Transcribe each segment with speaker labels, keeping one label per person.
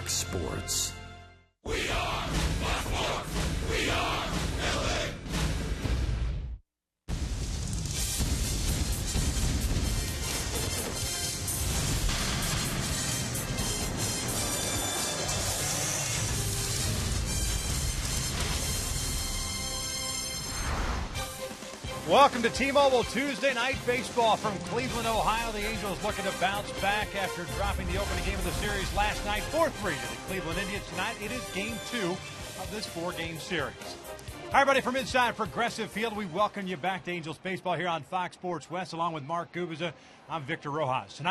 Speaker 1: Fox Sports.
Speaker 2: We are Baltimore. We are LA.
Speaker 3: Welcome to T-Mobile Tuesday Night Baseball from Cleveland, Ohio. The Angels looking to bounce back after dropping the opening game of the series last night 4-3 to the Cleveland Indians. Tonight it is Game 2 of this 4-game series. Hi, everybody, from inside Progressive Field, we welcome you back to Angels Baseball here on Fox Sports West, along with Mark Gubiza. I'm Victor Rojas.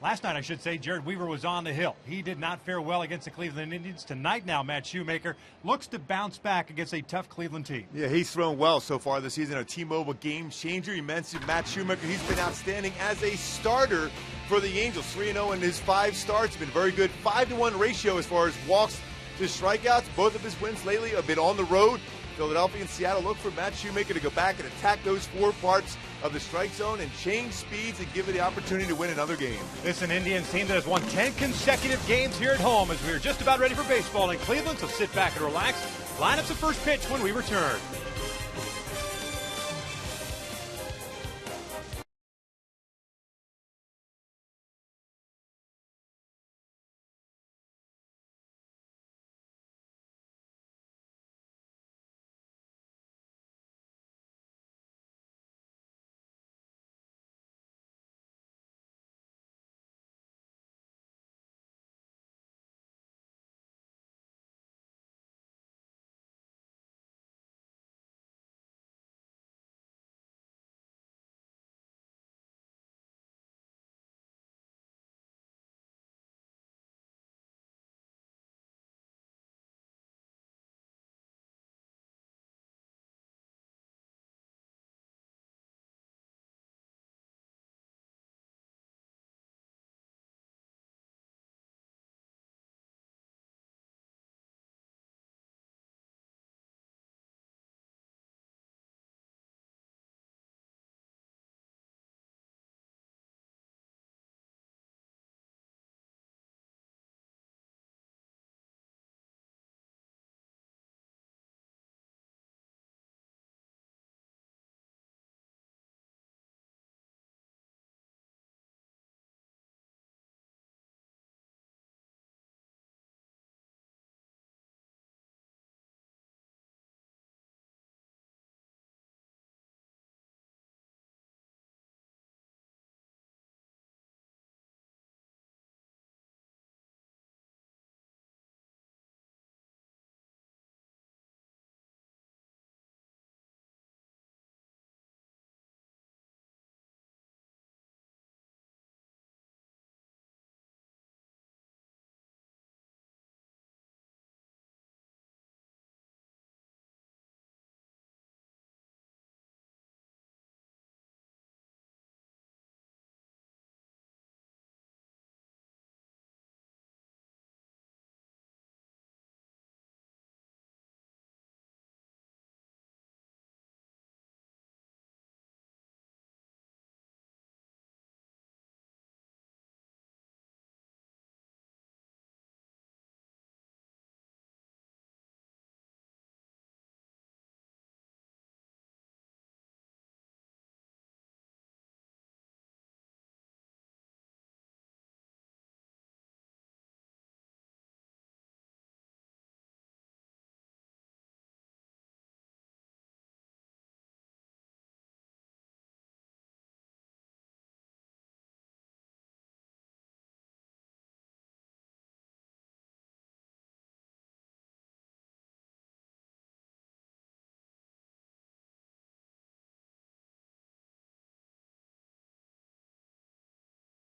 Speaker 3: Last night, I should say, Jared Weaver was on the hill. He did not fare well against the Cleveland Indians. Tonight now, Matt Shoemaker looks to bounce back against a tough Cleveland team.
Speaker 4: Yeah, he's thrown well so far this season. A T-Mobile game changer. You mentioned Matt Shoemaker. He's been outstanding as a starter for the Angels. 3-0 in his 5 starts. Been very good. 5-to-1 ratio as far as walks to strikeouts. Both of his wins lately have been on the road. Philadelphia and Seattle look for Matt Shoemaker to go back and attack those 4 parts of the strike zone and change speeds and give it the opportunity to win another game.
Speaker 3: This is an Indians team that has won 10 consecutive games here at home as we are just about ready for baseball in Cleveland, so sit back and relax. Line up the first pitch when we return.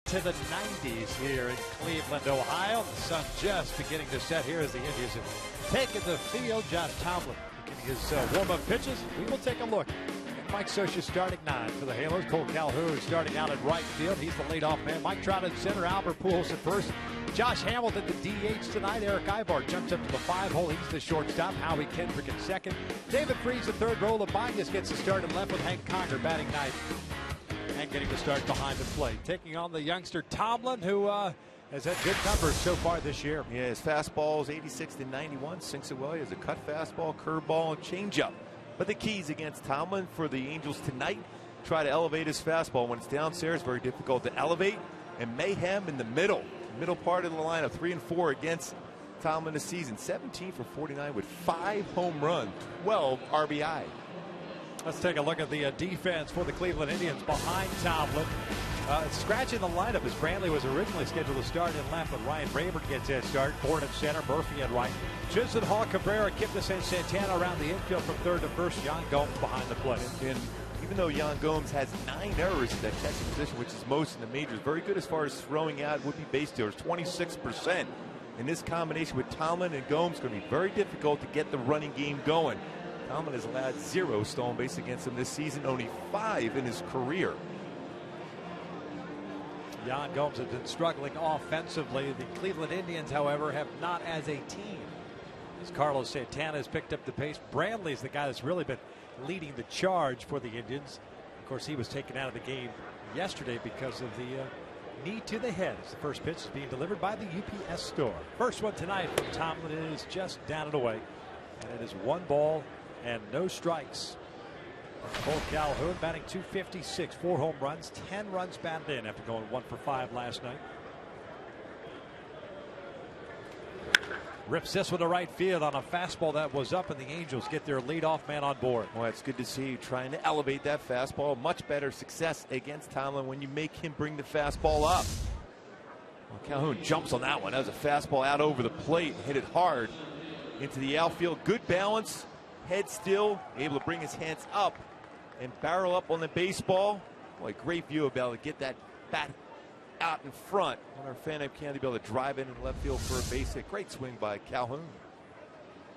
Speaker 3: To the 90s here in Cleveland, Ohio. The sun just beginning to set here as the Indians have taken the field. Josh Tomlin beginning his warm-up pitches. We will take a look. Mike Scioscia starting 9 for the Halos. Cole Calhoun starting out at right field. He's the leadoff man. Mike Trout at center. Albert Pujols at first. Josh Hamilton, the DH tonight. Eric Ibar jumps up to the 5-hole. He's the shortstop. Howie Kendrick in second. David Freese, the third. Roland Baez gets the start in left with Hank Conger batting ninth. And getting the start behind the plate. Taking on the youngster Tomlin, who has had good numbers so far this year.
Speaker 4: Yeah, his fastball is 86 to 91. Sinks it well. He has a cut fastball, curveball, and changeup. But the keys against Tomlin for the Angels tonight: try to elevate his fastball. When it's downstairs, very difficult to elevate. And mayhem in the middle part of the lineup, 3 and 4 against Tomlin this season. 17 for 49 with 5 home runs, 12 RBI.
Speaker 3: Let's take a look at the defense for the Cleveland Indians behind Tomlin. Scratching the lineup as Brantley was originally scheduled to start in left, but Ryan Raybert gets his start. Bourne at center, Murphy at right. Chisholm, Hall, Cabrera, Kipnis, and Santana around the infield from third to first. Yan Gomes behind the plate.
Speaker 4: And even though Yan Gomes has 9 errors at that catching position, which is most in the majors, very good as far as throwing out would-be base stealers, 26%. In this combination with Tomlin and Gomes, going to be very difficult to get the running game going. Tomlin has allowed 0 stolen base against him this season, only 5 in his career.
Speaker 3: Yan Gomes has been struggling offensively. The Cleveland Indians, however, have not as a team. As Carlos Santana has picked up the pace, Brantley is the guy that's really been leading the charge for the Indians. Of course, he was taken out of the game yesterday because of the knee to the head. As the first pitch is being delivered by the UPS store. First one tonight from Tomlin is just down and away. And it is 1 ball and no strikes. Cole Calhoun batting .256, 4 home runs, 10 runs batted in after going 1 for 5 last night. Rips this one to right field on a fastball that was up, and the Angels get their leadoff man on board.
Speaker 4: Well, it's good to see you trying to elevate that fastball. Much better success against Tomlin when you make him bring the fastball up. Well, Calhoun jumps on that one. That was a fastball out over the plate, hit it hard into the outfield. Good balance, head still, able to bring his hands up and barrel up on the baseball. Boy, great view about to get that bat out in front. On our fan can't be able to drive in left field for a base hit. Great swing by Calhoun.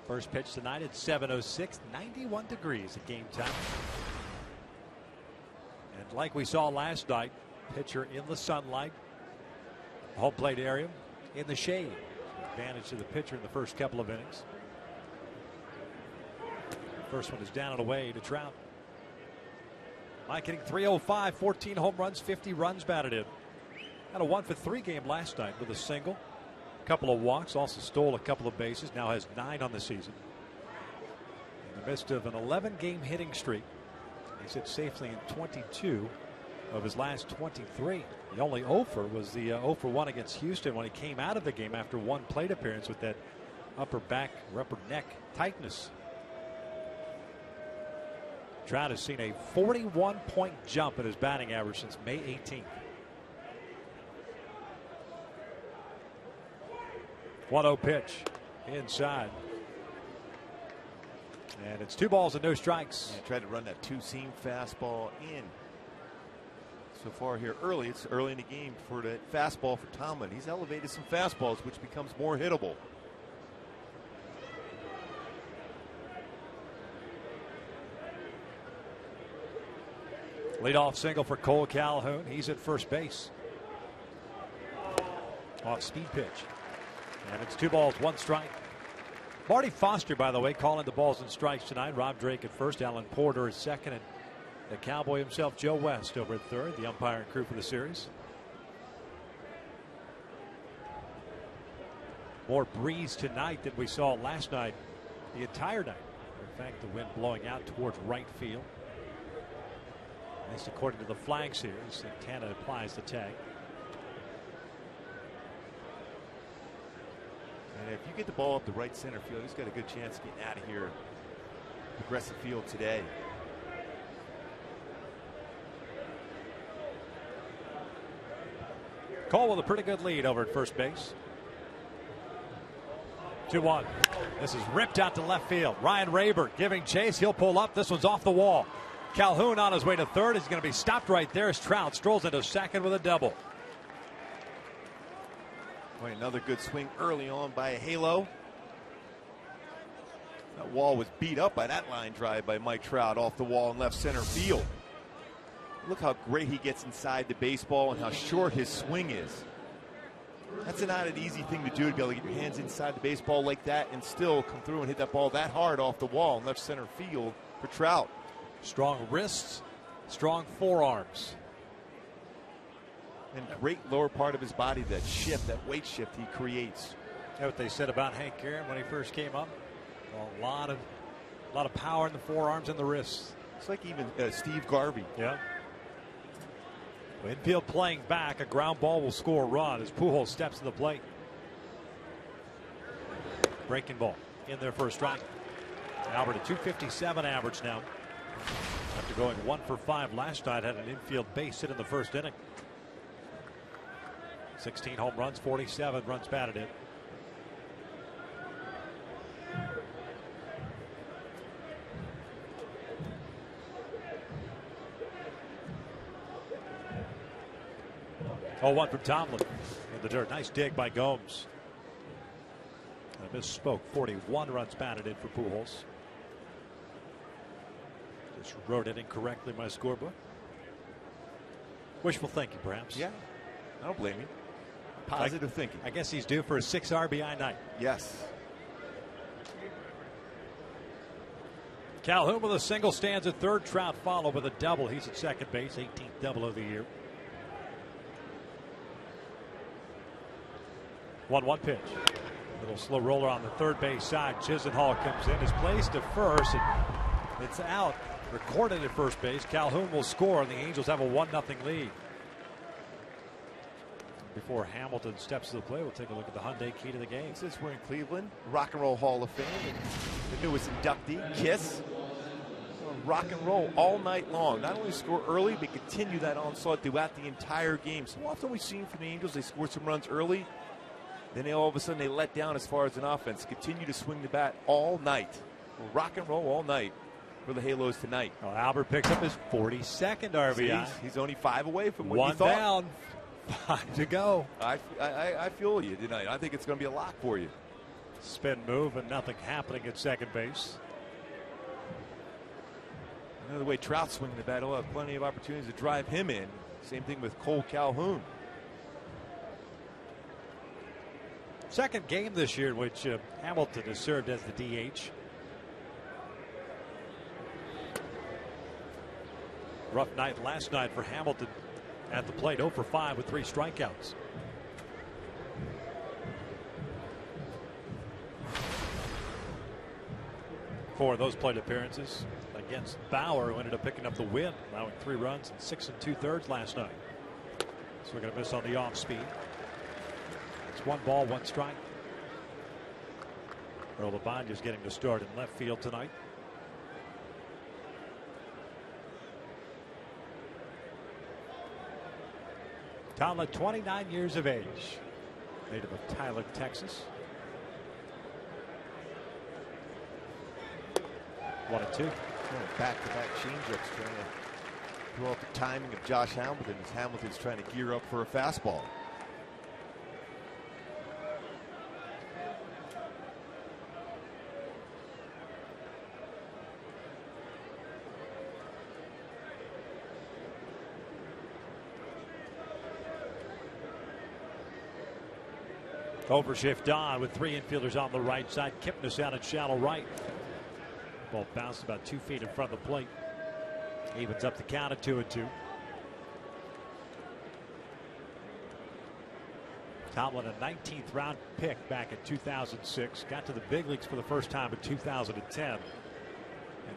Speaker 3: First pitch tonight at 7:06, 91 degrees at game time. And like we saw last night, pitcher in the sunlight, home plate area in the shade. Advantage to the pitcher in the first couple of innings. First one is down and away to Trout. Mike hitting .305, 14 home runs, 50 runs batted in. Had a 1 for 3 game last night with a single, a couple of walks, also stole a couple of bases, now has 9 on the season. In the midst of an 11-game hitting streak, he's hit safely in 22 of his last 23. The only 0 for was the 0 for 1 against Houston when he came out of the game after 1 plate appearance with that upper back or upper neck tightness. Trout has seen a 41-point jump in his batting average since May 18th. 1-0 pitch inside. And it's 2 balls and no strikes.
Speaker 4: Yeah, tried to run that 2-seam fastball in. So far here early, it's early in the game for the fastball for Tomlin. He's elevated some fastballs, which becomes more hittable.
Speaker 3: Leadoff single for Cole Calhoun. He's at first base. Off speed pitch. And it's 2 balls, 1 strike. Marty Foster, by the way, calling the balls and strikes tonight. Rob Drake at first, Alan Porter at second, and the Cowboy himself, Joe West, over at third, the umpire and crew for the series. More breeze tonight than we saw last night, the entire night. In fact, the wind blowing out towards right field. At least according to the flags here, Santana applies the tag.
Speaker 4: And if you get the ball up the right center field, he's got a good chance of getting out of here. Progressive field today.
Speaker 3: Cole with a pretty good lead over at first base. 2-1. This is ripped out to left field. Ryan Raybert giving chase. He'll pull up. This one's off the wall. Calhoun on his way to third is going to be stopped right there as Trout strolls into second with a double.
Speaker 4: Boy, another good swing early on by a halo. That wall was beat up by that line drive by Mike Trout off the wall in left center field. Look how great he gets inside the baseball and how short his swing is. That's not an easy thing to do, to be able to get your hands inside the baseball like that and still come through and hit that ball that hard off the wall in left center field for Trout.
Speaker 3: Strong wrists, strong forearms.
Speaker 4: And great lower part of his body, that shift, that weight shift he creates.
Speaker 3: That's what they said about Hank Aaron when he first came up. A lot of power in the forearms and the wrists.
Speaker 4: It's like even Steve Garvey.
Speaker 3: Yeah. Infield playing back. A ground ball will score a run as Pujols steps to the plate. Breaking ball in there for a strike. Albert at 257 average now. After going 1 for 5 last night, had an infield base hit in the first inning. 16 home runs, 47 runs batted in. Oh, 1 from Tomlin in the dirt. Nice dig by Gomes. I misspoke. 41 runs batted in for Pujols. Just wrote it incorrectly in my scorebook. Wishful thinking, perhaps.
Speaker 4: Yeah, I don't blame you. Positive thinking.
Speaker 3: I guess he's due for a 6 RBI night.
Speaker 4: Yes.
Speaker 3: Calhoun with a single stands at third. Trout followed with a double. He's at second base. 18th double of the year. 1-1 pitch. Little slow roller on the third base side. Chisenhall comes in. Is placed to first. It's out. Recorded at first base. Calhoun will score, and the Angels have a 1-0 lead. Before Hamilton steps to the plate, we'll take a look at the Hyundai key to the game.
Speaker 4: Since we're in Cleveland, Rock and Roll Hall of Fame, and the newest inductee, Kiss. Rock and roll all night long. Not only score early, but continue that onslaught throughout the entire game. So often we've seen from the Angels, they score some runs early, then all of a sudden they let down as far as an offense. Continue to swing the bat all night. Rock and roll all night for the Halos tonight.
Speaker 3: Well, Albert picks up his 42nd RBI.
Speaker 4: He's only 5 away from what
Speaker 3: One
Speaker 4: you thought.
Speaker 3: down, 5 to go.
Speaker 4: I feel you tonight. I think it's going to be a lock for you.
Speaker 3: Spin move and nothing happening at second base.
Speaker 4: Another way Trout swinging the bat, he'll have plenty of opportunities to drive him in. Same thing with Cole Calhoun.
Speaker 3: Second game this year in which Hamilton has served as the DH. Rough night last night for Hamilton at the plate. 0 for 5 with 3 strikeouts. For those plate appearances against Bauer, who ended up picking up the win, allowing 3 runs and 6 2/3 last night. So we're going to miss on the off speed. It's 1 ball, 1 strike. Earl Labonte's getting to start in left field tonight. Tomlin, 29 years of age, native of Tyler, Texas. 1-2.
Speaker 4: Back-to-back changeups trying to throw off the timing of Josh Hamilton as Hamilton's trying to gear up for a fastball.
Speaker 3: Overshift on with 3 infielders on the right side. Kipnis out at shallow right. Ball bounced about 2 feet in front of the plate. Evens up the count at 2-2. Tomlin, a 19th round pick back in 2006. Got to the big leagues for the first time in 2010. And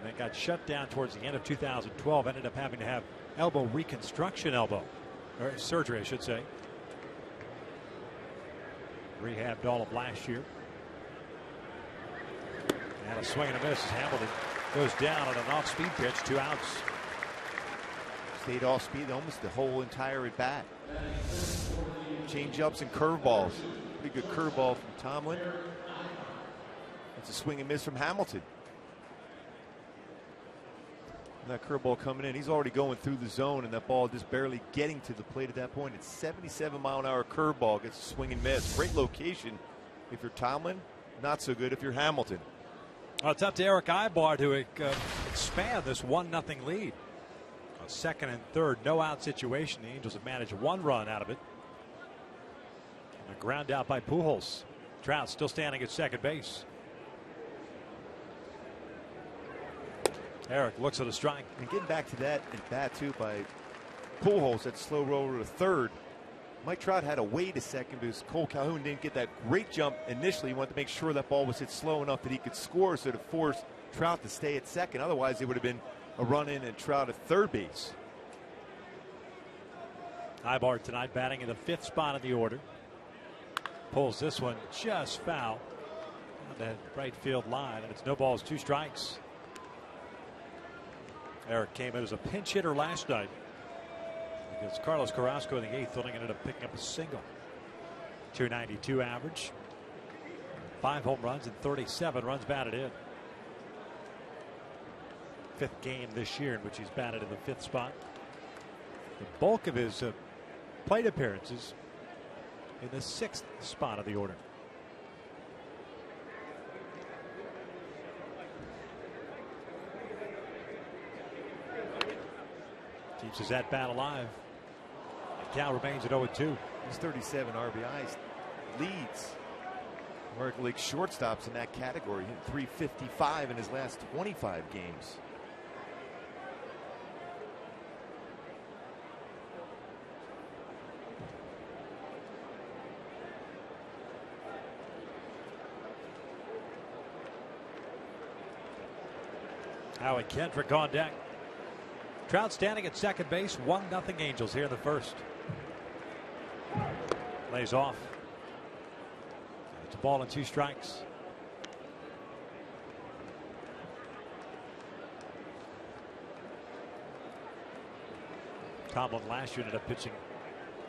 Speaker 3: then got shut down towards the end of 2012. Ended up having to have elbow reconstruction or surgery, I should say. Rehabbed all of last year. And a swing and a miss as Hamilton goes down on an off-speed pitch, 2 outs.
Speaker 4: Stayed off speed almost the whole entire at bat. Change-ups and curveballs. Pretty good curveball from Tomlin. It's a swing and miss from Hamilton. And that curveball coming in, he's already going through the zone, and that ball just barely getting to the plate at that point. It's 77-mile-an-hour curveball, gets a swing and miss. Great location if you're Tomlin, not so good if you're Hamilton.
Speaker 3: Well, it's up to Eric Ibar to expand this 1-0 lead. A second and third, no-out situation. The Angels have managed 1 run out of it. And a ground out by Pujols. Trout still standing at second base. Eric looks at a strike.
Speaker 4: And getting back to that at bat too by Pujols, that slow roller to third. Mike Trout had to wait a second because Cole Calhoun didn't get that great jump initially. He wanted to make sure that ball was hit slow enough that he could score, so to force Trout to stay at second. Otherwise, it would have been a run in and Trout at third base.
Speaker 3: Ibar tonight batting in the 5th spot in the order. Pulls this one just foul on that right field line, and it's no balls, 2 strikes. Eric came in as a pinch hitter last night against Carlos Carrasco in the 8th inning, ended up picking up a single. 292 average, 5 home runs and 37 runs batted in. 5th game this year in which he's batted in the 5th spot. The bulk of his plate appearances in the 6th spot of the order. Keeps his at bat alive. And Cal remains at 0-2.
Speaker 4: He's 37 RBIs, leads American League shortstops in that category. Hit 355 in his last 25 games.
Speaker 3: Howie Kendrick on deck. Trout standing at second base, 1-0 Angels here in the 1st. Lays off. It's a ball and 2 strikes. Tomlin last year ended up pitching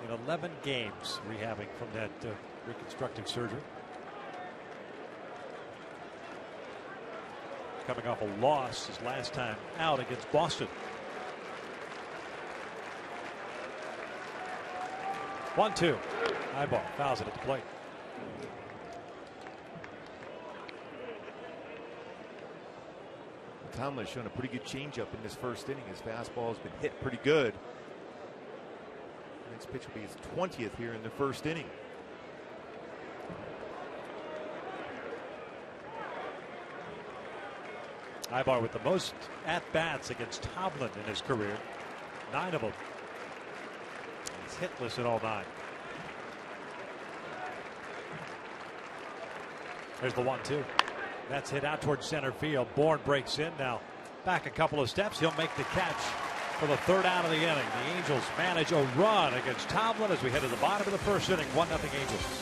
Speaker 3: in 11 games, rehabbing from that reconstructive surgery. Coming off a loss his last time out against Boston. 1-2. Eyeball fouls it at the plate.
Speaker 4: Tomlin has shown a pretty good changeup in this 1st inning. His fastball has been hit pretty good. Next pitch will be his 20th here in the 1st inning.
Speaker 3: Ibar with the most at-bats against Tomlin in his career. 9 of them. He's hitless in all 9. There's the 1-2. That's hit out towards center field. Bourne breaks in now. Back a couple of steps. He'll make the catch for the 3rd out of the inning. The Angels manage a run against Tomlin as we head to the bottom of the 1st inning. 1-0 Angels.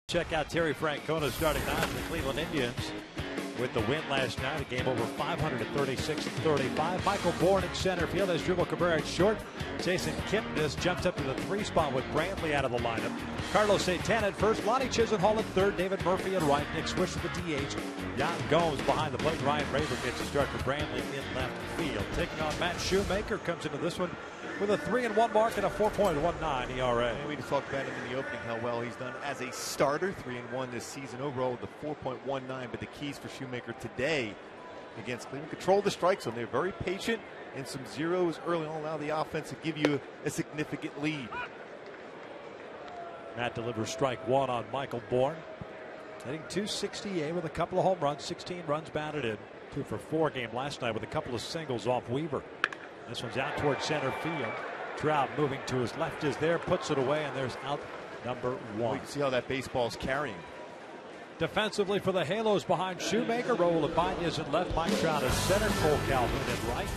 Speaker 3: Check out Terry Francona starting 9 for the Cleveland Indians with the win last night. A game over 536-35. Michael Bourne in center field has Dribble Cabrera at short. Jason Kipnis jumps up to the 3 spot with Brantley out of the lineup. Carlos Santana at first. Lonnie Chisenhall at third. David Murphy at right. Nick Swish with the DH. Jan Gomes behind the plate. Ryan Raver gets a start for Brantley in left field. Taking on Matt Shoemaker. Comes into this one with a 3-1 mark and a 4.19 ERA.
Speaker 4: And we just talked about him in the opening, how well he's done as a starter. 3-1 this season overall with a 4.19. But the keys for Shoemaker today against Cleveland: control the strike zone. They're very patient, and some zeros early on allow the offense to give you a significant lead.
Speaker 3: Matt delivers strike one on Michael Bourne. Hitting .268 with a couple of home runs, 16 runs batted in. 2 for 4 game last night with a couple of singles off Weaver. This one's out towards center field. Trout moving to his left is there, puts it away, and there's out number 1.
Speaker 4: Well, you can see how that baseball's carrying.
Speaker 3: Defensively for the Halos behind Shoemaker, Raul Ibanez at left, Mike Trout at center, Cole Calhoun at right.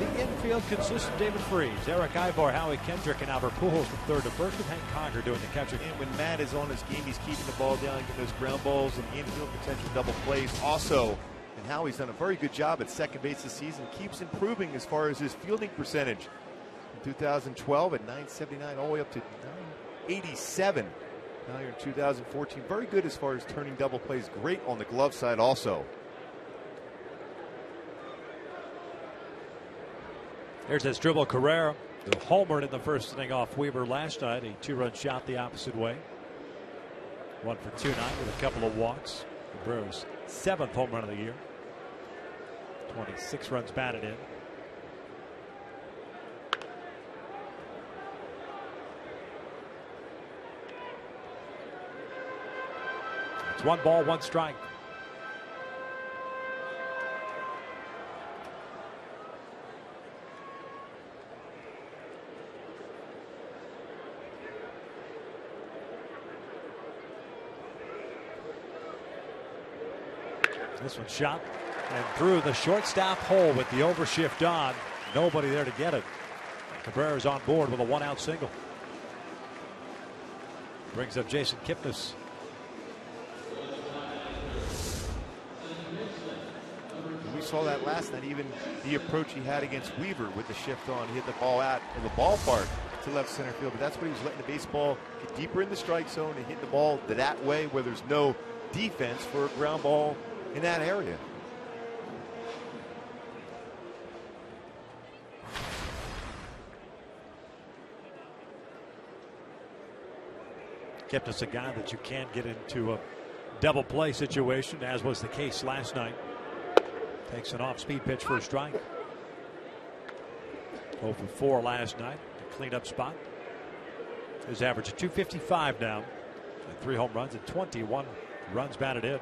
Speaker 3: The infield consists of David Freese, Eric Ivar, Howie Kendrick, and Albert Pujols from third to first, with Hank Conger doing the catching.
Speaker 4: And when Matt is on his game, he's keeping the ball down, getting those ground balls and infield potential double plays. Also, and Howie's done a very good job at second base this season, keeps improving as far as his fielding percentage. In 2012 at .979 all the way up to .987. Now you're in 2014. Very good as far as turning double plays. Great on the glove side also.
Speaker 3: Here's his dribble Carrera, who homered in the first inning off Weaver last night. A 2-run shot the opposite way. 1 for 2 night with a couple of walks. The Brewers' 7th home run of the year. 26 runs batted in. It's 1 ball, 1 strike. This one shot and through the shortstop hole with the overshift on. Nobody there to get it. Cabrera's on board with a 1-out single. Brings up Jason Kipnis.
Speaker 4: We saw that last night, even the approach he had against Weaver with the shift on. He hit the ball out in the ballpark to left center field, but that's what he was letting the baseball get deeper in the strike zone and hit the ball that way where there's no defense for a ground ball in that area.
Speaker 3: Kept us a guy that you can't get into a double play situation, as was the case last night. Takes an off-speed pitch for a strike. 0 for 4 last night. A cleanup spot. His average of .255 now. And 3 home runs and 21 runs batted in.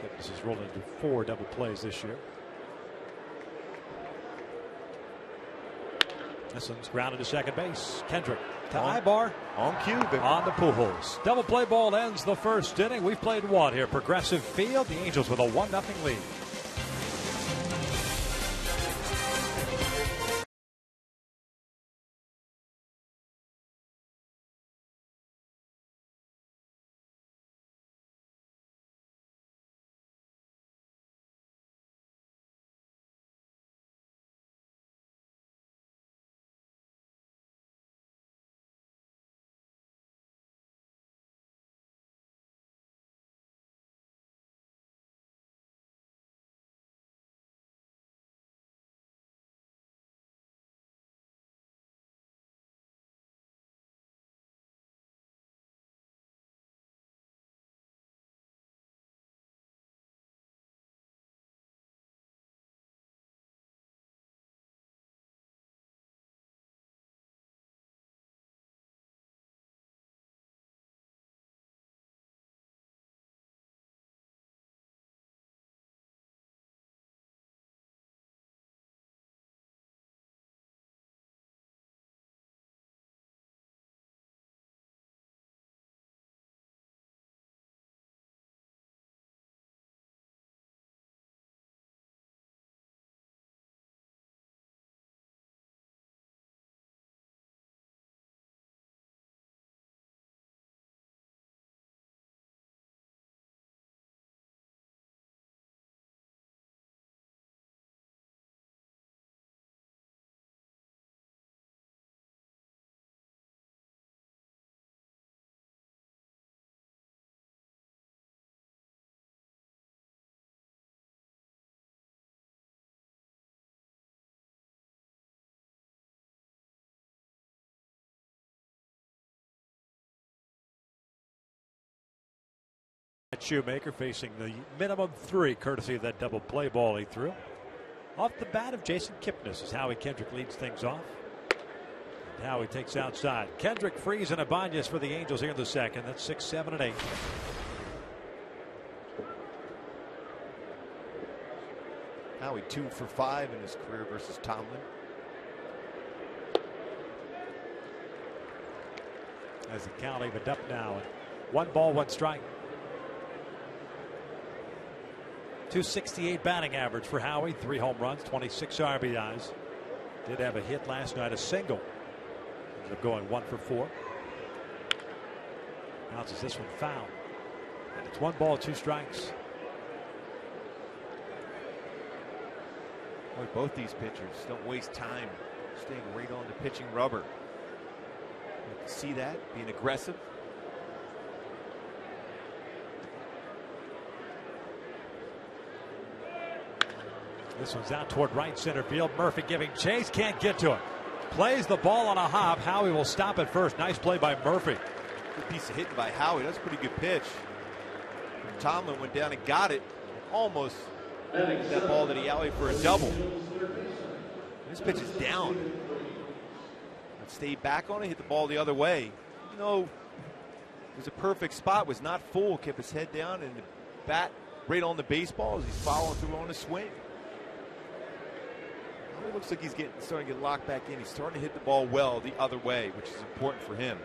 Speaker 3: Kipnis has rolled into 4 double plays this year. This one's grounded to second base. Kendrick to Ibar.
Speaker 4: On cue.
Speaker 3: On the Pujols. Double play ball ends the first inning. We've played 1 here. Progressive Field. The Angels with a 1-0 lead. Shoemaker facing the minimum 3, courtesy of that double play ball he threw. Off the bat of Jason Kipnis as Howie Kendrick leads things off. And Howie takes outside. Kendrick, Freese, and Ibanez for the Angels here in the second. That's 6, 7, and 8.
Speaker 4: Howie 2 for 5 in his career versus Tomlin.
Speaker 3: As the count evened up now. 1 ball, 1 strike. 268 batting average for Howie. 3 home runs, 26 RBIs. Did have a hit last night, a single. Ended up going 1 for 4. Bounces this one foul. And it's 1 ball, 2 strikes.
Speaker 4: Boy, both these pitchers don't waste time staying right on the pitching rubber. You can see that, being aggressive.
Speaker 3: This one's out toward right center field. Murphy giving chase, can't get to it. Plays the ball on a hop. Howie will stop at first. Nice play by Murphy.
Speaker 4: Good piece of hitting by Howie. That's a pretty good pitch. Tomlin went down and got it. Almost that ball that he alleyed for a double. This pitch is down. Stayed back on it, hit the ball the other way. You know, it was a perfect spot, was not full, kept his head down and the bat right on the baseball as he's following through on a swing. It looks like he's starting to get locked back in. He's starting to hit the ball well the other way, which is important for him.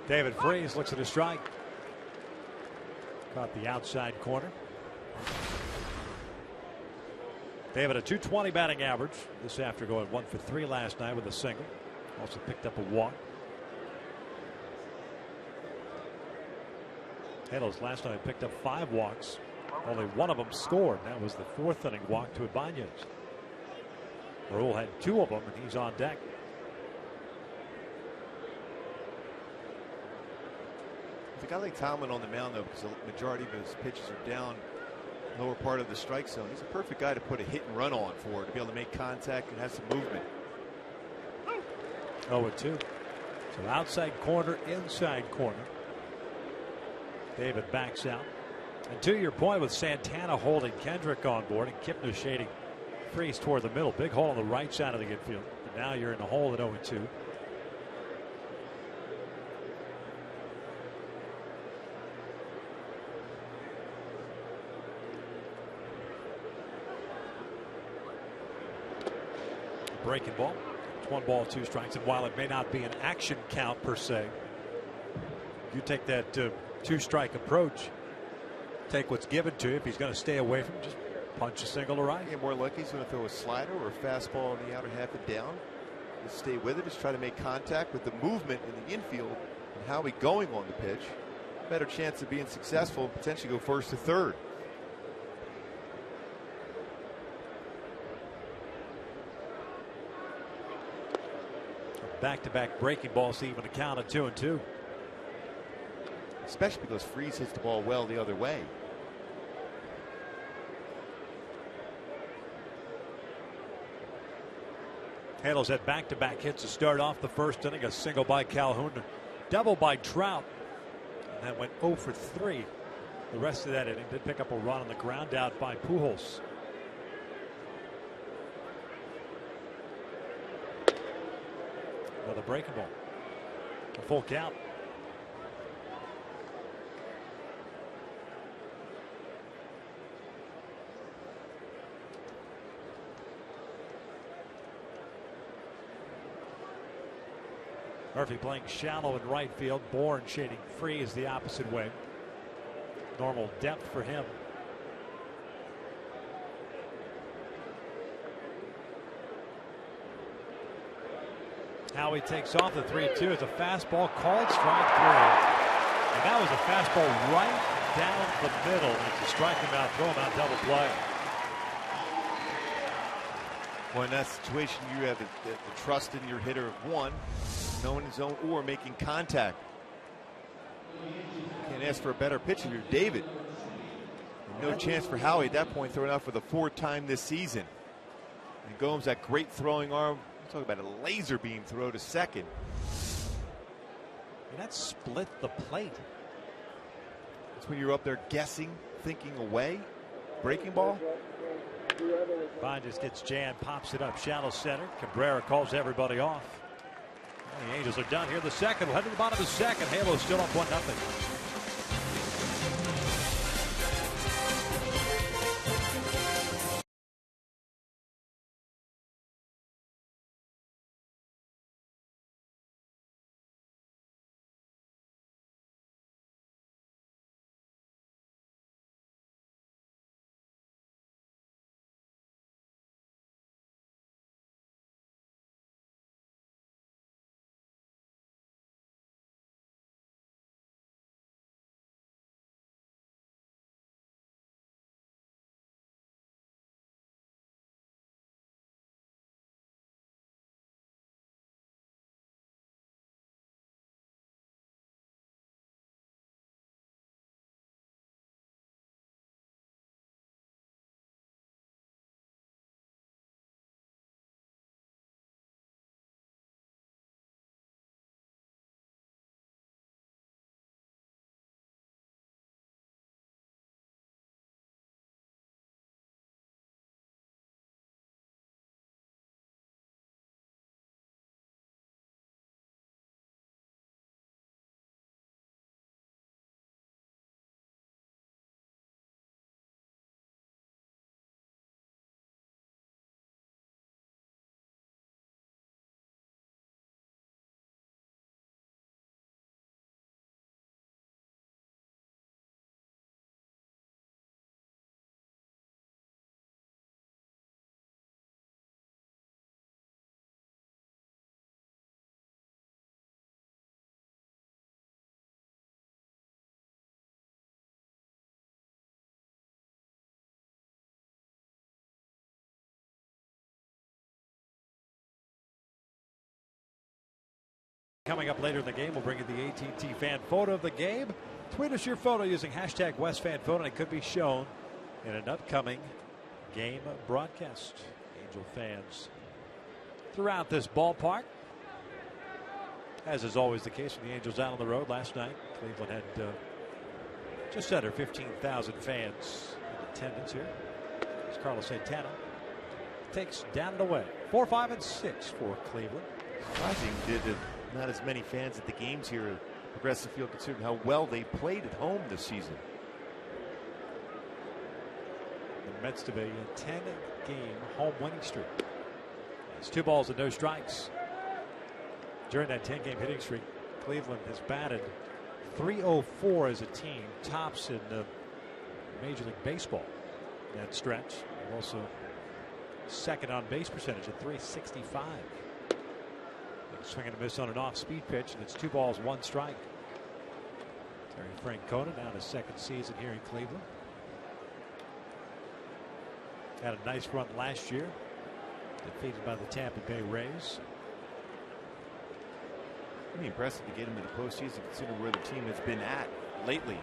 Speaker 3: David Freese looks at a strike. Caught the outside corner. David, a 220 batting average. This after going 1 for 3 last night with a single. Also picked up a walk. Halos last night picked up 5 walks. Only 1 of them scored. That was the 4th inning walk to Ibanez. Raul had 2 of them, and he's on deck.
Speaker 4: With a guy like Tomlin on the mound, though, because the majority of his pitches are down lower part of the strike zone, he's a perfect guy to put a hit and run on for, to be able to make contact and have some movement.
Speaker 3: 0-2. So outside corner, inside corner. David backs out. And to your point, with Santana holding Kendrick on board and Kipnis shading Freese toward the middle. Big hole on the right side of the infield. But now you're in the hole at 0-2. Breaking ball. It's 1 ball, 2 strikes. And while it may not be an action count per se, you take that 2-strike approach. Take what's given to you. If he's going to stay away from it, just punch a single to right.
Speaker 4: Yeah, more likely he's going to throw a slider or a fastball in the outer half and down. Just stay with it. Just try to make contact with the movement in the infield and Howie going on the pitch. Better chance of being successful and potentially go first to third.
Speaker 3: Back-to-back breaking balls to even a count of 2-2.
Speaker 4: Especially because Freese hits the ball well the other way.
Speaker 3: Halos had back-to-back hits to start off the first inning. A single by Calhoun, double by Trout, and that went 0 for 3. The rest of that inning did pick up a run on the ground out by Pujols. Another breaking ball. A full count. Murphy playing shallow in right field. Bourne shading Freese the opposite way. Normal depth for him. Howie takes off the 3-2. It's a fastball called strike 3. And that was a fastball right down the middle. It's a strike him out, throw him out, double play.
Speaker 4: Well, in that situation, you have the trust in your hitter of 1, knowing his own or making contact. Can't ask for a better pitcher here, David. And no chance for Howie at that point, throwing out for the 4th time this season. And Gomes, that great throwing arm, Talk about a laser beam throw to second.
Speaker 3: And that split the plate.
Speaker 4: That's when you're up there guessing, thinking away. Breaking ball.
Speaker 3: Vine just gets jammed, pops it up, shallow center. Cabrera calls everybody off. And the Angels are done here. The second, we'll head to the bottom of the second. Halo's still up 1-0. Coming up later in the game, we'll bring you the AT fan photo of the game. Tweet us your photo using hashtag WestFanPhoto, and it could be shown in an upcoming game broadcast. Angel fans throughout this ballpark, as is always the case when the Angels out on the road. Last night, Cleveland had just under 15,000 fans in attendance here. As Carlos Santana takes down and away. 4, 5, and 6 for Cleveland.
Speaker 4: Surprising not as many fans at the games here at Progressive Field, considering how well they played at home this season.
Speaker 3: In the midst of a 10-game home winning streak. It's 2 balls and no strikes. During that 10-game hitting streak, Cleveland has batted .304 as a team, tops in Major League Baseball in that stretch. Also second on base percentage at .365. Swing and a miss on an off-speed pitch, and it's 2 balls, 1 strike. Terry Francona now in his second season here in Cleveland. Had a nice run last year, defeated by the Tampa Bay Rays.
Speaker 4: Pretty impressive to get him to the postseason, considering where the team has been at lately.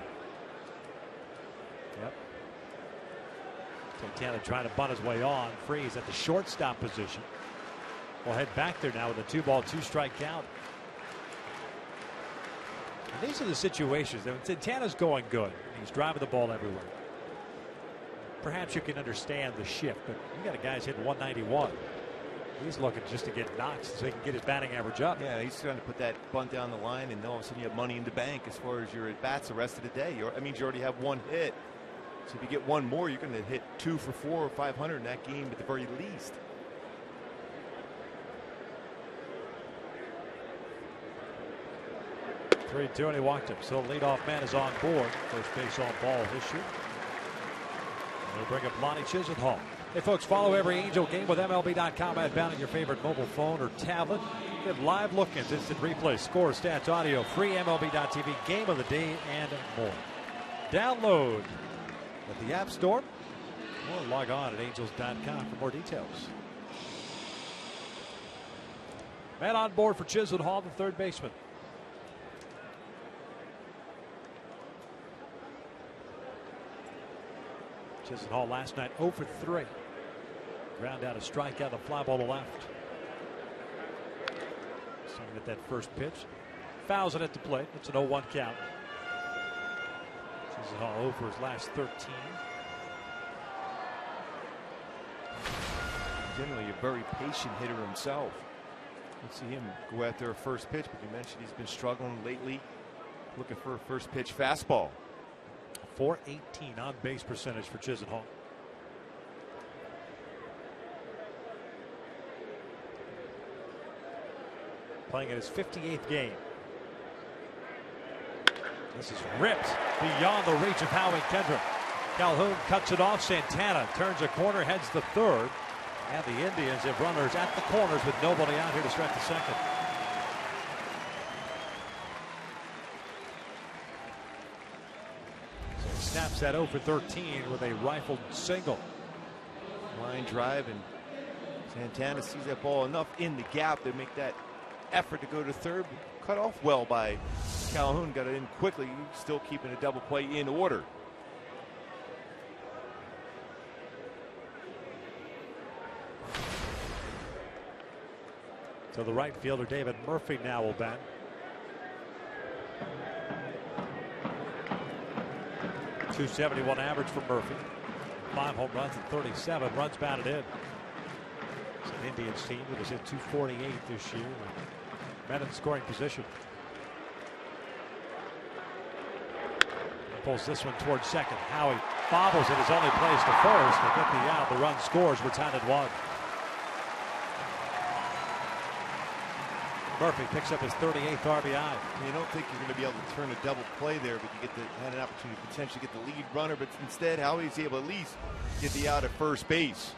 Speaker 3: Yep. Santana trying to bunt his way on. Freeze at the shortstop position. We'll head back there now with a 2 ball, 2 strike count. And these are the situations that when Santana's going good, he's driving the ball everywhere. Perhaps you can understand the shift, but you got a guy's hitting 191. He's looking just to get knocked so he can get his batting average up.
Speaker 4: Yeah, he's trying to put that bunt down the line, and all of a sudden you have money in the bank as far as your at bats the rest of the day. That means you already have 1 hit. So if you get 1 more, you're going to hit 2 for 4 or 500 in that game at the very least.
Speaker 3: Three-2, and he walked him. So the leadoff man is on board. First base on ball this year. We'll bring up Lonnie Chisenhall. Hey, folks, follow every Angel game with MLB.com outbound on your favorite mobile phone or tablet. Get live look-ins, instant replay, score, stats, audio, free MLB.tv, game of the day, and more. Download at the App Store or log on at angels.com for more details. Man on board for Chisenhall, the third baseman. Chisenhall last night 0 for 3. Ground out a strikeout, a fly ball to left.
Speaker 1: at that first pitch. Fouls it at the plate. It's an 0-1 count. Chisenhall over his last 13.
Speaker 5: Generally a very patient hitter himself. Let's see him go after a first pitch, but you mentioned he's been struggling lately, looking for a first pitch fastball.
Speaker 1: .418 on base percentage for Chisenhall. Playing in his 58th game. This is ripped beyond the reach of Howie Kendrick. Calhoun cuts it off. Santana turns a corner, heads the third. And the Indians have runners at the corners with nobody out here to stretch the second. So he snaps that 0 for 13 with a rifled single.
Speaker 5: Line drive, and Santana sees that ball enough in the gap to make that effort to go to third. Cut off well by Calhoun. Got it in quickly. Still keeping a double play in order.
Speaker 1: So the right fielder David Murphy now will bat. .271 average for Murphy. 5 home runs and 37 runs batted in. It's an Indians team that has hit .248 this year. Men in scoring position. Pulls this one towards second. Howie bobbles it, his only place to first. They get the out. The run scores. We're tied at 1. Murphy picks up his 38th RBI.
Speaker 5: You don't think you're going to be able to turn a double play there, but you had an opportunity to potentially get the lead runner. But instead, Howie's able to at least get the out at first base,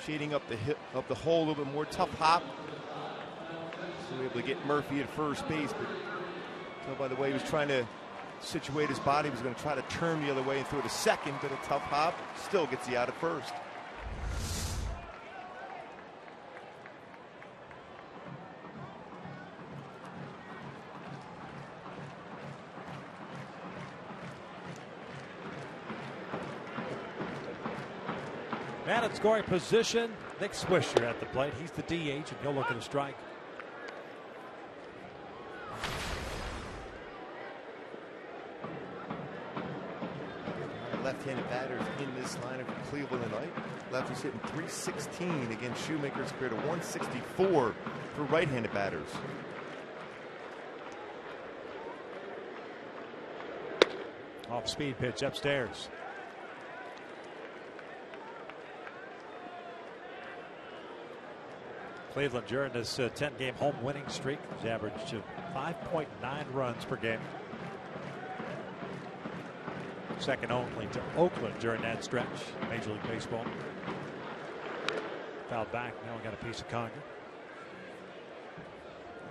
Speaker 5: shading up the hole a little bit more. Tough hop, so we're able to get Murphy at first base. But tell by the way he was trying to situate his body, he was going to try to turn the other way and throw it to second. But a tough hop, still gets the out at first.
Speaker 1: Man in scoring position, Nick Swisher at the plate. He's the DH, and he'll look at a strike.
Speaker 5: Left-handed batters in this lineup for Cleveland tonight. Lefty's hitting .316 against Shoemaker compared to .164 for right-handed batters.
Speaker 1: Off speed pitch upstairs. Cleveland during this 10-game home winning streak has averaged 5.9 runs per game. Second only to Oakland during that stretch. Major League Baseball. Fouled back. Now we got a piece of conga.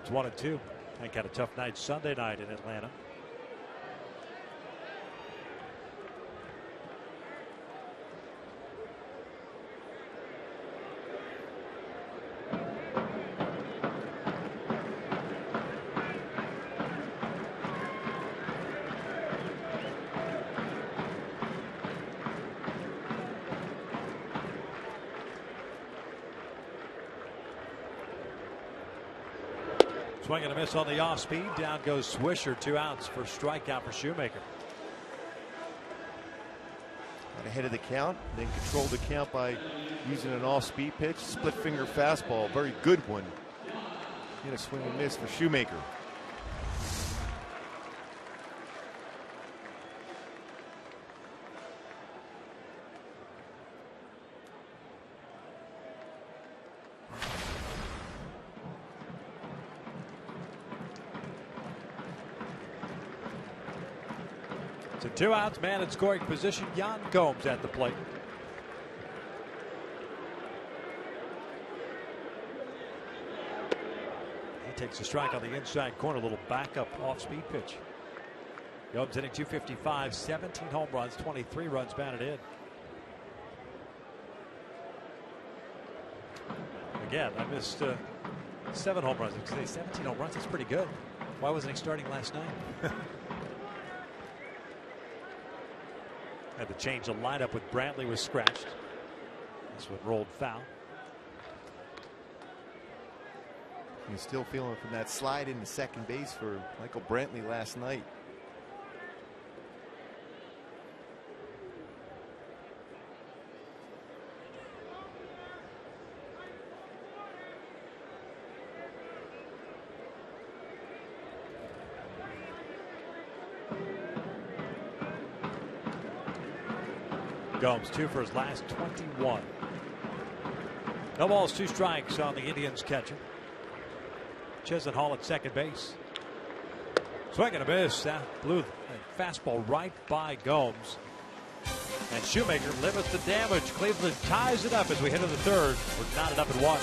Speaker 1: It's 1-2. Hank had a tough night Sunday night in Atlanta. Swing and a miss on the off speed. Down goes Swisher. 2 outs for strikeout for Shoemaker.
Speaker 5: Got ahead of the count, then controlled the count by using an off speed pitch. Split finger fastball. Very good one. Hit a swing and miss for Shoemaker.
Speaker 1: So 2 outs, man in scoring position. Jan Gomes at the plate. He takes a strike on the inside corner. A little backup off-speed pitch. Gomes hitting .255, 17 home runs, 23 runs batted in. Again, I missed 7 home runs. Today, 17 home runs. That's pretty good. Why wasn't he starting last night? Had to change the lineup with Brantley was scratched. This one rolled foul.
Speaker 5: He's still feeling from that slide into second base for Michael Brantley last night.
Speaker 1: Gomes 2 for his last 21. No balls, 2 strikes on the Indians catcher. Chisenhall at second base. Swing and a miss. That blew a fastball right by Gomes. And Shoemaker limits the damage. Cleveland ties it up as we head to the third. We're knotted up at 1.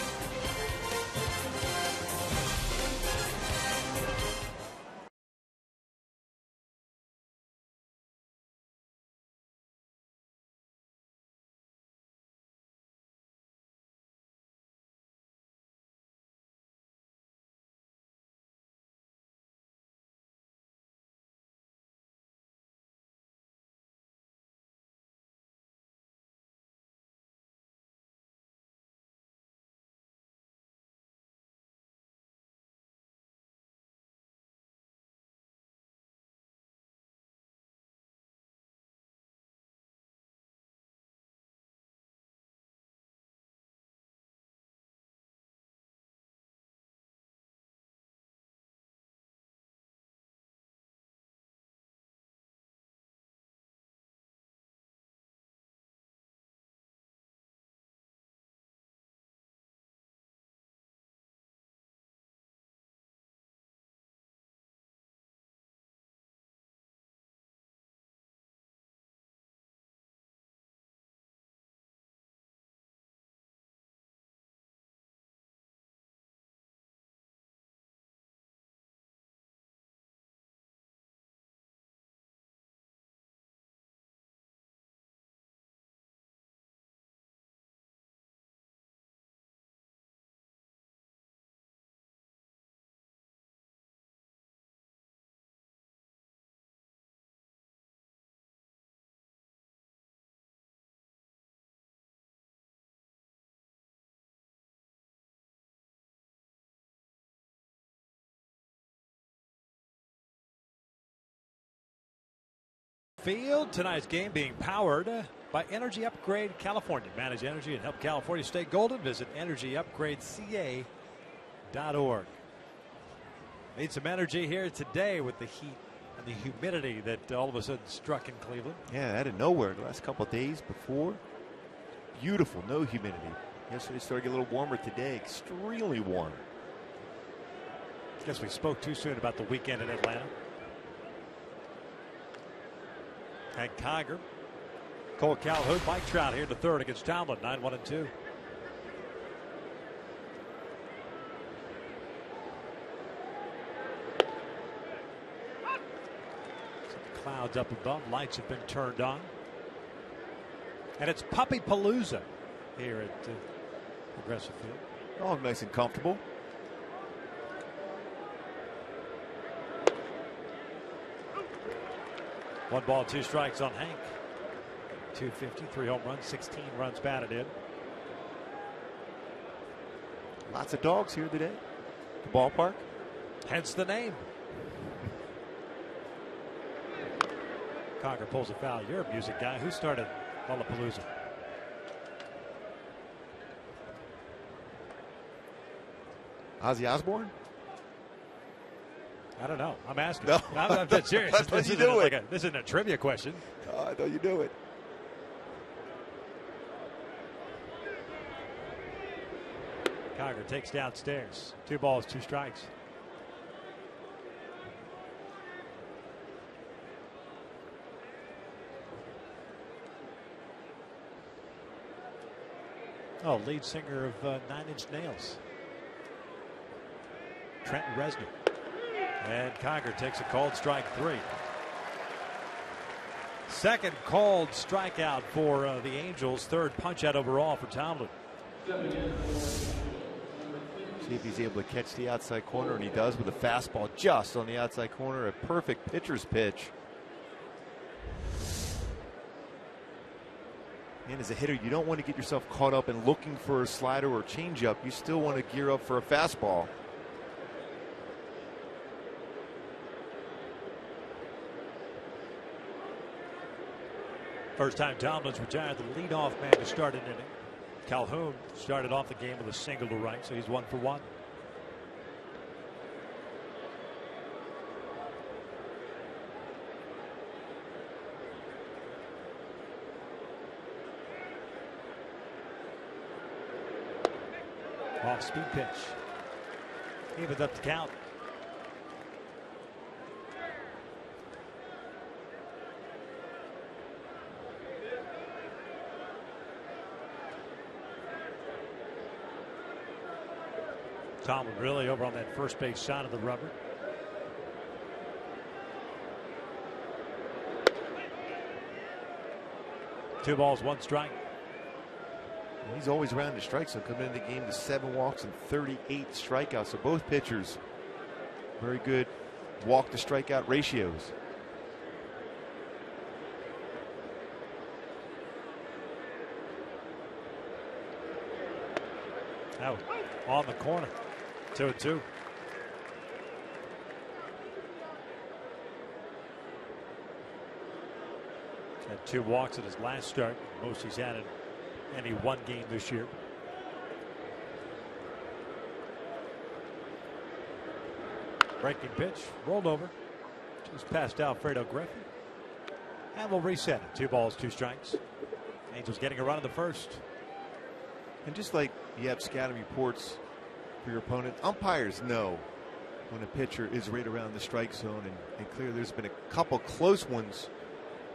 Speaker 1: Field. Tonight's game being powered by Energy Upgrade California. Manage energy and help California stay golden. Visit energyupgradeca.org. Need some energy here today with the heat and the humidity that all of a sudden struck in Cleveland.
Speaker 5: Yeah, out of nowhere the last couple of days before. Beautiful, no humidity. Yesterday started to get a little warmer today, extremely warm.
Speaker 1: Guess we spoke too soon about the weekend in Atlanta. And Kiger, Cole Calhoun, Mike Trout here in the third against Tomlin, 9-1-2. Clouds up above, lights have been turned on. And it's Puppy Palooza here at Progressive Field.
Speaker 5: Oh, nice and comfortable.
Speaker 1: One ball, 2 strikes on Hank. 250, 3 home runs, 16 runs batted in.
Speaker 5: Lots of dogs here today. The ballpark.
Speaker 1: Hence the name. Conger pulls a foul. You're a music guy. Who started Lollapalooza?
Speaker 5: Ozzy Osbourne?
Speaker 1: I don't know. I'm asking.
Speaker 5: No.
Speaker 1: I'm dead serious.
Speaker 5: I thought you knew it.
Speaker 1: This isn't a trivia question.
Speaker 5: I thought you knew it.
Speaker 1: Conger takes downstairs. 2 balls, 2 strikes. Oh, lead singer of 9 Inch Nails. Trent Reznor. And Conger takes a called strike 3. Second called strikeout for the Angels. Third punch out overall for Tomlin.
Speaker 5: See if he's able to catch the outside corner, and he does with a fastball just on the outside corner. A perfect pitcher's pitch. And as a hitter, you don't want to get yourself caught up in looking for a slider or changeup. You still want to gear up for a fastball.
Speaker 1: First time Tomlin's retired the leadoff man to start an inning. Calhoun started off the game with a single to right, so he's 1 for 1. Off speed pitch. Evens up the count. Tomlin really over on that first base side of the rubber. Two balls, one strike.
Speaker 5: He's always around the strike zone, coming into the game to 7 walks and 38 strikeouts. So both pitchers, very good walk to strikeout ratios.
Speaker 1: Out on the corner. 2-2. Had 2 walks at his last start. Most he's had in any one game this year. Breaking pitch, rolled over, just past Alfredo Griffin, and we'll reset it. 2 balls, 2 strikes. Angels getting a run in the first.
Speaker 5: And just like you have scouting reports for your opponent, umpires know when a pitcher is right around the strike zone, and clearly there's been a couple close ones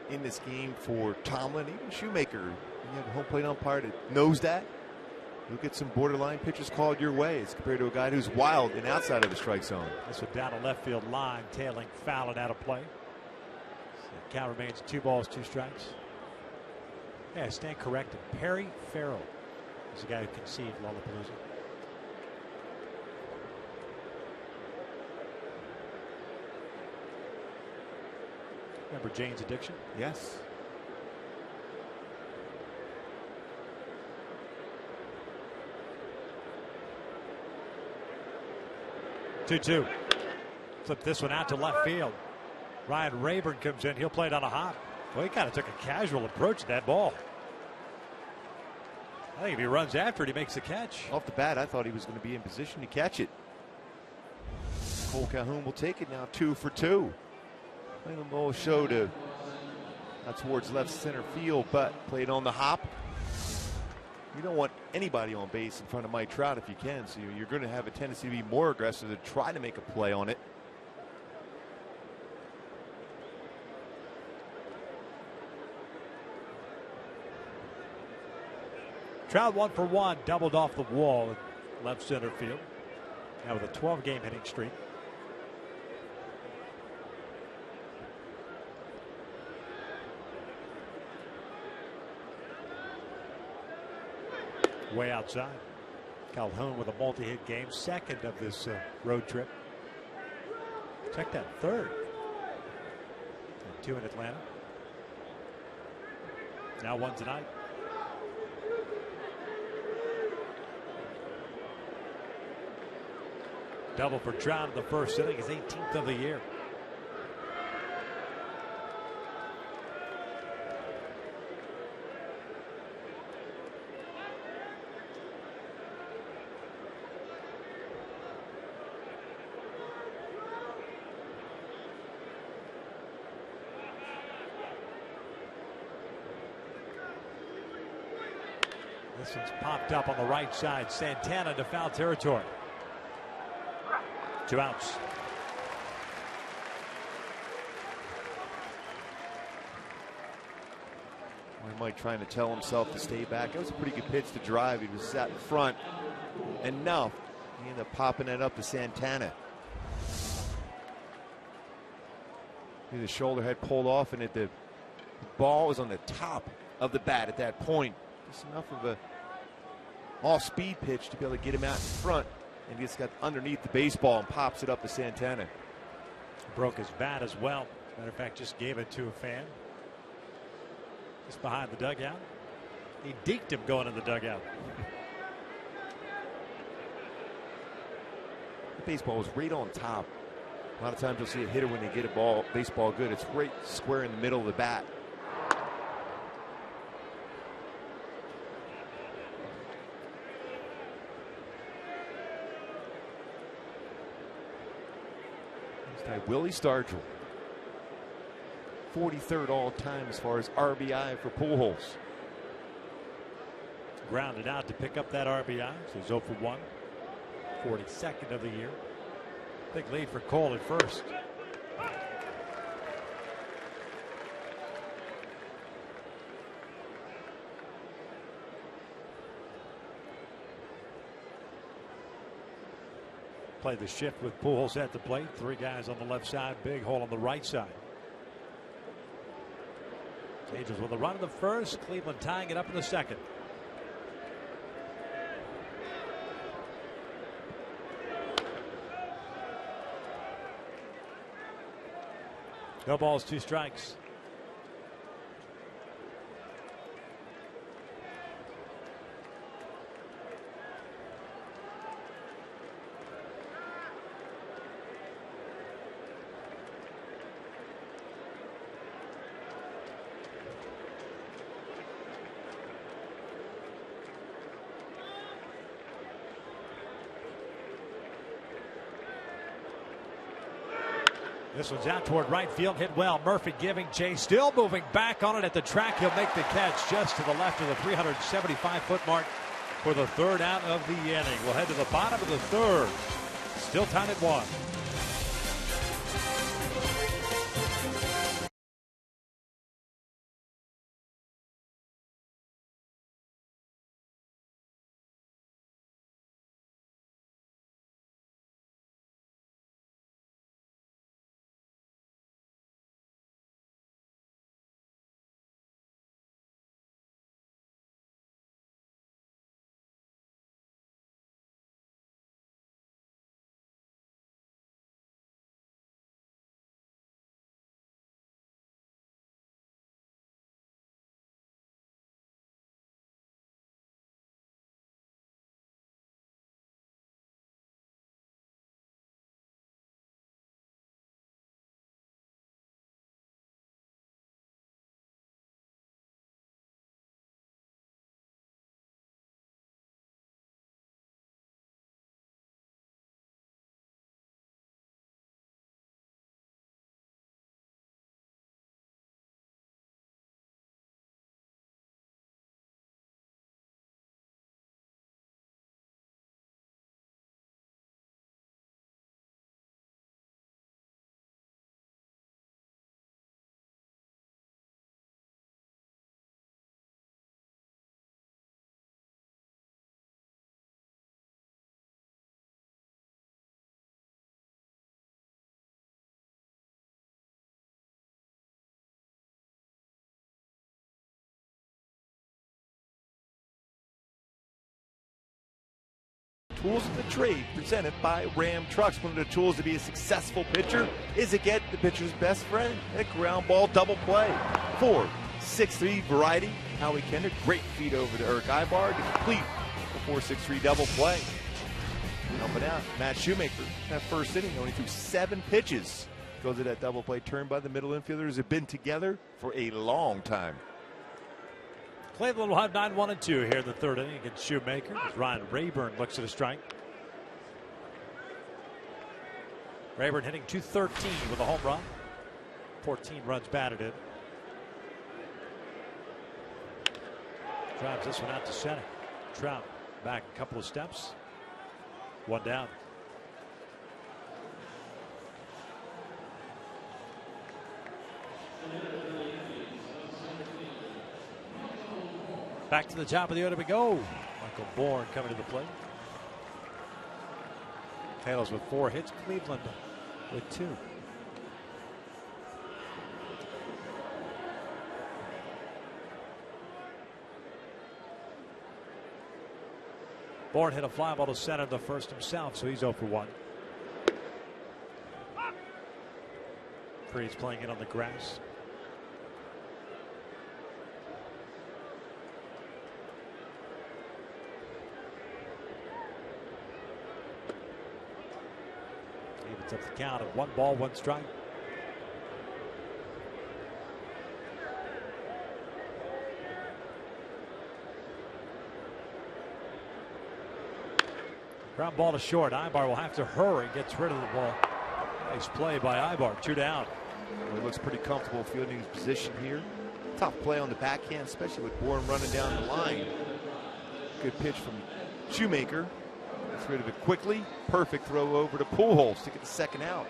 Speaker 5: in this game for Tomlin, even Shoemaker. You have a home plate umpire that knows that. You'll get some borderline pitches called your way as compared to a guy who's wild and outside of the strike zone.
Speaker 1: This one down the left field line, tailing foul and out of play. So the count remains 2 balls, 2 strikes. Yeah, stand corrected. Perry Farrell is the guy who conceived Lollapalooza. Remember Jane's Addiction?
Speaker 5: Yes.
Speaker 1: Two. Flip this one out to left field. Ryan Rayburn comes in. He'll play it on a hop. Well, he kind of took a casual approach to that ball. I think if he runs after it, he makes the catch.
Speaker 5: Off the bat, I thought he was going to be in position to catch it. Cole Calhoun will take it now, 2 for 2. I think a little show to not towards left center field, but played on the hop. You don't want anybody on base in front of Mike Trout if you can, so you're going to have a tendency to be more aggressive to try to make a play on it.
Speaker 1: Trout 1 for 1, doubled off the wall in left center field. Now with a 12-game hitting streak. Way outside. Calhoun with a multi-hit game, second of this road trip. Check that, third. And 2 in Atlanta. Now 1 tonight. Double for Trout in the first inning, his 18th of the year. This one's popped up on the right side. Santana to foul territory. 2 outs.
Speaker 5: Mike trying to tell himself to stay back. That was a pretty good pitch to drive. He was sat in front enough. He ended up popping it up to Santana. The shoulder had pulled off, and the ball was on the top of the bat at that point. Just enough of a off-speed pitch to be able to get him out in front, and he just got underneath the baseball and pops it up to Santana.
Speaker 1: Broke his bat as well. Matter of fact, just gave it to a fan. Just behind the dugout. He deked him going in the dugout.
Speaker 5: The baseball was right on top. A lot of times you'll see a hitter when they get a baseball good. It's right square in the middle of the bat. Willie Stargell. 43rd all time as far as RBI for Pujols.
Speaker 1: Grounded out to pick up that RBI. So he's 0 for 1. 42nd of the year. Big lead for Cole at first. Play the shift with Pujols at the plate. 3 guys on the left side, big hole on the right side. Angels with a run in the first, Cleveland tying it up in the second. No balls, 2 strikes. This one's out toward right field, hit well. Murphy giving chase, still moving back on it at the track. He'll make the catch just to the left of the 375-foot mark for the 3rd out of the inning. We'll head to the bottom of the 3rd. Still tied at 1.
Speaker 5: Tools of the trade presented by Ram Trucks. One of the tools to be a successful pitcher is to get the pitcher's best friend, a ground ball double play. 4-6-3 variety. Howie Kendrick, great feed over to Eric Ibar to complete the 4-6-3 double play. Helping out, Matt Shoemaker. That first inning only threw 7 pitches. Goes to that double play turn by the middle infielders. Have been together for a long time.
Speaker 1: Cleveland will have 9-1-2 here in the 3rd inning against Shoemaker as Ryan Rayburn looks at a strike. Rayburn hitting .213 with a home run. 14 runs batted in. Drives this one out to center. Trout back a couple of steps. 1 down. Back to the top of the order we go. Michael Bourne coming to the plate. Tails with 4 hits. Cleveland with 2. Bourne hit a fly ball to center the first himself, so he's 0 for 1. Freeze playing it on the grass. Evens up the count of 1 ball, 1 strike. Ground ball to short. Ibar will have to hurry. Gets rid of the ball. Nice play by Ibar. 2 down.
Speaker 5: Well, he looks pretty comfortable fielding his position here. Tough play on the backhand, especially with Bourne running down the line. Good pitch from Shoemaker. Gets rid of it quickly. Perfect throw over to Pujols to get the second out.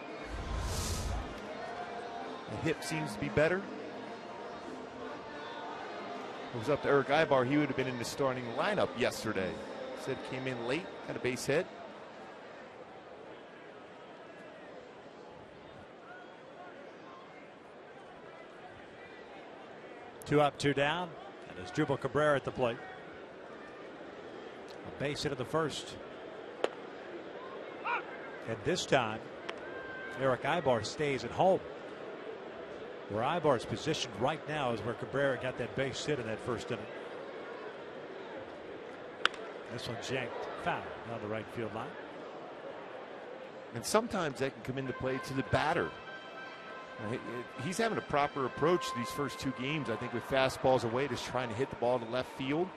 Speaker 5: The hip seems to be better. It was up to Eric Ibar. He would have been in the starting lineup yesterday. Said came in late, got a base hit.
Speaker 1: Two up, 2 down, and it's Jubal Cabrera at the plate. A base hit in the first. And this time, Eric Ibar stays at home. Where Ibar's positioned right now is where Cabrera got that base hit in that first inning. This one's yanked foul down the right field line.
Speaker 5: And sometimes that can come into play to the batter. He's having a proper approach to these first 2 games, I think, with fastballs away, just trying to hit the ball to left field.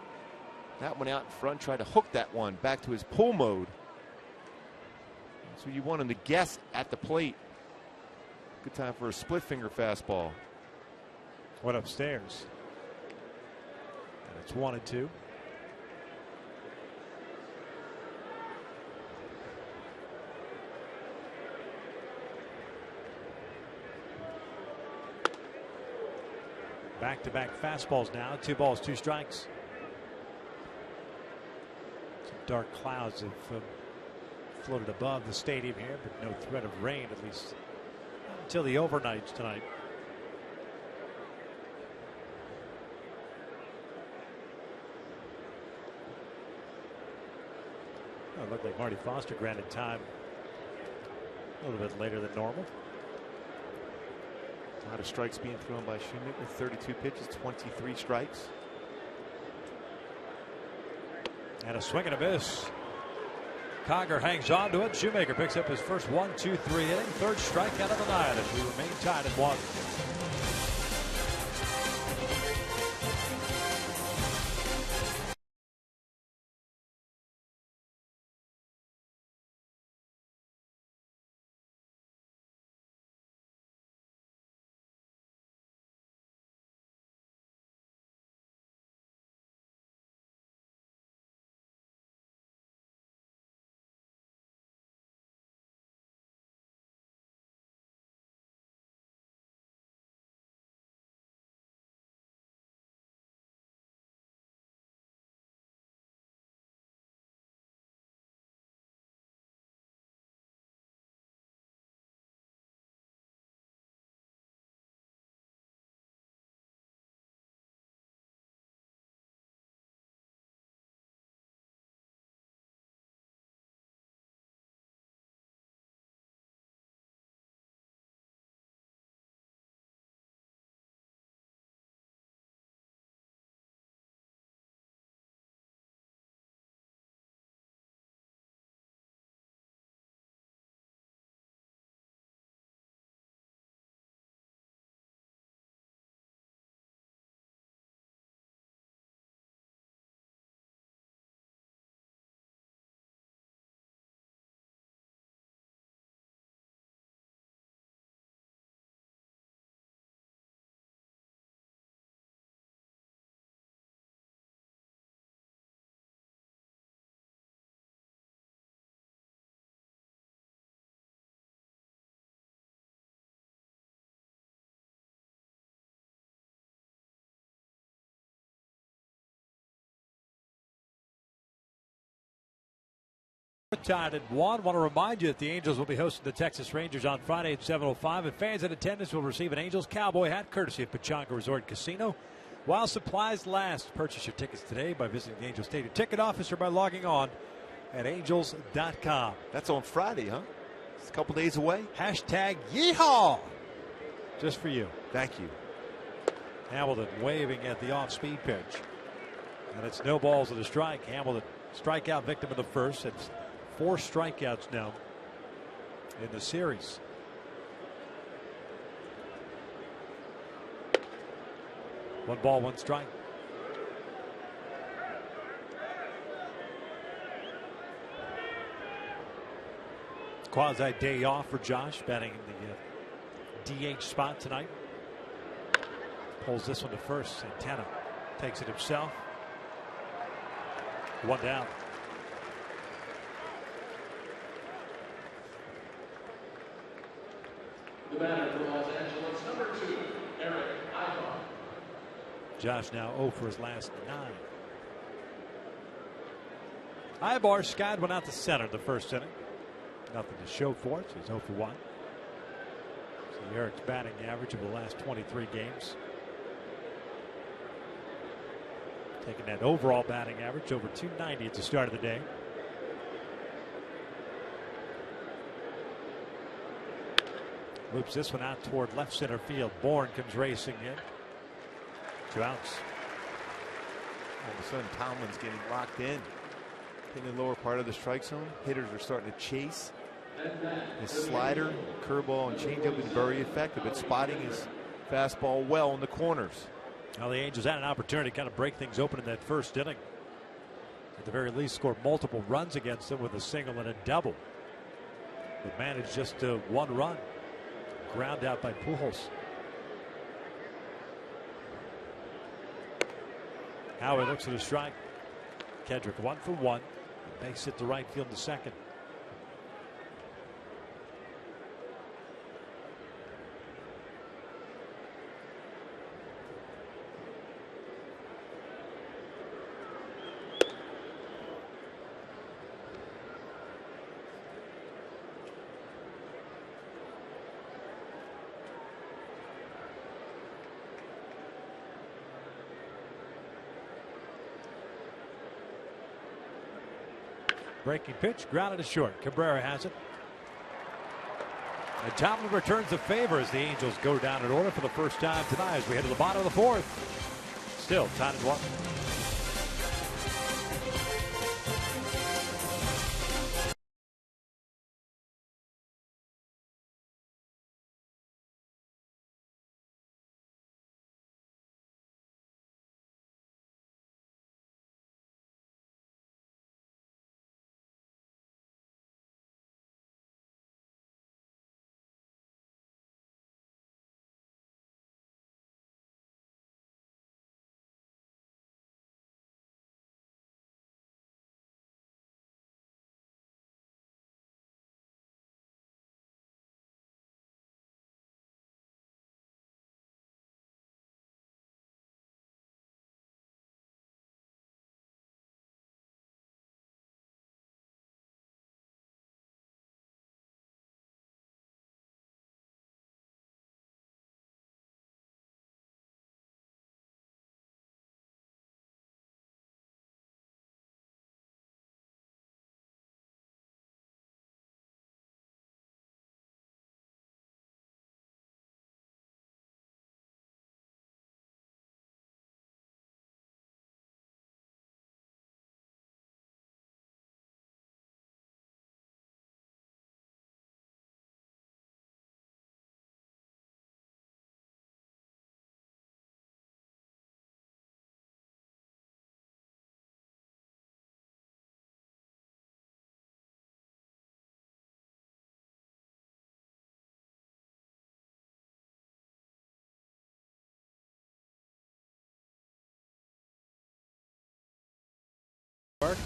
Speaker 5: That one out in front, tried to hook that one back to his pull mode. So you want him to guess at the plate. Good time for a split finger fastball.
Speaker 1: Went upstairs. And it's 1-2. Back-to-back fastballs now. 2 balls, 2 strikes. Some dark clouds have floated above the stadium here, but no threat of rain, at least until the overnights tonight. Oh, it looked like Marty Foster granted time a little bit later than normal.
Speaker 5: A lot of strikes being thrown by Shoemaker. 32 pitches, 23 strikes.
Speaker 1: And a swing and a miss. Conger hangs on to it. Shoemaker picks up his first 1, 2, 3 inning. 3rd strikeout of the night as we remain tied at 1. Tied at 1. Want to remind you that the Angels will be hosting the Texas Rangers on Friday at 7:05, and fans in attendance will receive an Angels cowboy hat courtesy of Pechanga Resort Casino while supplies last. Purchase your tickets today by visiting the Angels Stadium ticket office or by logging on at angels.com.
Speaker 5: That's on Friday, huh? It's a couple days away.
Speaker 1: Hashtag yeehaw just for you.
Speaker 5: Thank you.
Speaker 1: Hamilton waving at the off-speed pitch, and it's no balls and a strike. Hamilton strikeout victim in the first. It's 4 strikeouts now in the series. One ball, 1 strike. Quasi day off for Josh, batting in the DH spot tonight. Pulls this one to first. Santana takes it himself. One down.
Speaker 2: The batter for Los Angeles, number 2, Eric Ivar.
Speaker 1: Josh now 0 for his last 9. Ivar skied one out to center the first inning. Nothing to show for it. He's 0 for 1. See Eric's batting average over the last 23 games. Taking that overall batting average over 290 at the start of the day. Loops this one out toward left center field. Bourne comes racing in. 2 outs.
Speaker 5: All of a sudden, Tomlin's getting locked in the lower part of the strike zone. Hitters are starting to chase. His slider, curveball, and changeup have been very effective at spotting his fastball well in the corners.
Speaker 1: Now the Angels had an opportunity to kind of break things open in that first inning. At the very least, score multiple runs against them with a single and a double. But managed just 1 run. Ground out by Pujols. Howard looks at a strike. Kedrick 1 for 1. Base hit to right field to second. Breaking pitch, grounded to short. Cabrera has it. And Tomlin returns the favor as the Angels go down in order for the first time tonight as we head to the bottom of the 4th. Still tied at 1.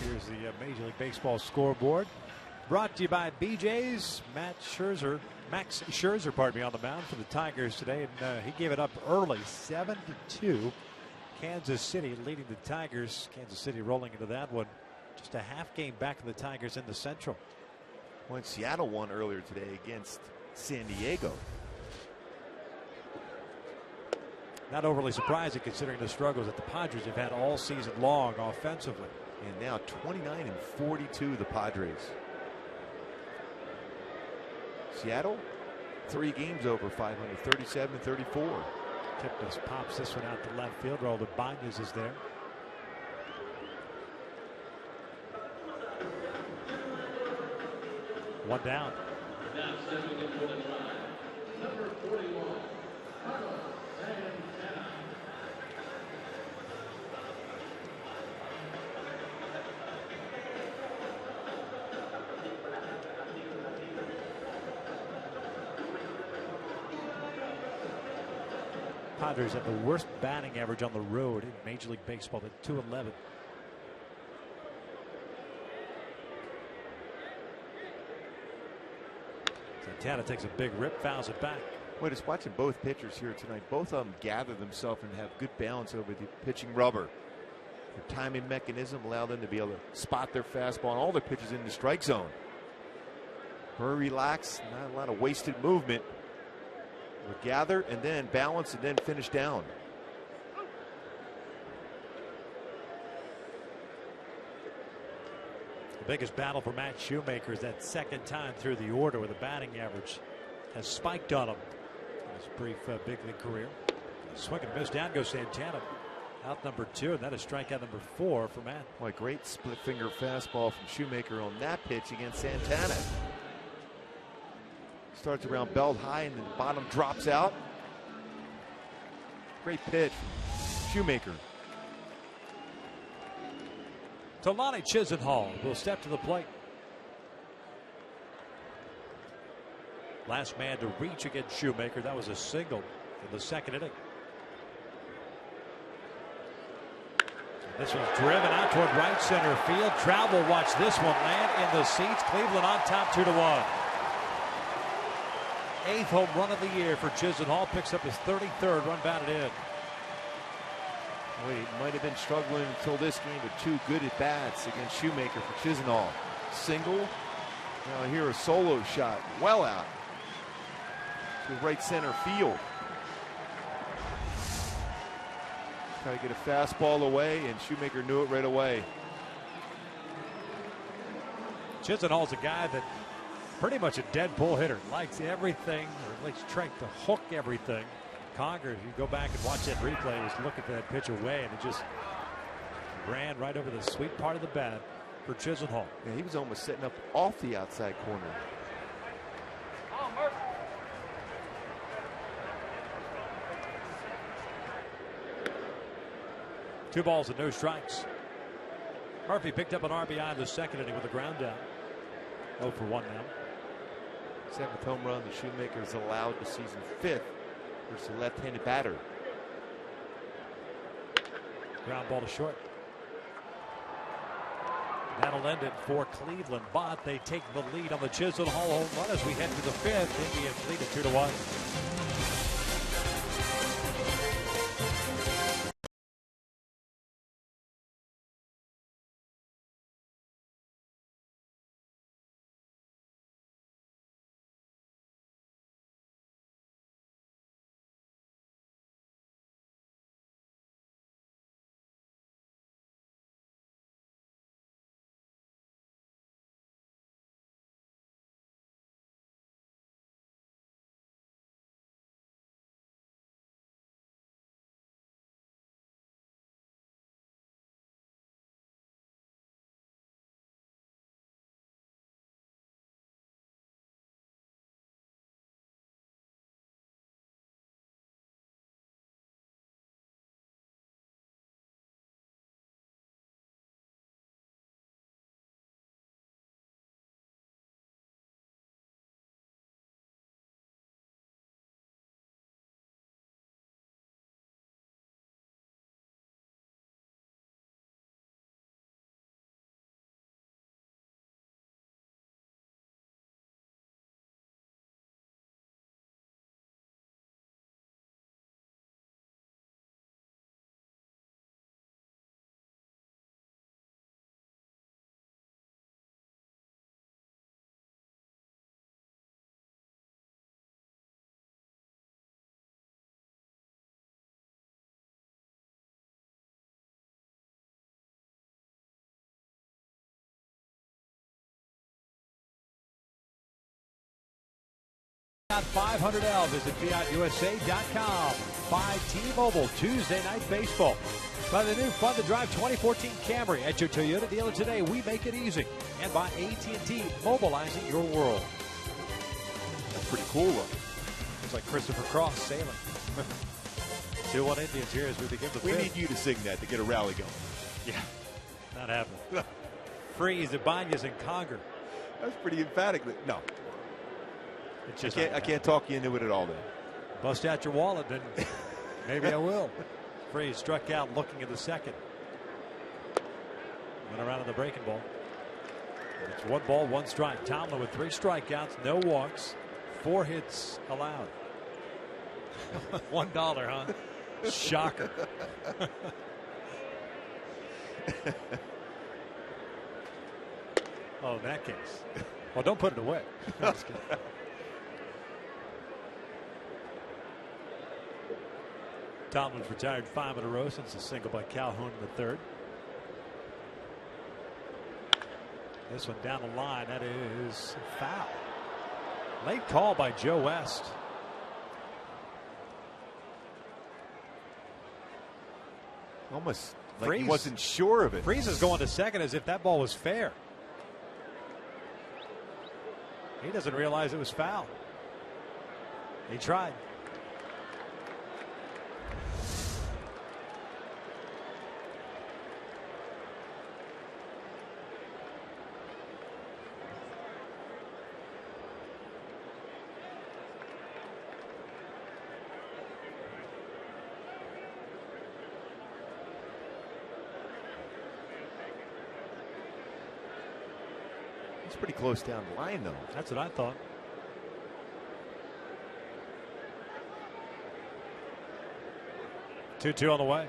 Speaker 1: Here's the Major League Baseball scoreboard. Brought to you by BJ's. Max Scherzer, pardon me, on the mound for the Tigers today. And he gave it up early, 7-2. Kansas City leading the Tigers. Kansas City rolling into that one. Just a half game back of the Tigers in the Central.
Speaker 5: When Seattle won earlier today against San Diego.
Speaker 1: Not overly surprising considering the struggles that the Padres have had all season long offensively.
Speaker 5: And now 29-42 the Padres. Seattle 3 games over 500, 37-34.
Speaker 1: Kipnis pops this one out to left field. Raul Ibanez is there. One down.
Speaker 2: Now stepping into the drive, number 41,
Speaker 1: Padres have the worst batting average on the road in Major League Baseball at .211. Santana takes a big rip, fouls it back.
Speaker 5: Well, just watching both pitchers here tonight, both of them gather themselves and have good balance over the pitching rubber. Their timing mechanism allowed them to be able to spot their fastball and all their pitches in the strike zone. Very relaxed, not a lot of wasted movement. We'll gather and then balance and then finish down.
Speaker 1: The biggest battle for Matt Shoemaker is that second time through the order where the batting average has spiked on him in his brief big league career. Swing and miss, down goes Santana. Out number 2, and that is strikeout number 4 for Matt.
Speaker 5: Boy, great split finger fastball from Shoemaker on that pitch against Santana. Starts around belt high and then the bottom drops out. Great pitch from Shoemaker.
Speaker 1: Lonnie Chisenhall will step to the plate. Last man to reach against Shoemaker. That was a single in the second inning. This one's driven out toward right center field. Trout will watch this one land in the seats. Cleveland on top 2-1. 8th home run of the year for Chisenhall. Picks up his 33rd run batted in.
Speaker 5: Well, he might have been struggling until this game with 2 good at bats against Shoemaker for Chisenhall. Single. Now here a solo shot. Well out to right center field. Try to get a fastball away, and Shoemaker knew it right away.
Speaker 1: Chisenhall's a guy that pretty much a dead pull hitter. Likes everything, or likes trying to hook everything. Conger, if you go back and watch that replay, was looking for that pitch away, and it just ran right over the sweet part of the bat for Chisenhall.
Speaker 5: Yeah, he was almost setting up off the outside corner.
Speaker 1: Two balls and no strikes. Murphy picked up an RBI in the second inning with a ground down. 0 for 1 now.
Speaker 5: 7th home run the Shoemaker is allowed this season, 5th versus a left-handed batter.
Speaker 1: Ground ball to short. That'll end it for Cleveland, but they take the lead on the Chisenhall home run as we head to the 5th. Indians lead it 2-1. $500L. Visit FiatUSA.com. By T-Mobile Tuesday Night Baseball. By the new Fun to Drive 2014 Camry at your Toyota dealer today. We make it easy. And by AT&T, mobilizing your world.
Speaker 5: That's pretty cool look.
Speaker 1: It's like Christopher Cross sailing. 2-1 Indians here as we begin the 5th.
Speaker 5: We need you to sing that to get a rally going.
Speaker 1: Yeah, not happening. Freeze, Ibanez, and Conger.
Speaker 5: That's pretty emphatic. No.
Speaker 1: It's just
Speaker 5: I can't talk you into it at all then.
Speaker 1: Bust out your wallet, then Maybe I will. Freese struck out looking at the second. Went around in the breaking ball. It's 1 ball, 1 strike. Tomlin with 3 strikeouts, no walks, 4 hits allowed. $1, huh? Shocker. Oh, in that case. Well, don't put it away. Tomlin's retired 5 in a row since a single by Calhoun in the 3rd. This one down the line. That is foul. Late call by Joe West.
Speaker 5: Almost like he wasn't sure of it.
Speaker 1: Freese is going to second as if that ball was fair. He doesn't realize it was foul. He tried.
Speaker 5: It's pretty close down the line, though.
Speaker 1: That's what I thought. Two on the way.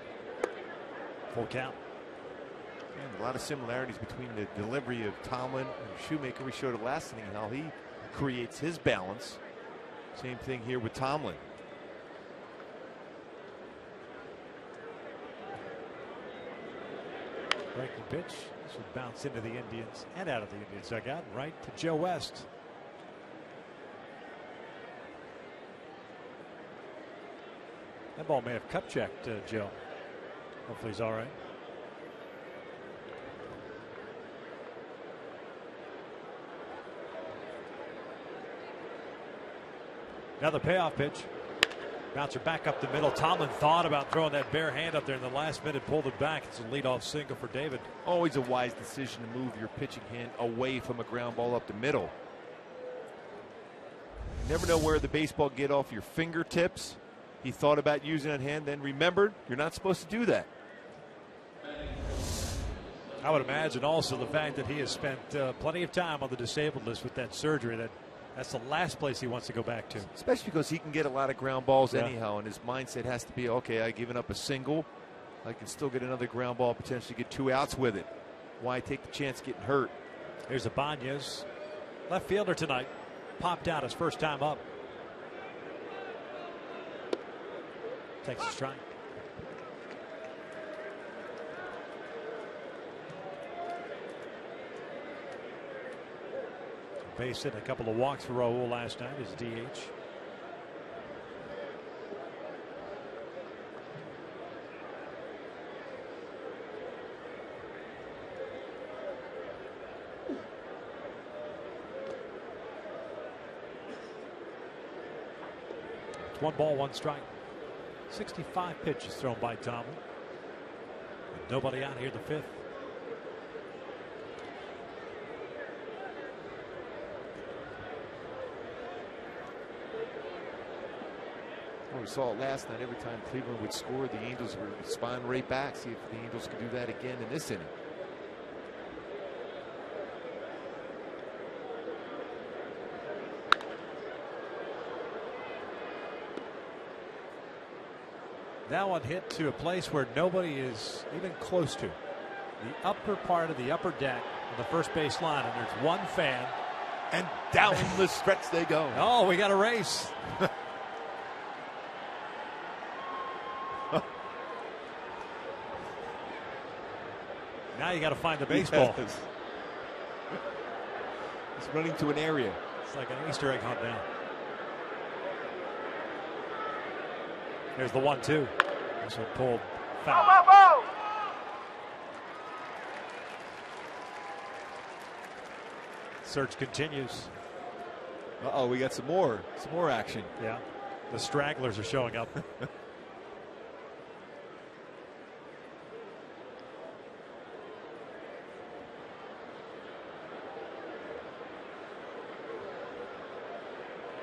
Speaker 1: Full count.
Speaker 5: And a lot of similarities between the delivery of Tomlin and Shoemaker. We showed it last inning how he creates his balance. Same thing here with Tomlin.
Speaker 1: Breaking pitch. This would bounce into the Indians and out of the Indians dugout, right to Joe West. That ball may have cup checked Joe. Hopefully he's all right. Another payoff pitch. Bouncer back up the middle. Tomlin thought about throwing that bare hand up there in the last minute, pulled it back. It's a leadoff single for David.
Speaker 5: Always a wise decision to move your pitching hand away from a ground ball up the middle. You never know where the baseball get off your fingertips. He thought about using that hand, then remembered you're not supposed to do that.
Speaker 1: I would imagine also the fact that he has spent plenty of time on the disabled list with that surgery. That's the last place he wants to go back to.
Speaker 5: Especially because he can get a lot of ground balls anyhow, and his mindset has to be, okay, I've given up a single. I can still get another ground ball, potentially get 2 outs with it. Why take the chance of getting hurt?
Speaker 1: Here's Ibanez, left fielder tonight. Popped out his first time up. Takes a strike. Base hit, a couple of walks for Raul last night as DH. It's 1 ball, 1 strike. 65 pitches thrown by Tomlin. And nobody out here the 5th.
Speaker 5: Well, we saw it last night. Every time Cleveland would score, the Angels would respond right back. See if the Angels could do that again in this inning.
Speaker 1: That one hit to a place where nobody is even close to. The upper part of the upper deck on the first base line, and there's one fan.
Speaker 5: And down the stretch they go.
Speaker 1: Oh, we got a race. Now you got to find the baseball.
Speaker 5: Yes. It's running to an area.
Speaker 1: It's like an Easter egg hunt now. Here's the 1-2. This one pulled foul. Search continues.
Speaker 5: Uh-oh, we got some more action.
Speaker 1: Yeah, the stragglers are showing up.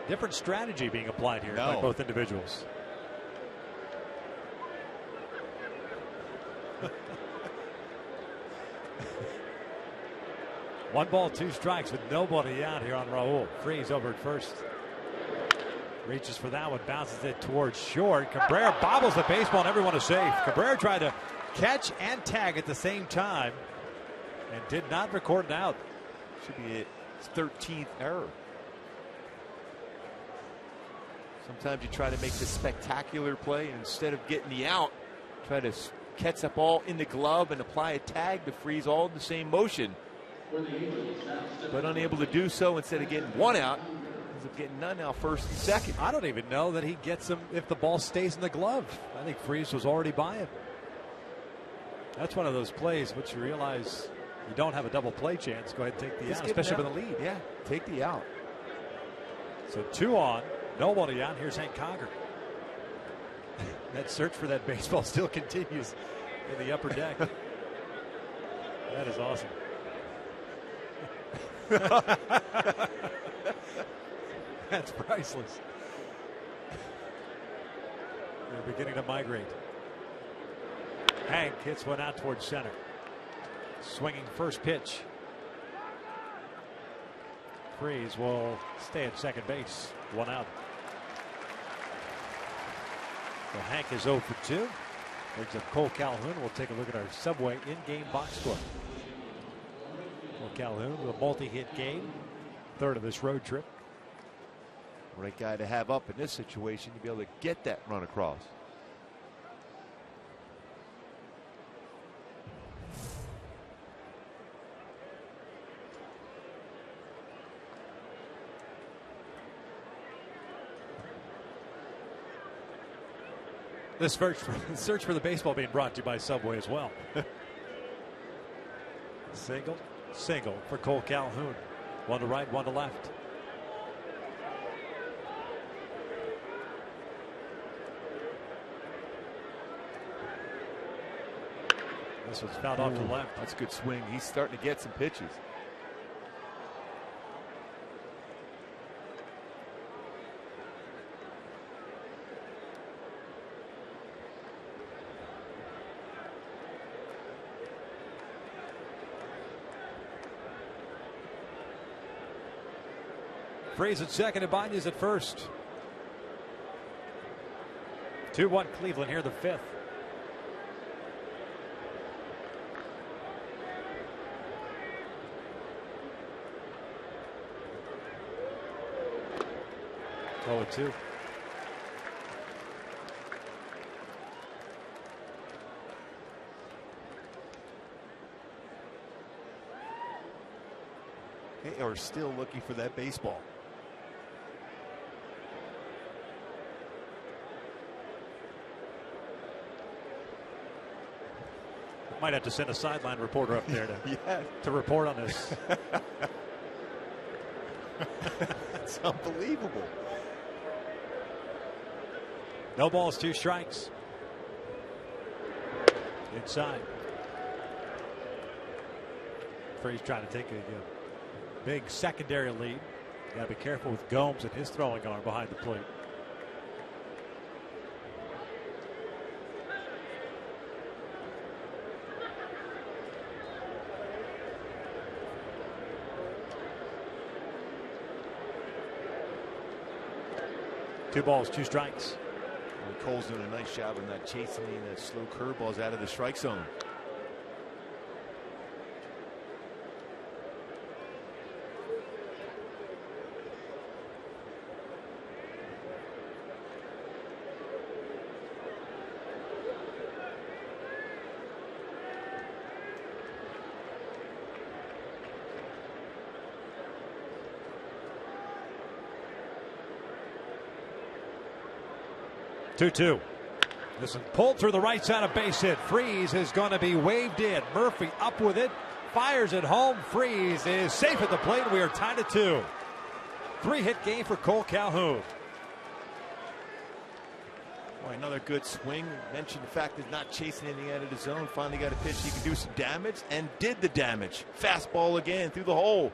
Speaker 1: Different strategy being applied here by both individuals. 1 ball, 2 strikes with nobody out here on Raul. Freeze over at first. Reaches for that one, bounces it towards short. Cabrera bobbles the baseball and everyone is safe. Cabrera tried to catch and tag at the same time and did not record an out.
Speaker 5: Should be his 13th error. Sometimes you try to make the spectacular play, and instead of getting the out, try to catch that ball in the glove and apply a tag to Freeze all in the same motion. But unable to do so, instead of getting 1 out, ends up getting none now, first and second.
Speaker 1: I don't even know that he gets him if the ball stays in the glove. I think Freeze was already by him. That's one of those plays which you realize you don't have a double play chance. Go ahead and take the out, especially with a lead.
Speaker 5: Yeah, take the out.
Speaker 1: So 2 on, nobody out. Here's Hank Conger. That search for that baseball still continues in the upper deck. That is awesome. That's priceless. They're beginning to migrate. Hank hits one out towards center. Swinging first pitch. Freeze will stay at second base. 1 out. So Hank is 0 for 2. Brings up Cole Calhoun. We'll take a look at our Subway in-game box score. Cole Calhoun with a multi-hit game. 3rd of this road trip.
Speaker 5: Right guy to have up in this situation to be able to get that run across.
Speaker 1: This search for the baseball being brought to you by Subway as well. Single for Cole Calhoun. 1 to right, 1 to left. This one's fouled off to the left.
Speaker 5: That's a good swing. He's starting to get some pitches.
Speaker 1: Freeze at second and Banya's at first. 2-1 Cleveland here, the 5th. Oh, 2.
Speaker 5: They are still looking for that baseball.
Speaker 1: Might have to send a sideline reporter up there to report on this.
Speaker 5: It's unbelievable.
Speaker 1: No balls, 2 strikes. Inside. Freeze trying to take a big secondary lead. Got to be careful with Gomes and his throwing arm behind the plate. Two balls, 2 strikes.
Speaker 5: Cole's doing a nice job of not chasing the slow curveballs out of the strike zone.
Speaker 1: Two. This is pulled through the right side of base hit. Freeze is going to be waved in. Murphy up with it. Fires it home. Freeze is safe at the plate. We are tied at 2. 3-hit game for Cole Calhoun.
Speaker 5: Boy, another good swing. Mentioned the fact he's not chasing anything out of the zone. Finally got a pitch he could do some damage, and did the damage. Fastball again through the hole.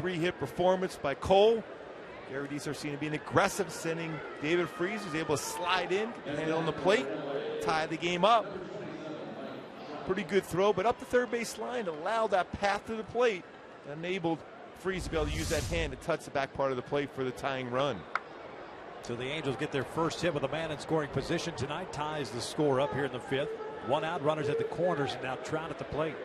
Speaker 5: 3-hit performance by Cole. Gary Deeser seemed to be an aggressive, sending David Freeze, who's able to slide in and on the plate, tie the game up. Pretty good throw, but up the third base line to allow that path to the plate enabled Freese to be able to use that hand to touch the back part of the plate for the tying run.
Speaker 1: So the Angels get their first hit with a man in scoring position tonight. Ties the score up here in the 5th. 1 out, runners at the corners, and now Trout at the plate.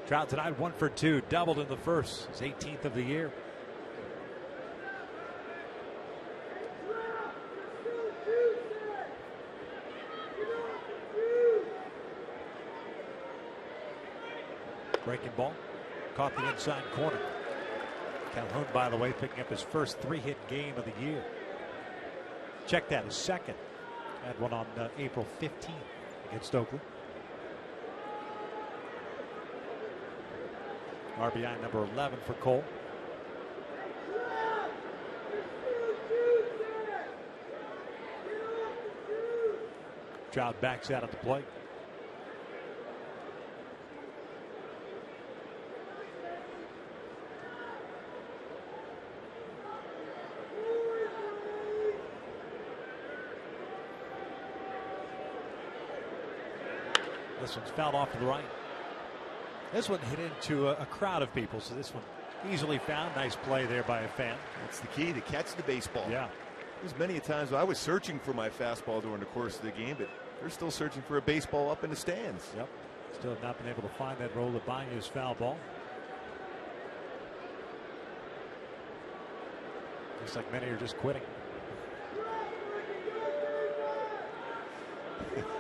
Speaker 1: Trout tonight 1 for 2, doubled in the first, his 18th of the year. Breaking ball, caught the inside corner. Calhoun, by the way, picking up his first 3-hit game of the year. Check that, his second. Had one on April 15th against Oakland. RBI number 11 for Cole. Trout backs out at the plate. This one's fouled off to the right. This one hit into a crowd of people, so this one easily found. Nice play there by a fan.
Speaker 5: That's the key, to catch the baseball.
Speaker 1: Yeah.
Speaker 5: There's many a times I was searching for my fastball during the course of the game, but they're still searching for a baseball up in the stands.
Speaker 1: Yep. Still have not been able to find that roll to Banya's foul ball. Looks like many are just quitting.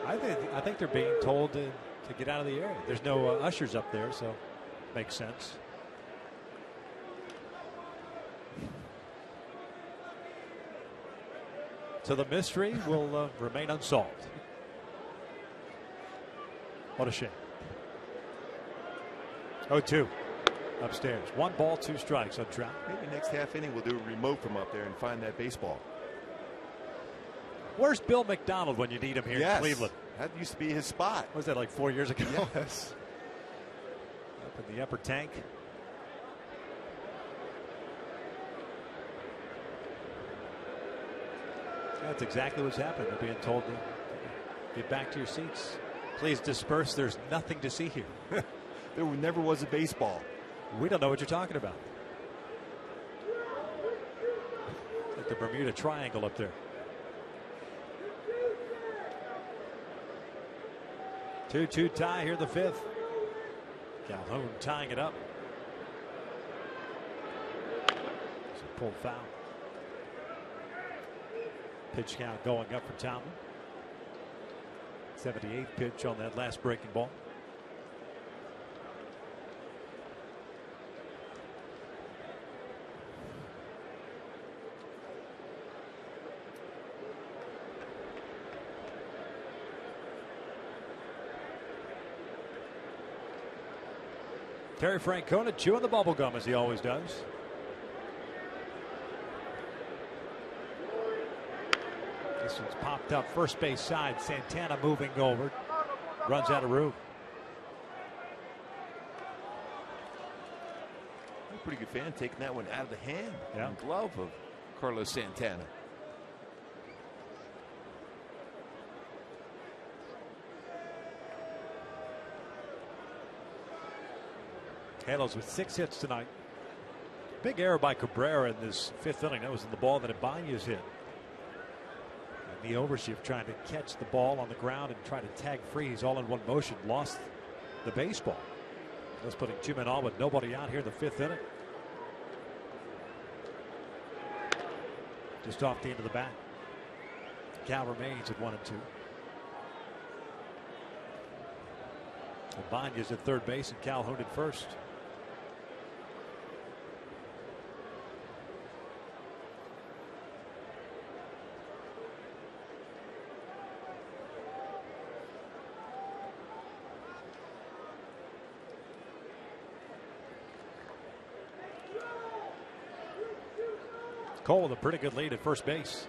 Speaker 1: I think they're being told to get out of the area. There's no ushers up there, so makes sense. So the mystery will remain unsolved. What a shame. 0-2 upstairs. 1 ball, 2 strikes on Trout.
Speaker 5: Maybe next half inning we'll do a remote from up there and find that baseball.
Speaker 1: Where's Bill McDonald when you need him here in Cleveland?
Speaker 5: That used to be his spot.
Speaker 1: Was that like 4 years ago?
Speaker 5: Yes.
Speaker 1: Up in the upper tank. That's exactly what's happened. They're being told to get back to your seats. Please disperse. There's nothing to see here.
Speaker 5: There never was a baseball.
Speaker 1: We don't know what you're talking about. Like the Bermuda Triangle up there. 2-2 tie here in the 5th. Calhoun tying it up. It's a pulled foul. Pitch count going up for Tomlin. 78th pitch on that last breaking ball. Terry Francona chewing the bubble gum as he always does. This one's popped up first base side. Santana moving over. Runs out of room.
Speaker 5: A pretty good fan taking that one out of the hand and glove of Carlos Santana.
Speaker 1: Halos with 6 hits tonight. Big error by Cabrera in this 5th inning. That was in the ball that Ibanez hit. And the overshift trying to catch the ball on the ground and try to tag Freeze all in one motion. Lost the baseball. That's putting 2 men on with nobody out here in the 5th inning. Just off the end of the bat. Cal remains at 1-2. Ibanez at third base and Calhoun at first. Cole with a pretty good lead at first base.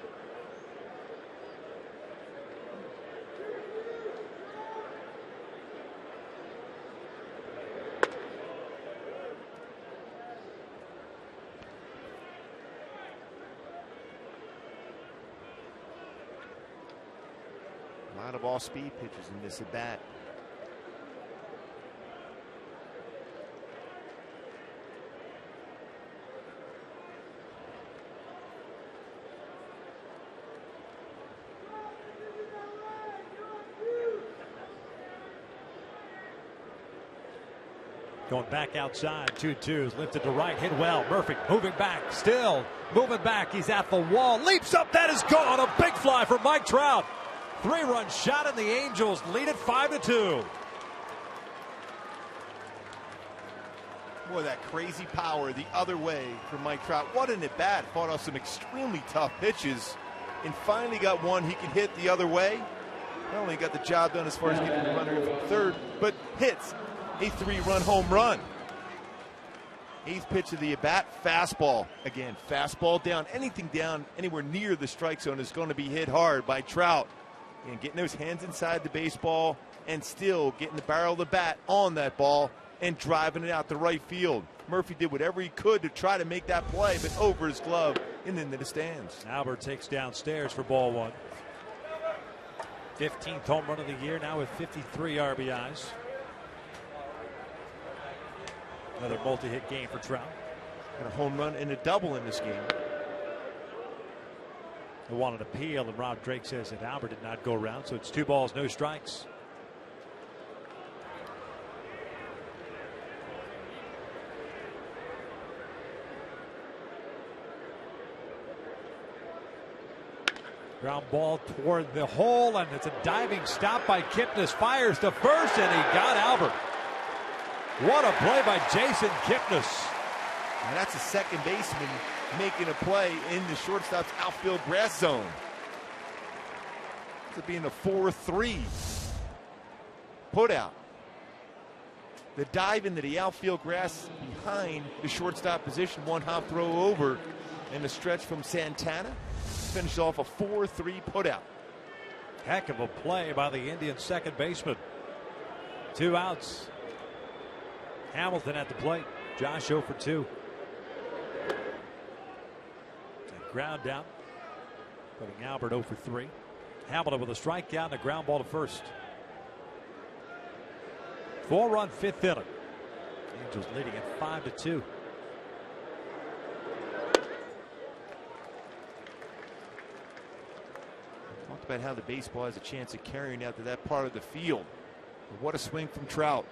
Speaker 5: lot of off-speed pitches in this at bat.
Speaker 1: Going back outside, 2-2, lifted to right, hit well. Murphy moving back, still moving back. He's at the wall, leaps up, that is gone. A big fly for Mike Trout. 3-run shot, and the Angels lead it 5-2.
Speaker 5: Boy, that crazy power the other way from Mike Trout. What an at bat! Fought off some extremely tough pitches, and finally got one he could hit the other way. Not only got the job done as far as getting the runner from third, but hits a 3-run home run. 8th pitch of the at-bat, fastball. Again, fastball down. Anything down anywhere near the strike zone is going to be hit hard by Trout. And getting those hands inside the baseball and still getting the barrel of the bat on that ball and driving it out to right field. Murphy did whatever he could to try to make that play, but over his glove and into the stands.
Speaker 1: Albert takes downstairs for ball 1. 15th home run of the year, now with 53 RBIs. Another multi-hit game for Trout.
Speaker 5: And a home run and a double in this game.
Speaker 1: They wanted an appeal, and Rob Drake says that Albert did not go around, so it's 2 balls, no strikes. Ground ball toward the hole, and it's a diving stop by Kipnis. Fires to first, and he got Albert. What a play by Jason Kipnis.
Speaker 5: And that's a second baseman making a play in the shortstop's outfield grass zone. It's being a 4-3 put out. The dive into the outfield grass behind the shortstop position, 1-hop throw over, and the stretch from Santana finished off a 4-3 put out.
Speaker 1: Heck of a play by the Indians second baseman. 2 outs. Hamilton at the plate. Josh 0 for 2. Ground down, putting Albert 0 for 3. Hamilton with a strikeout and a ground ball to first. 4-run 5th inning. Angels leading at 5-2.
Speaker 5: Talked about how the baseball has a chance of carrying out to that part of the field. But what a swing from Trout.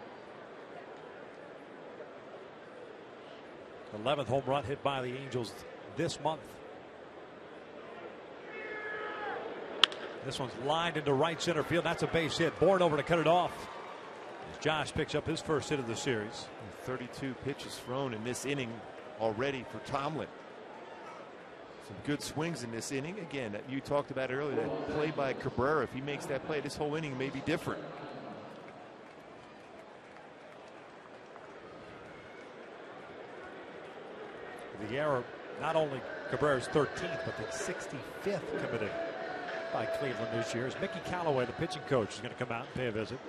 Speaker 1: 11th home run hit by the Angels this month. This one's lined into right center field. That's a base hit. Bourne over to cut it off. As Josh picks up his first hit of the series.
Speaker 5: 32 pitches thrown in this inning already for Tomlin. Some good swings in this inning. Again, you talked about earlier, that play by Cabrera. If he makes that play, this whole inning may be different.
Speaker 1: The error, not only Cabrera's 13th, but the 65th committed by Cleveland this year. As Mickey Callaway, the pitching coach, is going to come out and pay a visit.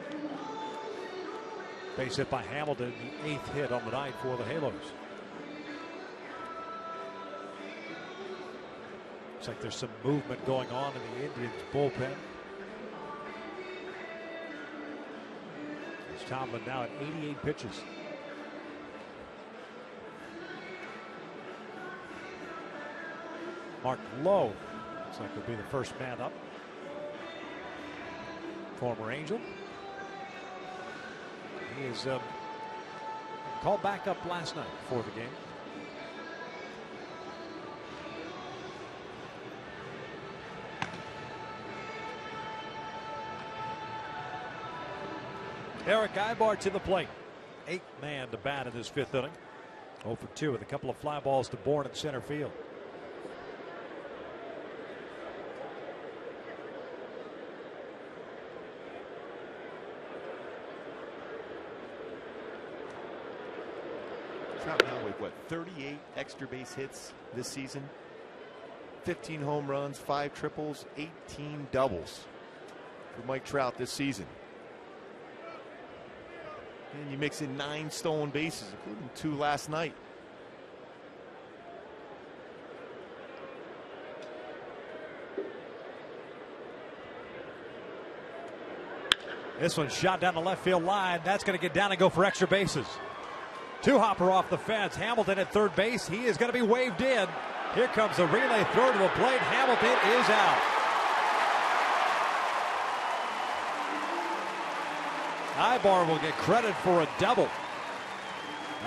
Speaker 1: Base hit by Hamilton, the 8th hit on the night for the Halos. Looks like there's some movement going on in the Indians bullpen. It's Tomlin now at 88 pitches. Mark Lowe looks like he'll be the first man up. Former Angel. He is called back up last night before the game. Eric Ibar to the plate. 8th man to bat in this 5th inning. 0 for 2 with a couple of fly balls to Bourne in center field.
Speaker 5: Trout now with what, 38 extra base hits this season, 15 home runs, 5 triples, 18 doubles for Mike Trout this season. And you mix in 9 stolen bases, including 2 last night.
Speaker 1: This one's shot down the left field line. That's going to get down and go for extra bases. Two-hopper off the fence. Hamilton at third base. He is going to be waved in. Here comes a relay throw to the plate. Hamilton is out. Ibar will get credit for a double.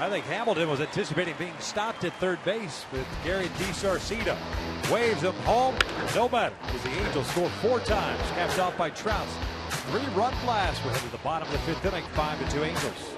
Speaker 1: I think Hamilton was anticipating being stopped at third base with Gary DiSarcida. Waves him home. No matter, as the Angels score 4 times. Capped off by Trout's 3-run blast. We're headed to the bottom of the 5th inning. 5-2 Angels.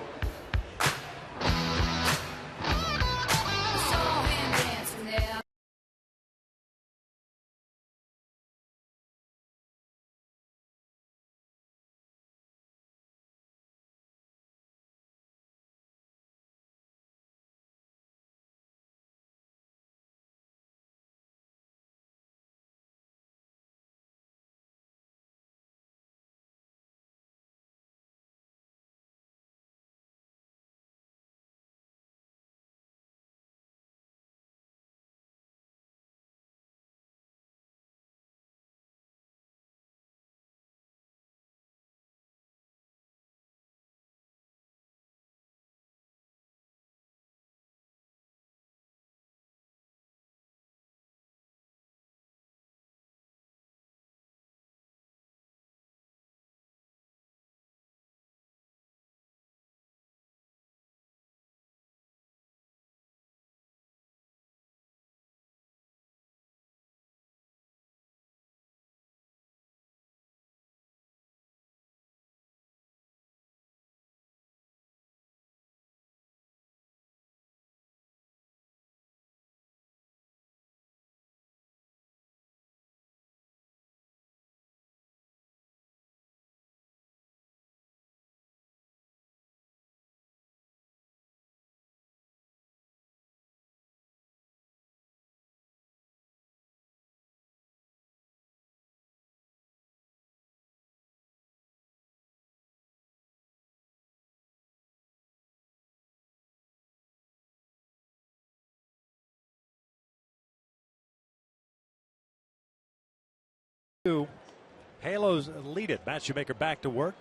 Speaker 1: Halos lead it. Matt Shoemaker back to work.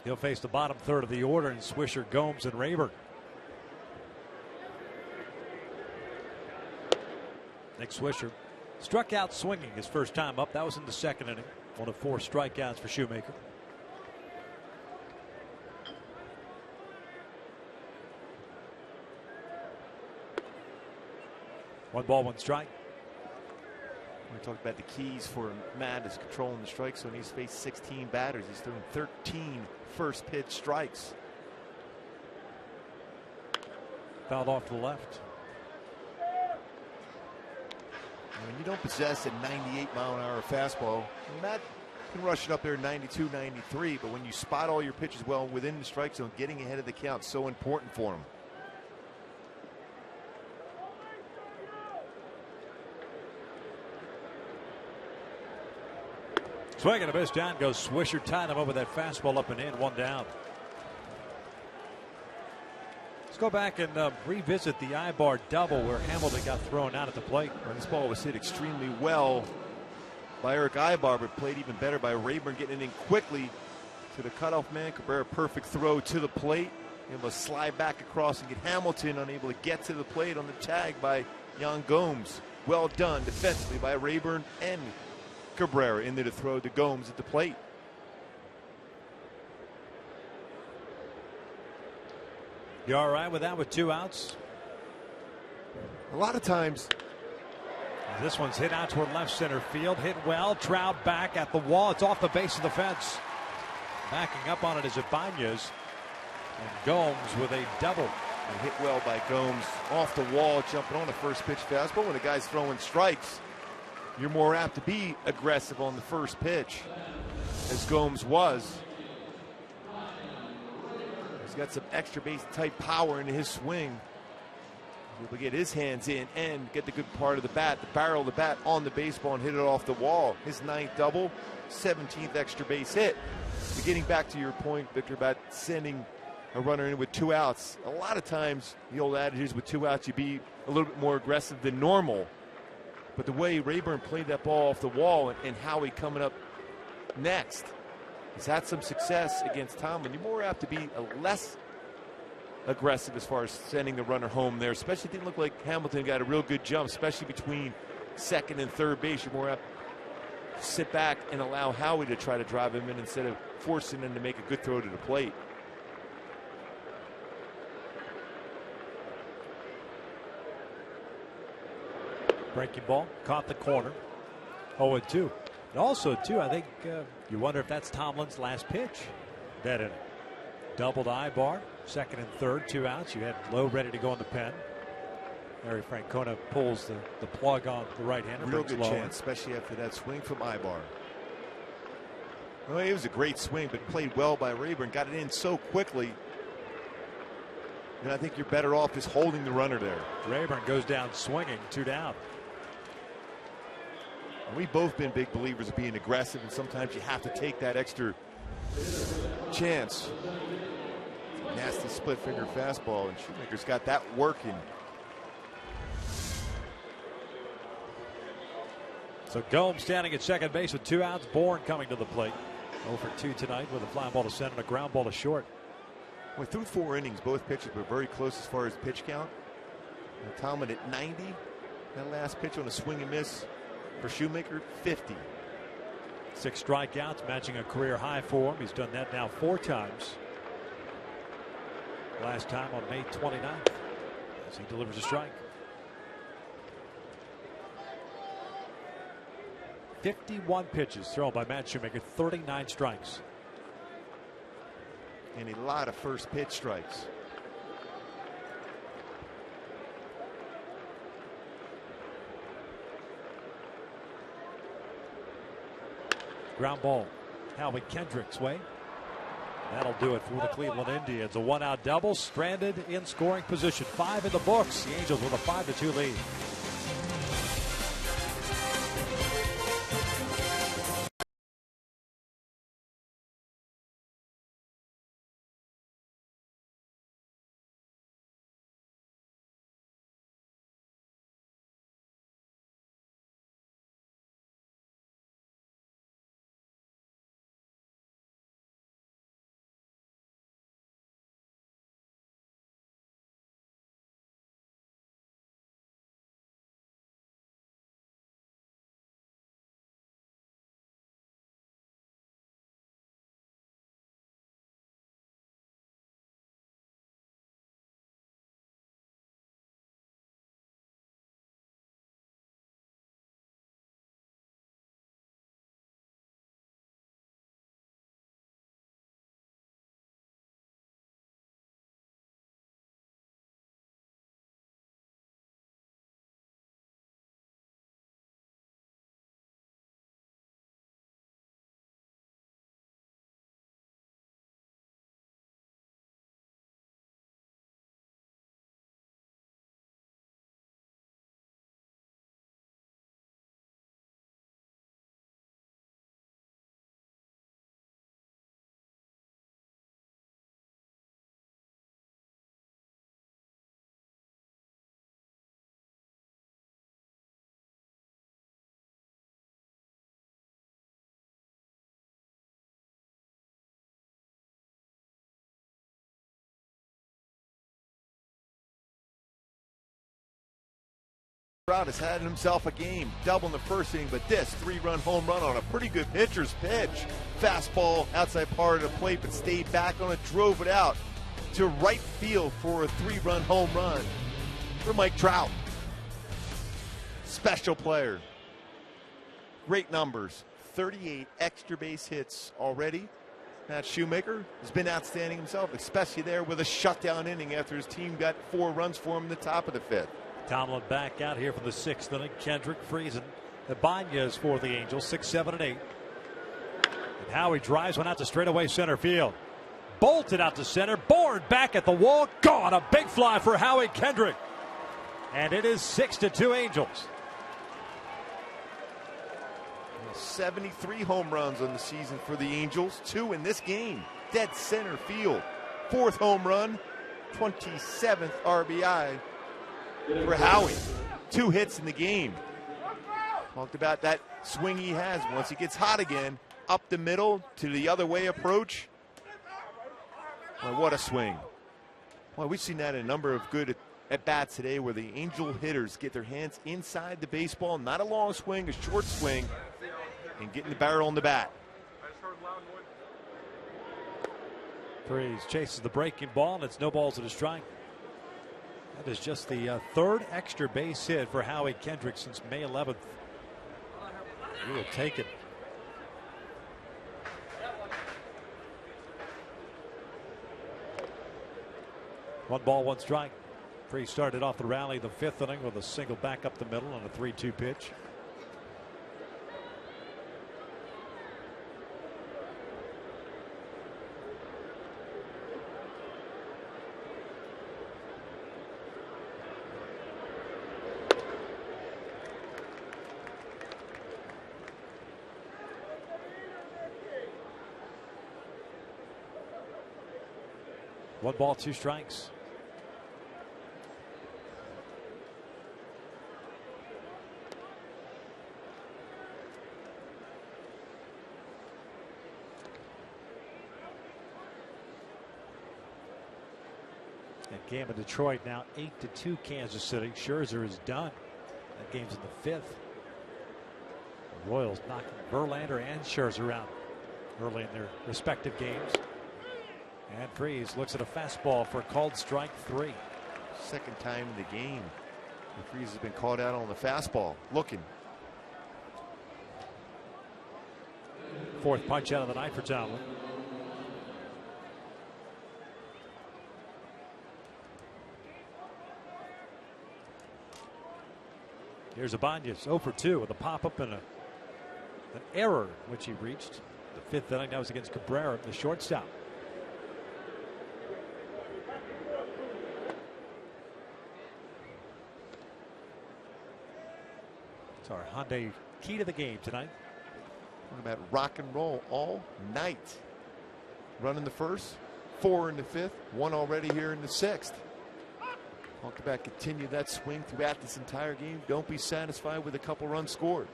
Speaker 1: He'll face the bottom third of the order in Swisher, Gomes, and Rayburn. Nick Swisher struck out swinging his first time up. That was in the 2nd inning. 1 of 4 strikeouts for Shoemaker. One ball, one strike.
Speaker 5: We talked about the keys for Matt is controlling the strike zone. He's faced 16 batters. He's throwing 13 first pitch strikes.
Speaker 1: Fouled off to the left.
Speaker 5: When you don't possess a 98-mile-an-hour fastball, Matt can rush it up there 92, 93. But when you spot all your pitches well within the strike zone, getting ahead of the count is so important for him.
Speaker 1: Swing and a miss. Down goes Swisher. Tied him over that fastball up and in. 1 down. Let's go back and revisit the Ibar double where Hamilton got thrown out at the plate.
Speaker 5: Well, this ball was hit extremely well by Eric Ibar, but played even better by Rayburn, getting it in quickly to the cutoff man. Cabrera, perfect throw to the plate. Able to slide back across and get Hamilton unable to get to the plate on the tag by Yan Gomes. Well done defensively by Rayburn and Cabrera into the throw to Gomes at the plate.
Speaker 1: You all right with that with 2 outs?
Speaker 5: A lot of times.
Speaker 1: This one's hit out toward left center field. Hit well. Trout back at the wall. It's off the base of the fence. Backing up on it is Ibanez. And Gomes with a double.
Speaker 5: And hit well by Gomes off the wall, jumping on a first pitch fastball. When a guy's throwing strikes, you're more apt to be aggressive on the first pitch, as Gomes was. He's got some extra base type power into his swing. He'll be able to get his hands in and get the good part of the bat, the barrel of the bat on the baseball and hit it off the wall. His 9th double, 17th extra base hit. But getting back to your point, Victor, about sending a runner in with 2 outs. A lot of times the old adage is with 2 outs you be a little bit more aggressive than normal. But the way Rayburn played that ball off the wall and Howie coming up next, He's had some success against Tomlin. You're more apt to be a less aggressive as far as sending the runner home there. Especially, it didn't look like Hamilton got a real good jump, especially between second and third base. You're more apt to sit back and allow Howie to try to drive him in instead of forcing him to make a good throw to the plate.
Speaker 1: Breaking ball, caught the corner. 0-2. And also, too, I think you wonder if that's Tomlin's last pitch. Dead inning. Doubled I bar, second and third, 2 outs. You had Lowe ready to go in the pen. Harry Francona pulls the plug on the right-hander.
Speaker 5: Real good chance, especially after that swing from Ibar. Well, it was a great swing, but played well by Rayburn. Got it in so quickly. And I think you're better off just holding the runner there.
Speaker 1: Rayburn goes down swinging, 2 down.
Speaker 5: We've both been big believers of being aggressive, and sometimes you have to take that extra chance. Nasty split finger fastball, and Shoemaker's got that working.
Speaker 1: So Gomes standing at second base with 2 outs. Bourne coming to the plate. 0 for 2 tonight with a fly ball to center and a ground ball to short.
Speaker 5: Well, through 4 innings, both pitchers were very close as far as pitch count. And Tomlin at 90. That last pitch on a swing and miss for Shoemaker, 50.
Speaker 1: 6 strikeouts, matching a career high for him. He's done that now 4 times. Last time on May 29th as he delivers a strike. 51 pitches thrown by Matt Shoemaker, 39 strikes.
Speaker 5: And a lot of first pitch strikes.
Speaker 1: Ground ball. Howie Kendrick's way. That'll do it for the Cleveland Indians. A 1-out double, stranded in scoring position. 5 in the books. The Angels with a 5-2 lead.
Speaker 5: Trout has had himself a game, double in the first inning, but this 3-run home run on a pretty good pitcher's pitch. Fastball outside part of the plate, but stayed back on it, drove it out to right field for a 3-run home run for Mike Trout. Special player. Great numbers, 38 extra base hits already. Matt Shoemaker has been outstanding himself, especially there with a shutdown inning after his team got 4 runs for him in the top of the 5th.
Speaker 1: Tomlin back out here for the 6th inning. Kendrick, Friesen, Ibanez for the Angels, 6, 7, and 8. And Howie drives one out to straightaway center field. Bolted out to center. Bourne back at the wall. Gone. A big fly for Howie Kendrick. And it is 6-2 Angels.
Speaker 5: 73 home runs on the season for the Angels. 2 in this game. Dead center field. 4th home run. 27th RBI. For Howie, 2 hits in the game. Talked about that swing he has once he gets hot again. up the middle to the other way approach. Well, what a swing. Well, we've seen that in a number of good at-bats today where the Angel hitters get their hands inside the baseball, not a long swing, a short swing, and getting the barrel on the bat.
Speaker 1: Freeze chases the breaking ball, and it's no balls at a strike. That is just the third extra base hit for Howie Kendrick since May 11th. We will take it. One ball, one strike. Freeze started off the rally the fifth inning with a single back up the middle on a 3-2 pitch. One ball, two strikes. That game in Detroit now 8-2 Kansas City. Scherzer is done. That game's in the fifth. The Royals knocking Verlander and Scherzer out early in their respective games. And Freeze looks at a fastball for a called strike 3.
Speaker 5: Second time in the game. And Freeze has been called out on the fastball. Looking.
Speaker 1: Fourth punch out of the night for Tomlin. Here's Ibanez 0 for 2 with a pop-up and an error which he reached. The fifth inning, that was against Cabrera, the shortstop. It's our Hyundai key to the game tonight.
Speaker 5: Talking about rock and roll all night. Running the first, 4 in the fifth, 1 already here in the sixth. Talked about continue that swing throughout this entire game. Don't be satisfied with a couple runs scored.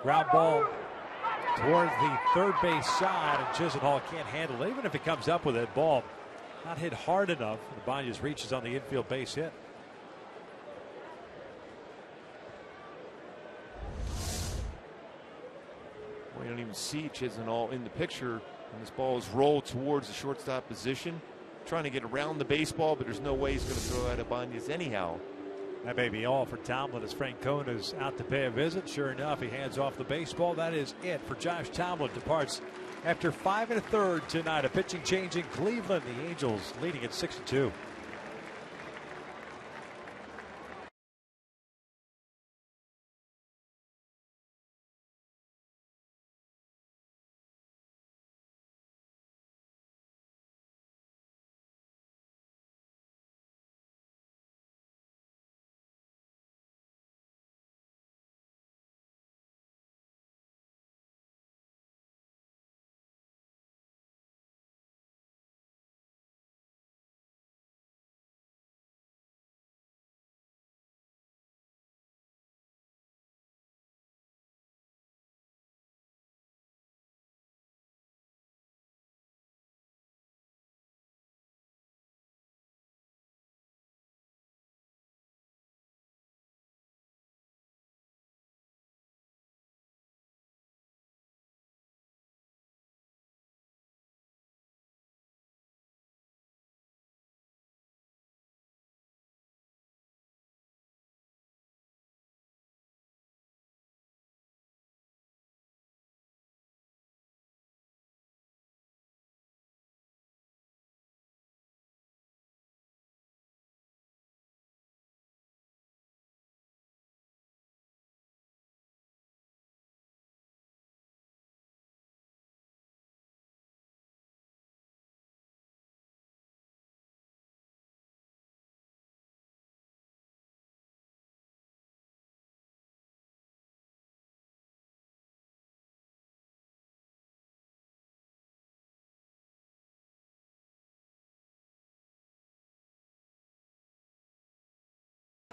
Speaker 1: Ground ball towards the third base side, and Chisenhall can't handle it. Even if it comes up with it, ball not hit hard enough. Ibanez reaches on the infield base hit.
Speaker 5: Well, you don't even see Chisenhall in the picture when this ball is rolled towards the shortstop position. Trying to get around the baseball, but there's no way he's going to throw out Ibanez anyhow.
Speaker 1: That may be all for Tomlin as Frank Cohn is out to pay a visit. Sure enough, he hands off the baseball. That is it for Josh Tomlin. Departs after 5 1/3 tonight. A pitching change in Cleveland. The Angels leading at 6-2.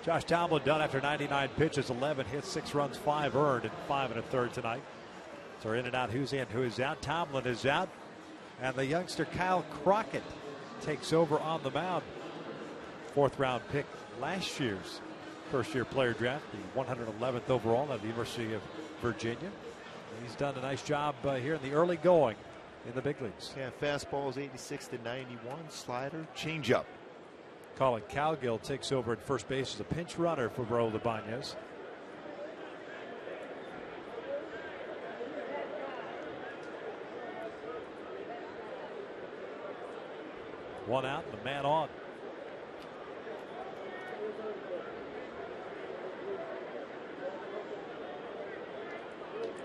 Speaker 1: Josh Tomlin done after 99 pitches, 11 hits, 6 runs, 5 earned, and 5 1/3 tonight. So in and out, who's in, who's out. Tomlin is out, and the youngster Kyle Crockett takes over on the mound. 4th round pick last year's first-year player draft, the 111th overall at the University of Virginia. He's done a nice job here in the early going in the big leagues.
Speaker 5: Yeah, fastball is 86 to 91, slider, changeup.
Speaker 1: Colin Cowgill takes over at first base as a pinch runner for Raul Ibanez. One out and a man on.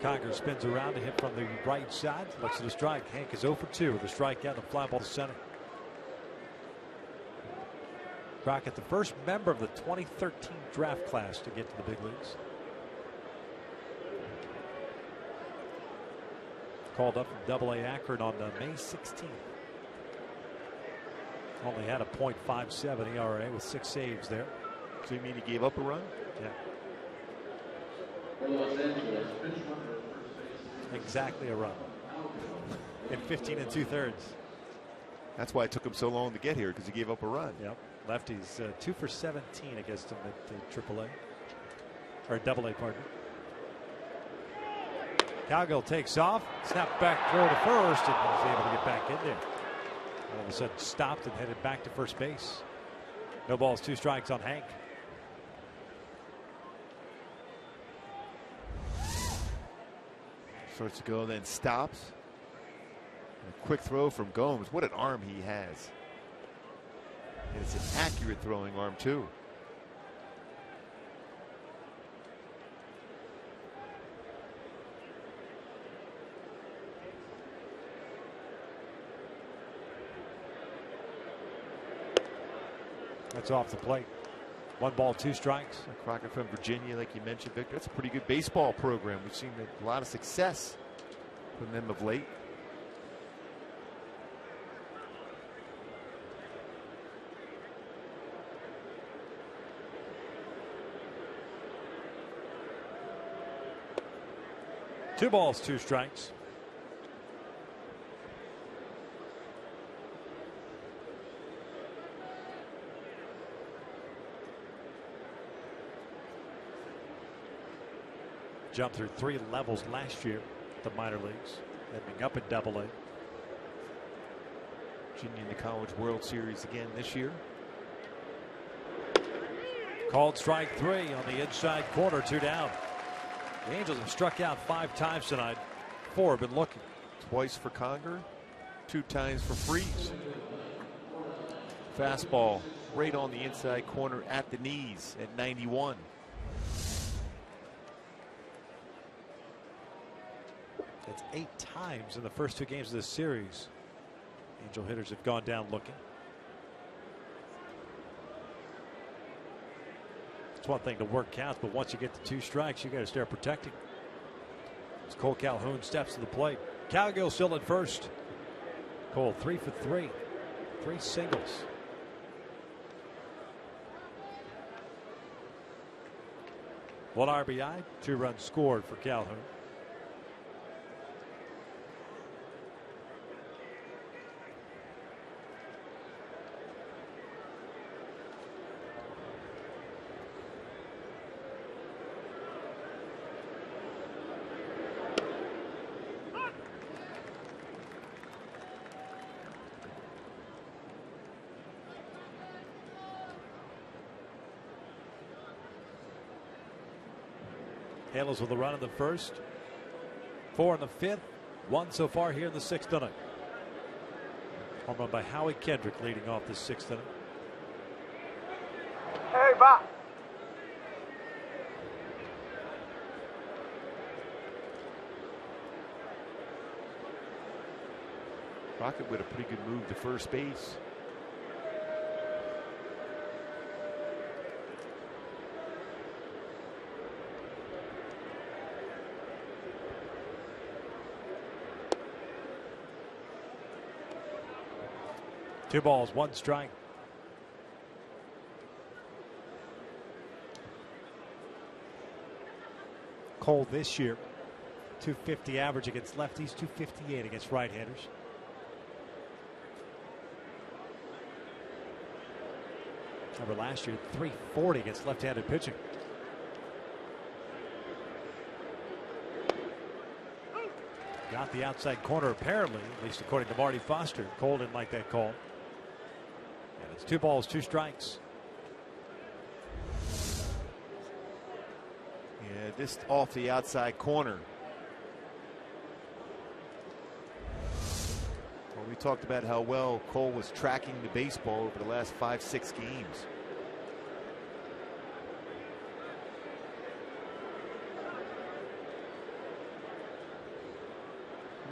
Speaker 1: Conger spins around to hit from the right side. Looks at the strike. Hank is 0 for 2 with a strikeout and a fly ball to center. Crockett, the first member of the 2013 draft class to get to the big leagues. Called up from Double-A Akron on May 16th. Only had a .57 ERA with 6 saves there.
Speaker 5: So you mean he gave up a run?
Speaker 1: Yeah.
Speaker 2: Los Angeles, pitch runner.
Speaker 1: Exactly a run. In 15 2/3.
Speaker 5: That's why it took him so long to get here, because he gave up a run.
Speaker 1: Yep. Lefties 2 for 17 against him at AAA. Or Double-A, pardon. Cowgill takes off. Snap back throw to first, and was able to get back in there. All of a sudden stopped and headed back to first base. No balls, 2 strikes on Hank.
Speaker 5: Starts to go, then stops. And a quick throw from Gomes. What an arm he has. And it's an accurate throwing arm, too.
Speaker 1: That's off the plate. 1 ball, 2 strikes.
Speaker 5: Crockett from Virginia, like you mentioned, Victor. That's a pretty good baseball program. We've seen a lot of success from them of late.
Speaker 1: Two balls, 2 strikes. Jumped through 3 levels last year at the minor leagues, ending up at Double-A.
Speaker 5: Virginia in the College World Series again this year.
Speaker 1: Called strike 3 on the inside corner, 2 down. The Angels have struck out 5 times tonight. 4 have been looking.
Speaker 5: Twice for Conger, 2 times for Freeze. Fastball right on the inside corner at the knees at 91.
Speaker 1: That's 8 times in the first 2 games of this series. Angel hitters have gone down looking. It's one thing to work counts, but once you get to 2 strikes, you got to start protecting. As Cole Calhoun steps to the plate. Cowgill still at first. Cole 3 for 3. 3 singles. One RBI, 2 runs scored for Calhoun. Handles with a run in the first, 4 in the 5th, 1 so far here in the 6th inning. Home run by Howie Kendrick leading off the 6th inning.
Speaker 6: Hey, Bob.
Speaker 5: Crockett with a pretty good move to first base.
Speaker 1: Two balls, 1 strike. Cole this year. 250 average against lefties, 258 against right-handers. Over last year, 340 against left-handed pitching. Got the outside corner apparently, at least according to Marty Foster. Cole didn't like that call. And it's 2 balls, 2 strikes.
Speaker 5: Yeah, just off the outside corner. Well, we talked about how well Cole was tracking the baseball over the last 5-6 games.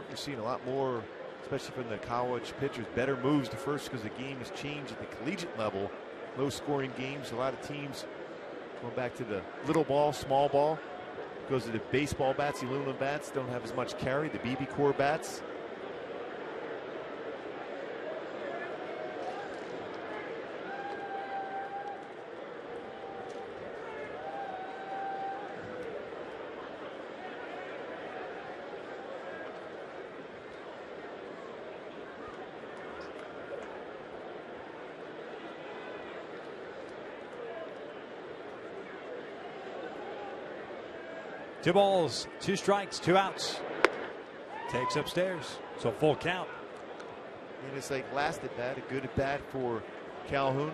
Speaker 5: You're seeing a lot more, especially from the college pitchers, better moves to first because the game has changed at the collegiate level. Low scoring games, a lot of teams going back to the little ball, small ball. Goes to the baseball bats, the aluminum bats don't have as much carry, the BB core bats.
Speaker 1: Two balls, 2 strikes, 2 outs. Takes upstairs. So full count.
Speaker 5: And it's like last at bat, a good at bat for Calhoun.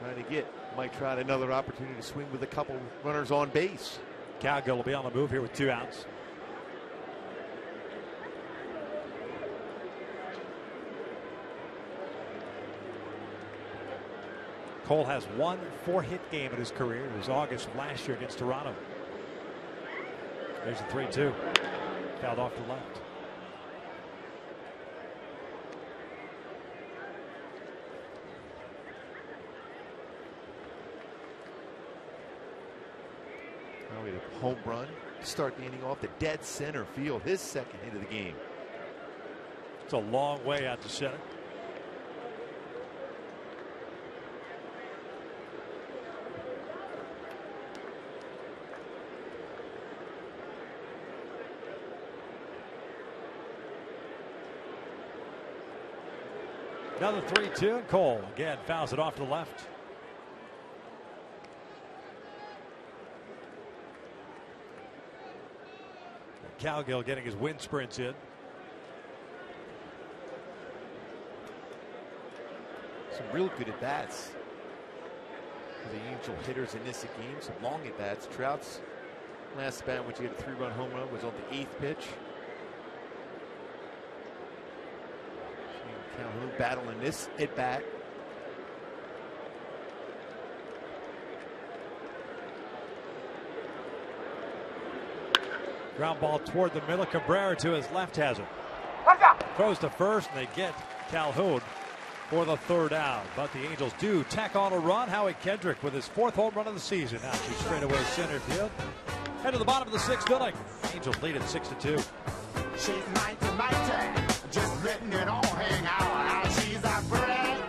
Speaker 5: Trying to get Mike Trout another opportunity to swing with a couple runners on base.
Speaker 1: Cowgill will be on the move here with 2 outs. Cole has 1 4-hit game in his career. It was August of last year against Toronto. There's a 3-2. Fouled off to left.
Speaker 5: Now we had a home run to start the inning off the dead center field. His second hit of the game.
Speaker 1: It's a long way out to center. Another 3-2, and Cole again fouls it off to the left. Cowgill getting his wind sprints in.
Speaker 5: Some real good at bats for the Angel hitters in this game. Some long at bats. Trout's last bat, which he had a 3-run home run, was on the 8th pitch. Calhoun battling this at bat.
Speaker 1: Ground ball toward the middle. Cabrera to his left has it. Throws to first, and they get Calhoun for the 3rd out. But the Angels do tack on a run. Howie Kendrick with his 4th home run of the season. Out to straightaway center field. Head to the bottom of the 6th inning. Angels lead at 6-2.
Speaker 6: She's mighty, mighty, just letting it all hang out. She's a friend.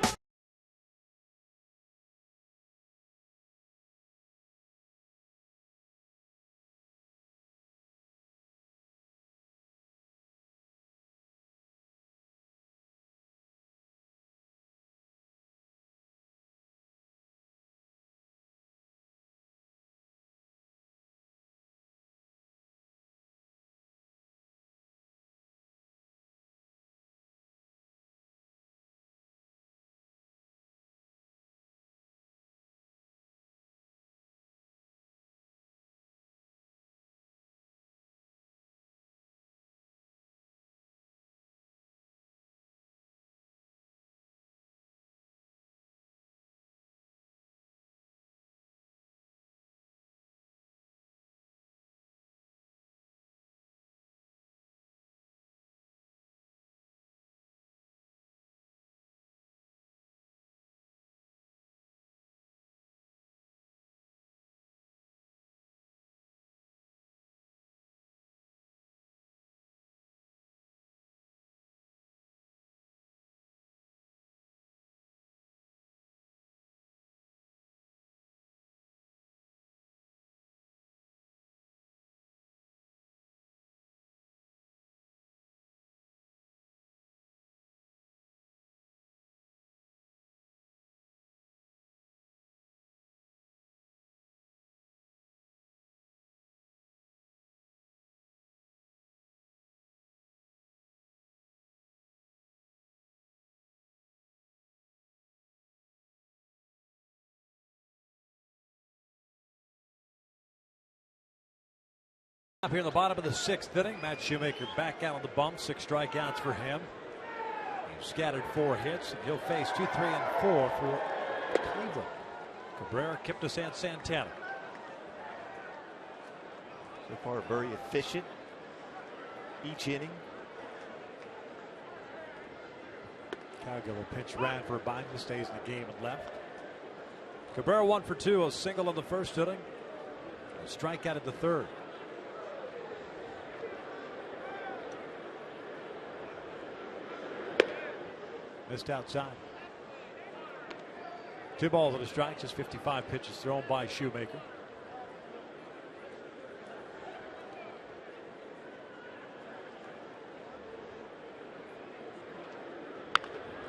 Speaker 1: Up here in the bottom of the 6th inning, Matt Shoemaker back out on the bump. 6 strikeouts for him. He scattered 4 hits, and he'll face 2, 3, and 4 for Cleveland. Cabrera, Kipnis, and Santana.
Speaker 5: So far, very efficient each inning.
Speaker 1: Cowgill will pitch ran for Biden, stays in the game and left. Cabrera 1 for 2, a single in the 1st inning. A strikeout in the 3rd. Missed outside. 2 balls and a strike, just 55 pitches thrown by Shoemaker.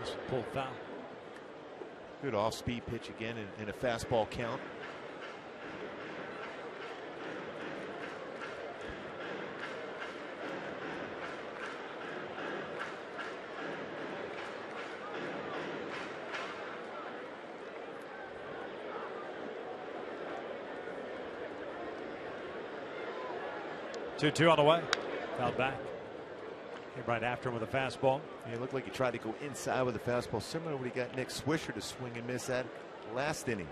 Speaker 1: This pulled foul.
Speaker 5: Good off-speed pitch again in a fastball count.
Speaker 1: Two on the way. Fouled back. Came right after him with a fastball.
Speaker 5: It looked like he tried to go inside with a fastball, similar to what he got Nick Swisher to swing and miss at last inning.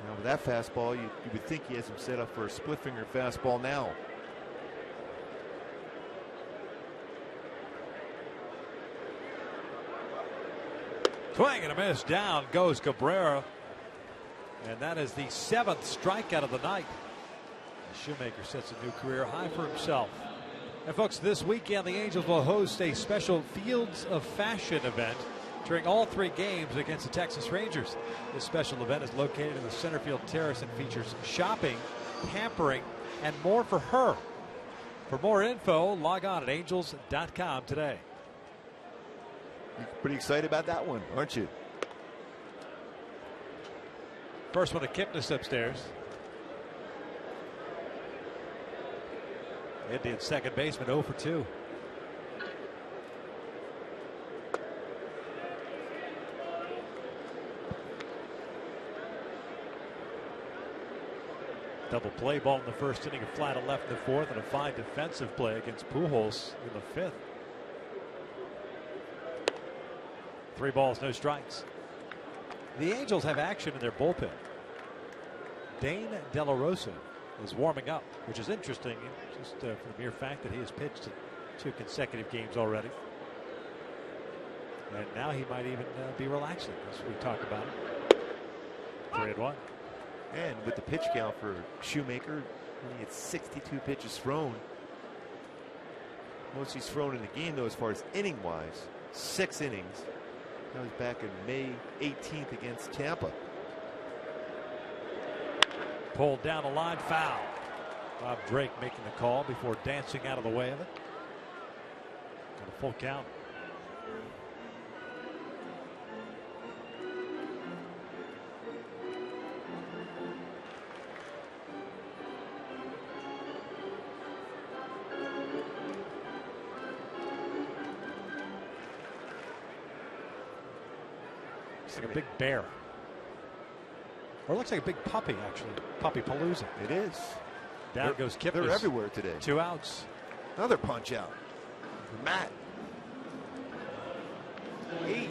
Speaker 5: Now with that fastball, you would think he has him set up for a split finger fastball now.
Speaker 1: Swing and a miss. Down goes Cabrera. And that is the 7th strikeout of the night. Shoemaker sets a new career high for himself. And folks, this weekend the Angels will host a special Fields of Fashion event during all 3 games against the Texas Rangers. This special event is located in the center field terrace and features shopping, pampering, and more for her. For more info, log on at angels.com today.
Speaker 5: You're pretty excited about that one, aren't you?
Speaker 1: First one to Kipnis upstairs. Indian second baseman 0 for 2. Double play ball in the 1st inning, a fly to left in the 4th, and a fine defensive play against Pujols in the 5th. 3 balls, no strikes. The Angels have action in their bullpen. Dane De La Rosa is warming up, which is interesting just for the mere fact that he has pitched in 2 consecutive games already. And now he might even be relaxing as we talk about it. 3-1.
Speaker 5: And with the pitch count for Shoemaker, he had 62 pitches thrown. Most he's thrown in the game, though, as far as inning-wise, 6 innings. That was back in May 18th against Tampa.
Speaker 1: Pulled down the line, foul. Bob Drake making the call before dancing out of the way of it. Got a full count. Looks like a big bear. Or it looks like a big puppy, actually. Puppy Palooza.
Speaker 5: It is.
Speaker 1: Down goes Kipnis.
Speaker 5: They're everywhere today.
Speaker 1: 2 outs.
Speaker 5: Another punch out. Matt. 8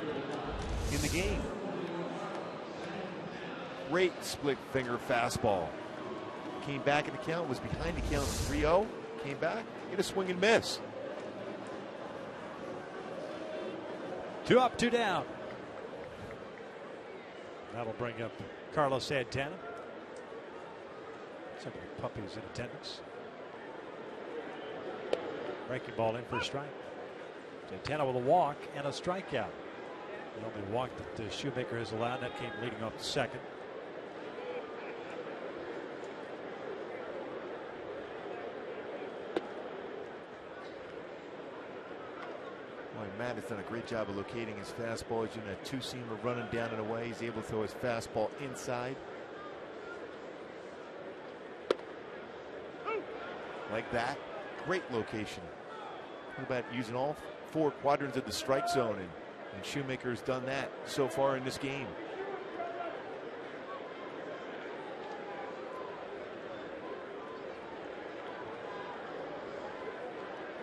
Speaker 5: in the game. Great split finger fastball. Came back in the count, was behind the count 3-0. Came back, get a swing and miss.
Speaker 1: 2 up, 2 down. That'll bring up Carlos Santana. Looks like the puppy's in attendance. Breaking ball in for a strike. Santana with a walk and a strikeout. The only walk that Shoemaker has allowed, that came leading off the 2nd.
Speaker 5: Matt has done a great job of locating his fastball. He's doing a 2-seamer running down and away. He's able to throw his fastball inside. Like that. Great location. What about using all 4 quadrants of the strike zone? And Shoemaker's done that so far in this game.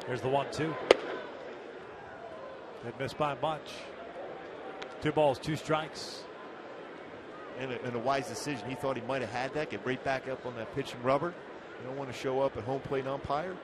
Speaker 1: Here's the 1-2. They missed by much. 2 balls, 2 strikes.
Speaker 5: And a wise decision. He thought he might have had that. Get right back up on that pitching rubber. You don't want to show up at home plate umpire.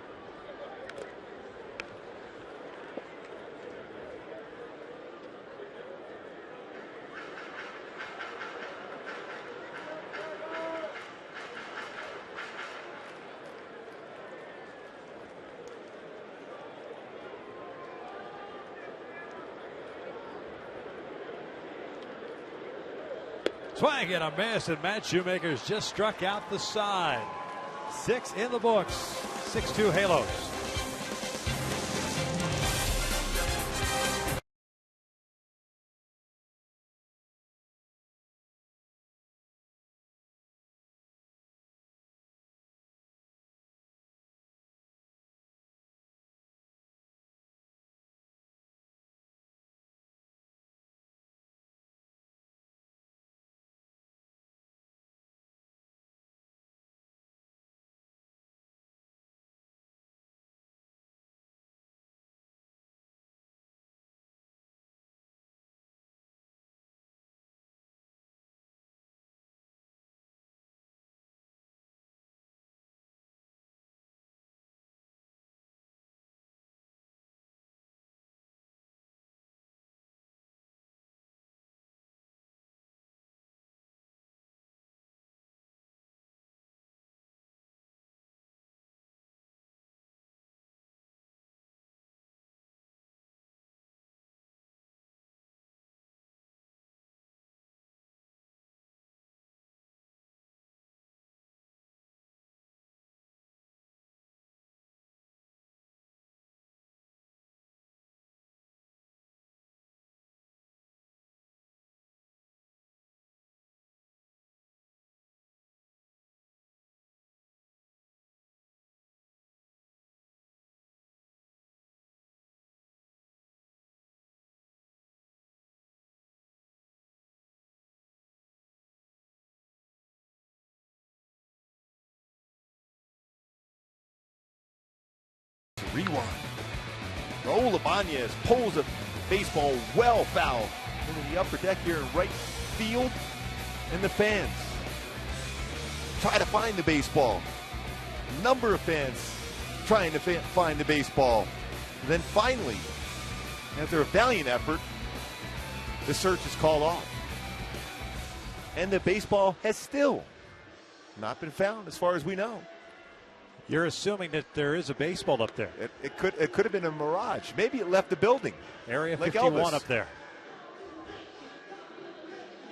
Speaker 1: Swing and a miss, and Matt Shoemaker's just struck out the side. 6 in the books. 6-2 Halos.
Speaker 5: Rewind. Raul Ibanez pulls a baseball well foul into the upper deck here in right field, and the fans try to find the baseball. A number of fans trying to find the baseball. And then finally, after a valiant effort, the search is called off. And the baseball has still not been found as far as we know.
Speaker 1: You're assuming that there is a baseball up there.
Speaker 5: It could have been a mirage. Maybe it left the building.
Speaker 1: Area
Speaker 5: like
Speaker 1: 51
Speaker 5: Elvis.
Speaker 1: up there.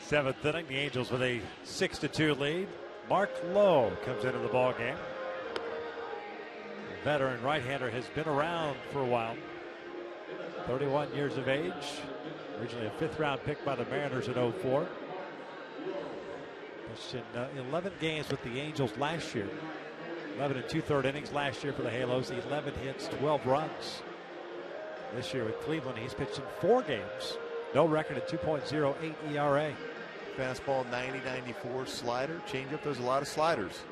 Speaker 1: 7th inning, the Angels with a 6-2 lead. Mark Lowe comes into the ball game. The veteran right-hander has been around for a while. 31 years of age. Originally a 5th-round pick by the Mariners in 04. Pitched in 11 games with the Angels last year. 11 2/3 innings last year for the Halos. 11 hits, 12 runs. This year with Cleveland, he's pitched in 4 games. No record at 2.08 ERA.
Speaker 5: Fastball 90-94, slider, changeup. There's a lot of sliders.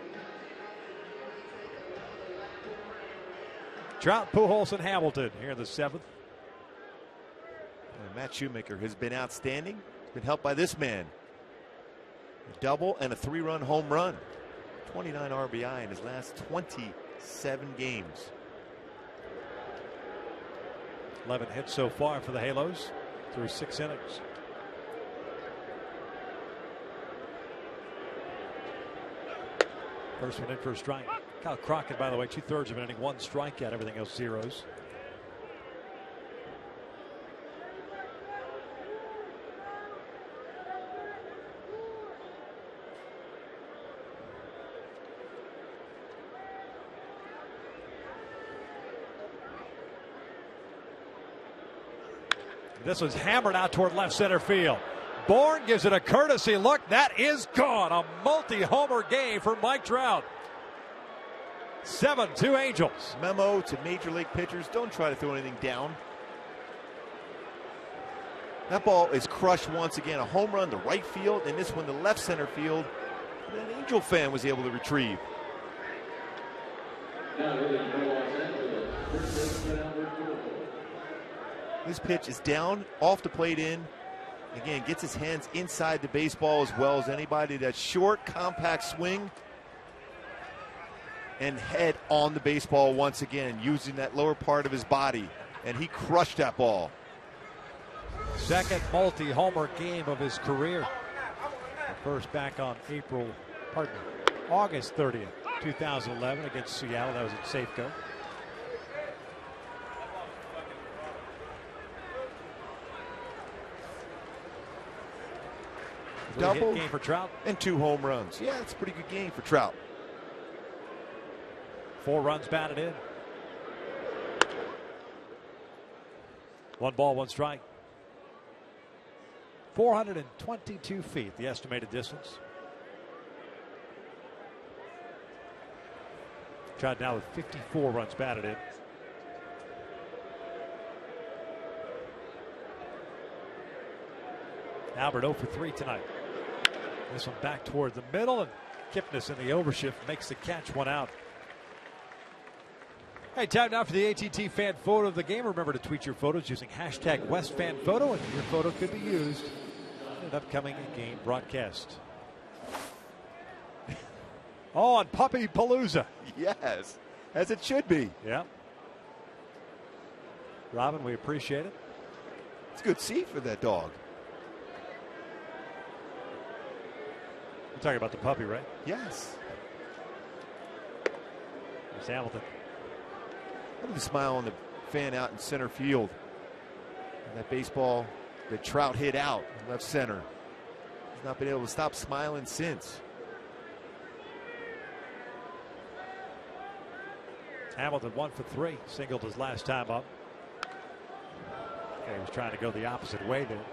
Speaker 1: Trout, Pujols, and Hamilton here in the 7th.
Speaker 5: And Matt Shoemaker has been outstanding. He's been helped by this man. A double and a 3-run home run. 29 RBI in his last 27 games.
Speaker 1: 11 hits so far for the Halos through 6 innings. First one in for a strike. Kyle Crockett, by the way, 2/3 of an inning, 1 strikeout, everything else zeros. This one's hammered out toward left center field. Bourne gives it a courtesy look. That is gone. A multi-homer game for Mike Trout. 7-2 Angels.
Speaker 5: Memo to major league pitchers: don't try to throw anything down. That ball is crushed once again. A home run to right field, and this one to left center field. And an Angel fan was able to retrieve.
Speaker 2: Now, really, for Los Angeles,
Speaker 5: This pitch is down, off the plate in. Again, gets his hands inside the baseball as well as anybody. That short, compact swing. And head on the baseball once again, using that lower part of his body. And he crushed that ball.
Speaker 1: Second multi-homer game of his career. The first back on August 30th, 2011 against Seattle. That was at Safeco.
Speaker 5: Double
Speaker 1: game for Trout
Speaker 5: and 2 home runs. Yeah, it's a pretty good game for Trout.
Speaker 1: 4 runs batted in. 1 ball, 1 strike. 422 feet, the estimated distance. Trout now with 54 runs batted in. Albert 0 for 3 tonight. This one back toward the middle, and Kipnis in the overshift makes the catch, 1 out. Hey, time now for the ATT fan photo of the game. Remember to tweet your photos using hashtag WestFanPhoto, and your photo could be used in an upcoming game broadcast. Oh, on Puppy Palooza.
Speaker 5: Yes, as it should be.
Speaker 1: Yeah. Robin, we appreciate it.
Speaker 5: It's a good seat for that dog.
Speaker 1: You're talking about the puppy, right?
Speaker 5: Yes.
Speaker 1: There's Hamilton.
Speaker 5: Look at the smile on the fan out in center field. And that baseball that Trout hit out in left center. He's not been able to stop smiling since.
Speaker 1: Hamilton 1 for 3. Singled his last time up. Okay, he was trying to go the opposite way there.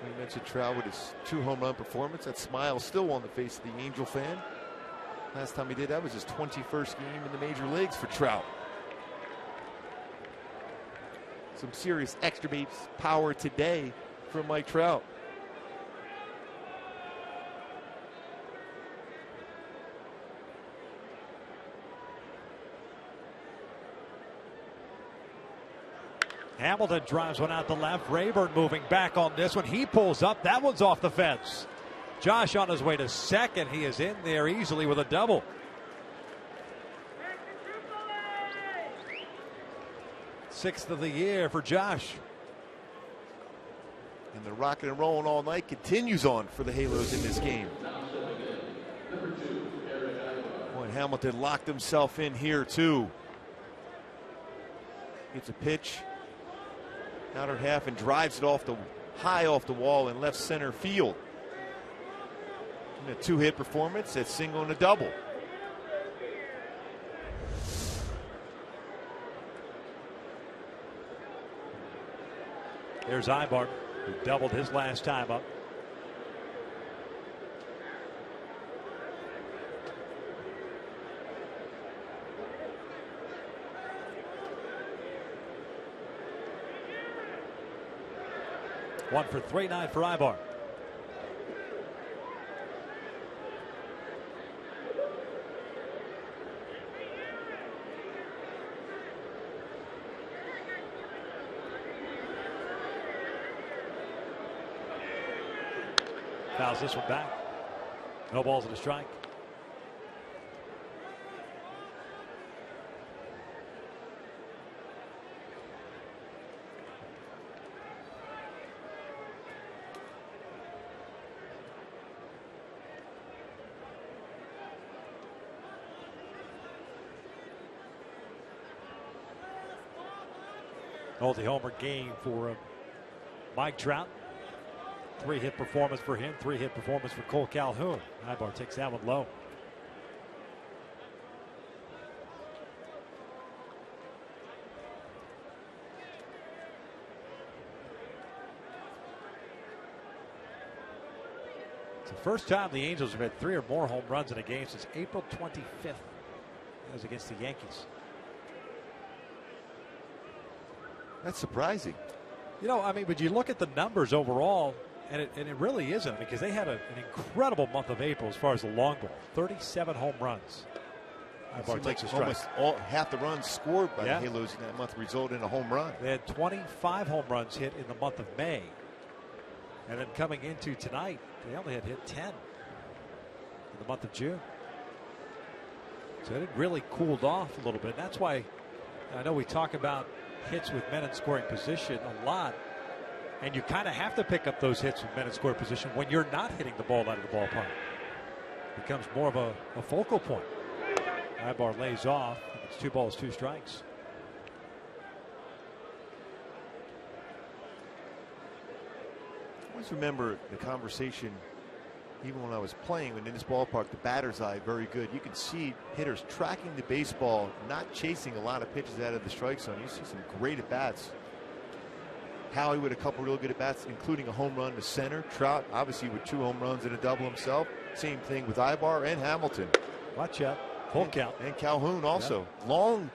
Speaker 5: We mentioned Trout with his 2 home run performance. That smile still on the face of the Angel fan. Last time he did that was his 21st game in the major leagues for Trout. Some serious extra base power today from Mike Trout.
Speaker 1: Hamilton drives one out the left. Rayburn moving back on this one. He pulls up. That one's off the fence. Josh on his way to second. He is in there easily with a double. Sixth of the year for Josh.
Speaker 5: And the rocking and rolling all night continues on for the Halos in this game. Boy, Hamilton locked himself in here too. Gets a pitch, outer half, and drives it high off the wall in left center field. And a 2-hit performance, a single and a double.
Speaker 1: There's Ibar, who doubled his last time up. One for 3, 9 for Ibar. Fouls this one back. No balls and a strike. Multi-homer game for Mike Trout. 3-hit performance for him, 3-hit performance for Cole Calhoun. Ibar takes that one low. It's the first time the Angels have had 3 or more home runs in a game since April 25th. That was against the Yankees.
Speaker 5: That's surprising.
Speaker 1: You know, I mean, but you look at the numbers overall, and it really isn't, because they had an incredible month of April as far as the long ball. 37 home runs. Ibar takes a strike.
Speaker 5: Almost half the runs scored by the Halos in that month resulted in a home run.
Speaker 1: They had 25 home runs hit in the month of May. And then coming into tonight, they only had hit 10 in the month of June. So it really cooled off a little bit. That's why I know we talk about hits with men in scoring position a lot. And you kind of have to pick up those hits with men in scoring position when you're not hitting the ball out of the ballpark. It becomes more of a focal point. Ibar lays off. It's 2 balls, 2 strikes.
Speaker 5: I always remember the conversation, even when I was playing, when in this ballpark, the batter's eye, very good. You can see hitters tracking the baseball, not chasing a lot of pitches out of the strike zone. You see some great at-bats. Howie with a couple real good at-bats, including a home run to center. Trout, obviously, with 2 home runs and a double himself. Same thing with Ibar and Hamilton.
Speaker 1: Watch out. Full count.
Speaker 5: And Calhoun also. Yeah. Long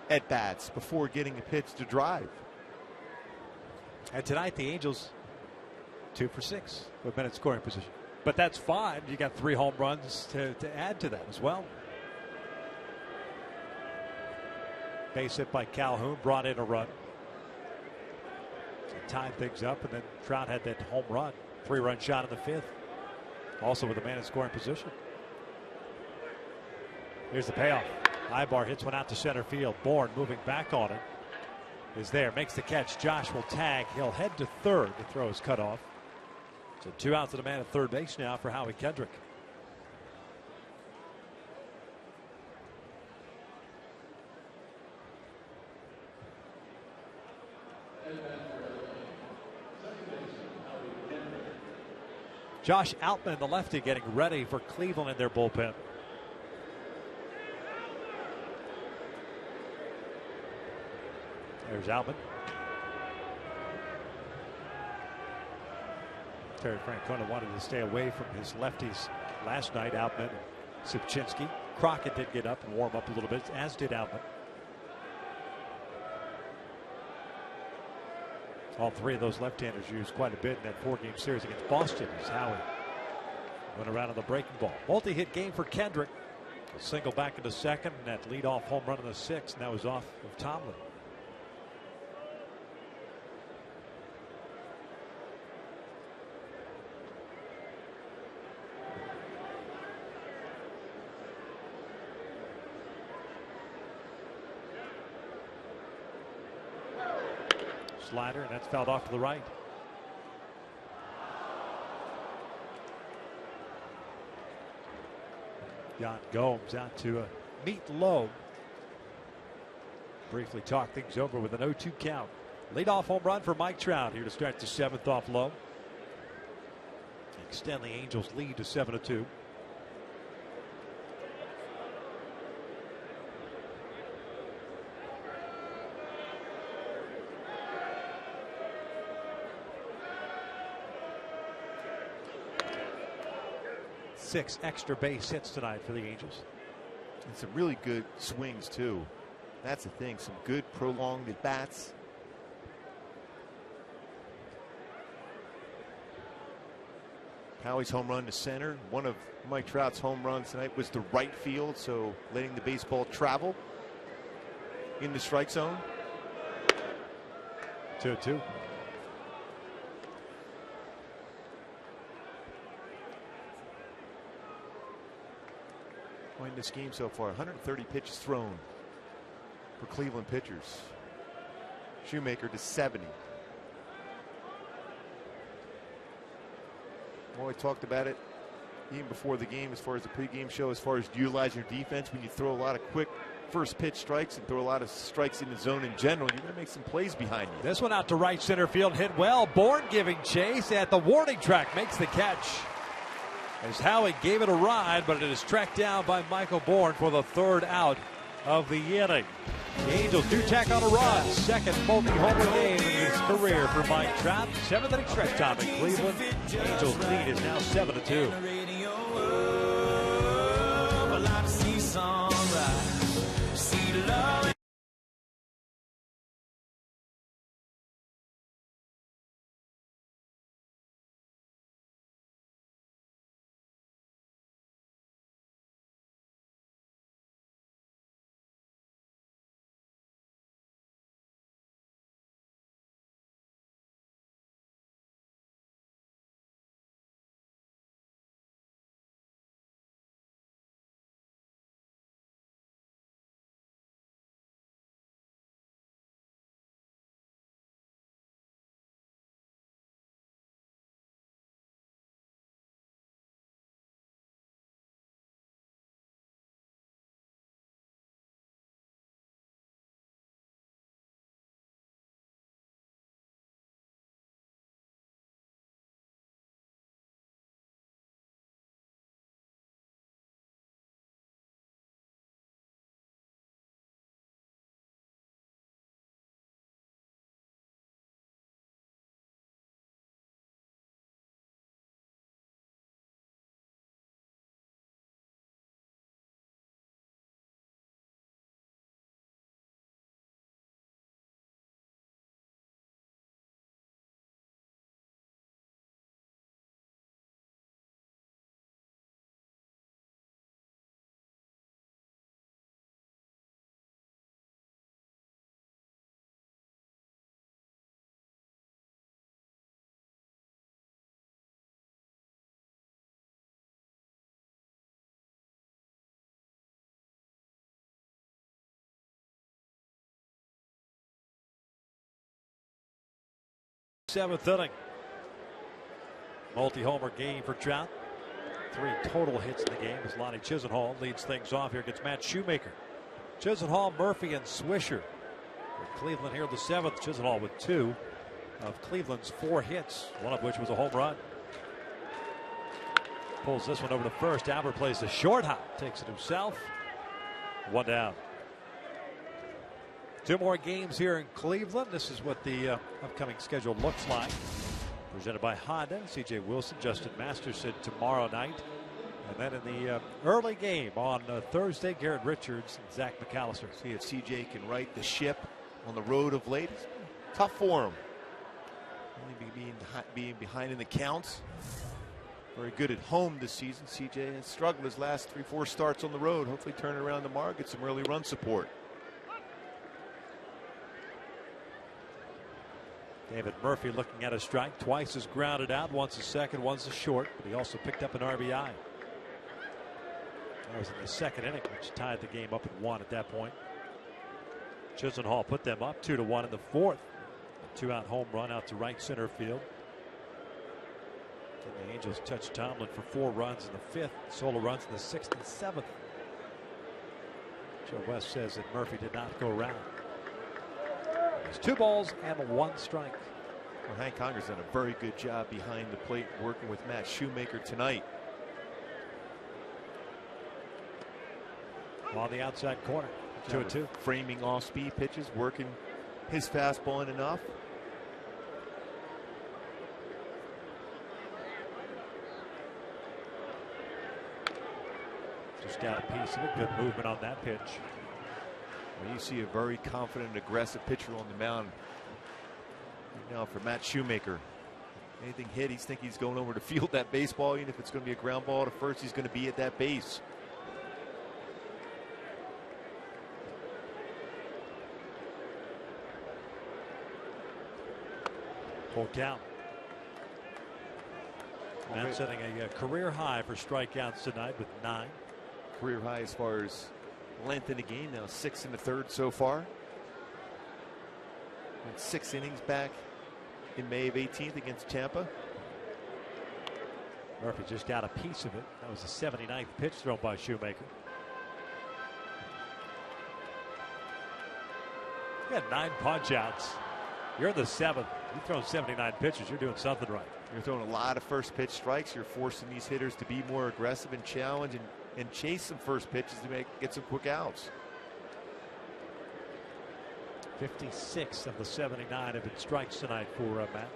Speaker 5: at-bats before getting a pitch to drive.
Speaker 1: And tonight, the Angels 2 for 6 with men in scoring position. But that's fine. You got 3 home runs to add to that as well. Base hit by Calhoun brought in a run. Tied things up, and then Trout had that home run. 3-run shot in the 5th. Also with a man in scoring position. Here's the payoff. Ibar hits one out to center field. Bourne moving back on it. Is there. Makes the catch. Josh will tag. He'll head to third. The throw is cut off. So 2 outs to the man at third base now for Howie Kendrick. Josh Outman, the lefty, getting ready for Cleveland in their bullpen. There's Outman. Terry Francona wanted to stay away from his lefties last night. Outman, Sipchinski. Crockett did get up and warm up a little bit, as did Outman. All 3 of those left-handers used quite a bit in that 4-game series against Boston as Howie went around on the breaking ball. Multi-hit game for Kendrick. A single back into second, and that leadoff home run in the 6th, and that was off of Tomlin. Slider, and that's fouled off to the right. Jan Gomes out to a meet low. Briefly talk things over with an 0-2 count. Leadoff home run for Mike Trout here to start the 7th off low. Extend the Angels' lead to 7-2. Six extra base hits tonight for the Angels.
Speaker 5: And some really good swings, too. That's the thing. Some good prolonged at bats. Howie's home run to center. One of Mike Trout's home runs tonight was to right field, so letting the baseball travel in the strike zone.
Speaker 1: 2-2.
Speaker 5: In this game so far, 130 pitches thrown for Cleveland pitchers. Shoemaker to 70. Well, we talked about it even before the game as far as the pregame show, as far as utilizing your defense. When you throw a lot of quick first pitch strikes and throw a lot of strikes in the zone in general, you're going to make some plays behind you.
Speaker 1: This one out to right center field, hit well. Bourne giving chase at the warning track, makes the catch. As Howie gave it a ride, but it is tracked down by Michael Bourne for the 3rd out of the inning. The Angels do tack on a run. 2nd multi-homer game in his career for Mike Trout. 7th inning stretch time in Cleveland. Angels lead is now 7-2. 7th inning. Multi-homer game for Trout. 3 total hits in the game as Lonnie Chisenhall leads things off here against Matt Shoemaker. Chisenhall, Murphy, and Swisher. For Cleveland here in the 7th. Chisenhall with 2 of Cleveland's 4 hits, one of which was a home run. Pulls this one over to first. Albert plays the short hop, takes it himself. 1 down. 2 more games here in Cleveland. This is what the upcoming schedule looks like. Presented by Honda. C.J. Wilson, Justin Masterson tomorrow night. And then in the early game on Thursday, Garrett Richards and Zach McAllister.
Speaker 5: See if C.J. can right the ship on the road of late. It's tough for him. Only being behind in the counts. Very good at home this season. C.J. has struggled his last 3-4 starts on the road. Hopefully turn it around tomorrow, get some early run support.
Speaker 1: David Murphy looking at a strike. Twice is grounded out. Once a second, once a short. But he also picked up an RBI. That was in the 2nd inning, which tied the game up at 1 at that point. Chisenhall put them up 2-1 in the 4th. A 2-out home run out to right center field. Then the Angels touched Tomlin for 4 runs in the 5th. Solo runs in the 6th and 7th. Joe West says that Murphy did not go around. It's 2 balls and 1 strike.
Speaker 5: Well, Hank Conger's done a very good job behind the plate working with Matt Shoemaker tonight.
Speaker 1: On the outside corner. 2-2.
Speaker 5: Framing off-speed pitches, working his fastball in enough.
Speaker 1: Just got a piece of it. Good movement on that pitch.
Speaker 5: Well, you see a very confident, aggressive pitcher on the mound right now for Matt Shoemaker. Anything hit, he's thinking he's going over to field that baseball. Even if it's going to be a ground ball to first, he's going to be at that base.
Speaker 1: Full count. Matt setting a career high for strikeouts tonight with 9.
Speaker 5: Career high as far as length in the game, now 6 in the 3rd so far. Went 6 innings back in May of 18th against Tampa.
Speaker 1: Murphy just got a piece of it. That was the 79th pitch thrown by Shoemaker. You had 9 punch outs. You're in the 7th. You've thrown 79 pitches. You're doing something right.
Speaker 5: You're throwing a lot of first pitch strikes. You're forcing these hitters to be more aggressive and challenge and chase some first pitches to get some quick outs.
Speaker 1: 56 of the 79 have been strikes tonight for Matt.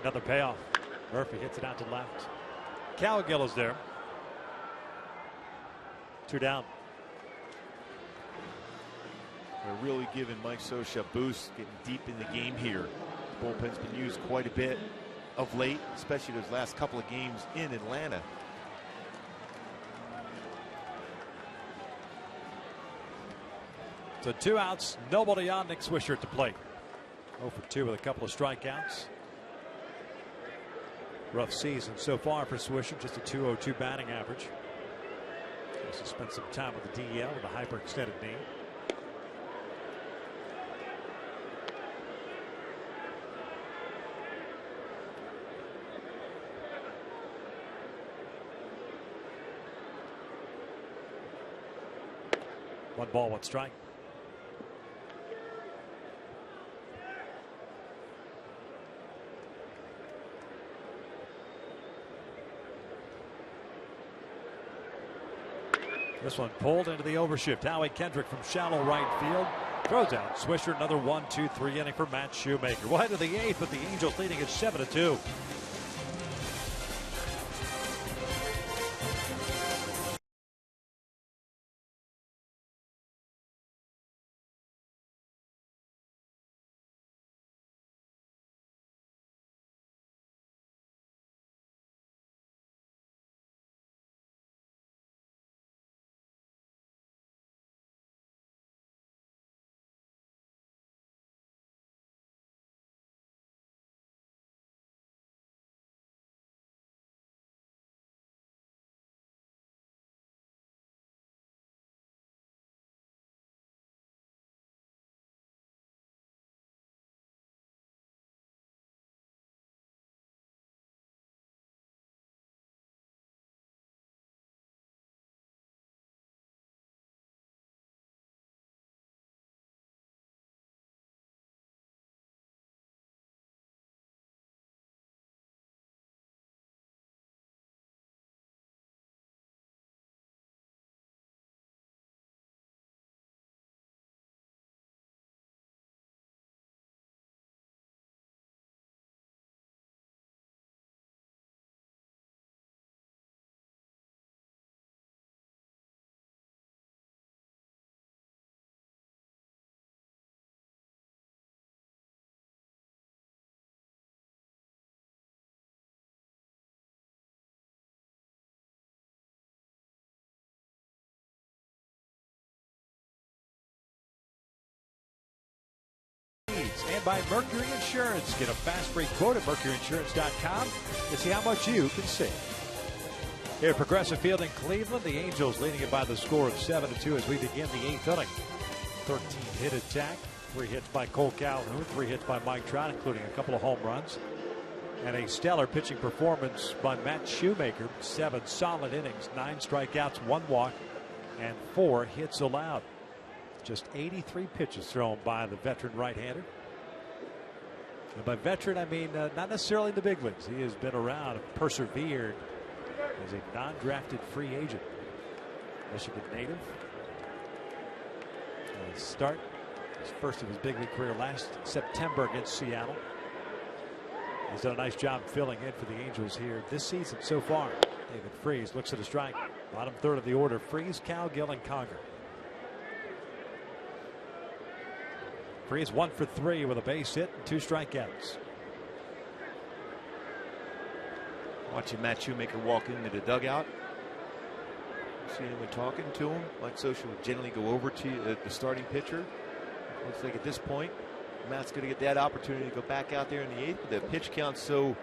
Speaker 1: Another payoff. Murphy hits it out to left. Cowgill is there. 2 down.
Speaker 5: They're really giving Mike Scioscia a boost, getting deep in the game here. The bullpen's been used quite a bit of late, especially those last couple of games in Atlanta.
Speaker 1: So 2 outs, nobody on. Nick Swisher at the plate. 0 for 2 with a couple of strikeouts. Rough season so far for Swisher, just a .202 batting average. Also spent some time with the DL with a hyperextended knee. One ball, 1 strike. This one pulled into the overshift. Howie Kendrick from shallow right field throws out. Swisher, another 1-2-3 inning for Matt Shoemaker. We'll head to the 8th, but the Angels leading at 7-2. presented by Mercury Insurance. Get a fast free quote at mercuryinsurance.com to see how much you can save. Here at Progressive Field in Cleveland, the Angels leading it by the score of 7-2 as we begin the 8th inning. 13-hit attack, 3 hits by Cole Calhoun, 3 hits by Mike Trout, including a couple of home runs. And a stellar pitching performance by Matt Shoemaker. 7 solid innings, 9 strikeouts, 1 walk, and 4 hits allowed. Just 83 pitches thrown by the veteran right-hander. And by veteran, I mean not necessarily in the big leagues. He has been around and persevered as a non-drafted free agent. Michigan native. Start his first of his big league career last September against Seattle. He's done a nice job filling in for the Angels here this season so far. David Freese looks at a strike. Bottom third of the order. Freese, Cowgill, and Conger. Freese 1 for 3 with a base hit and 2 strikeouts.
Speaker 5: Watching Matt Shoemaker walk into the dugout. See anyone talking to him. Mike Scioscia would generally go over to the starting pitcher. Looks like at this point, Matt's going to get that opportunity to go back out there in the 8th. But the pitch count's so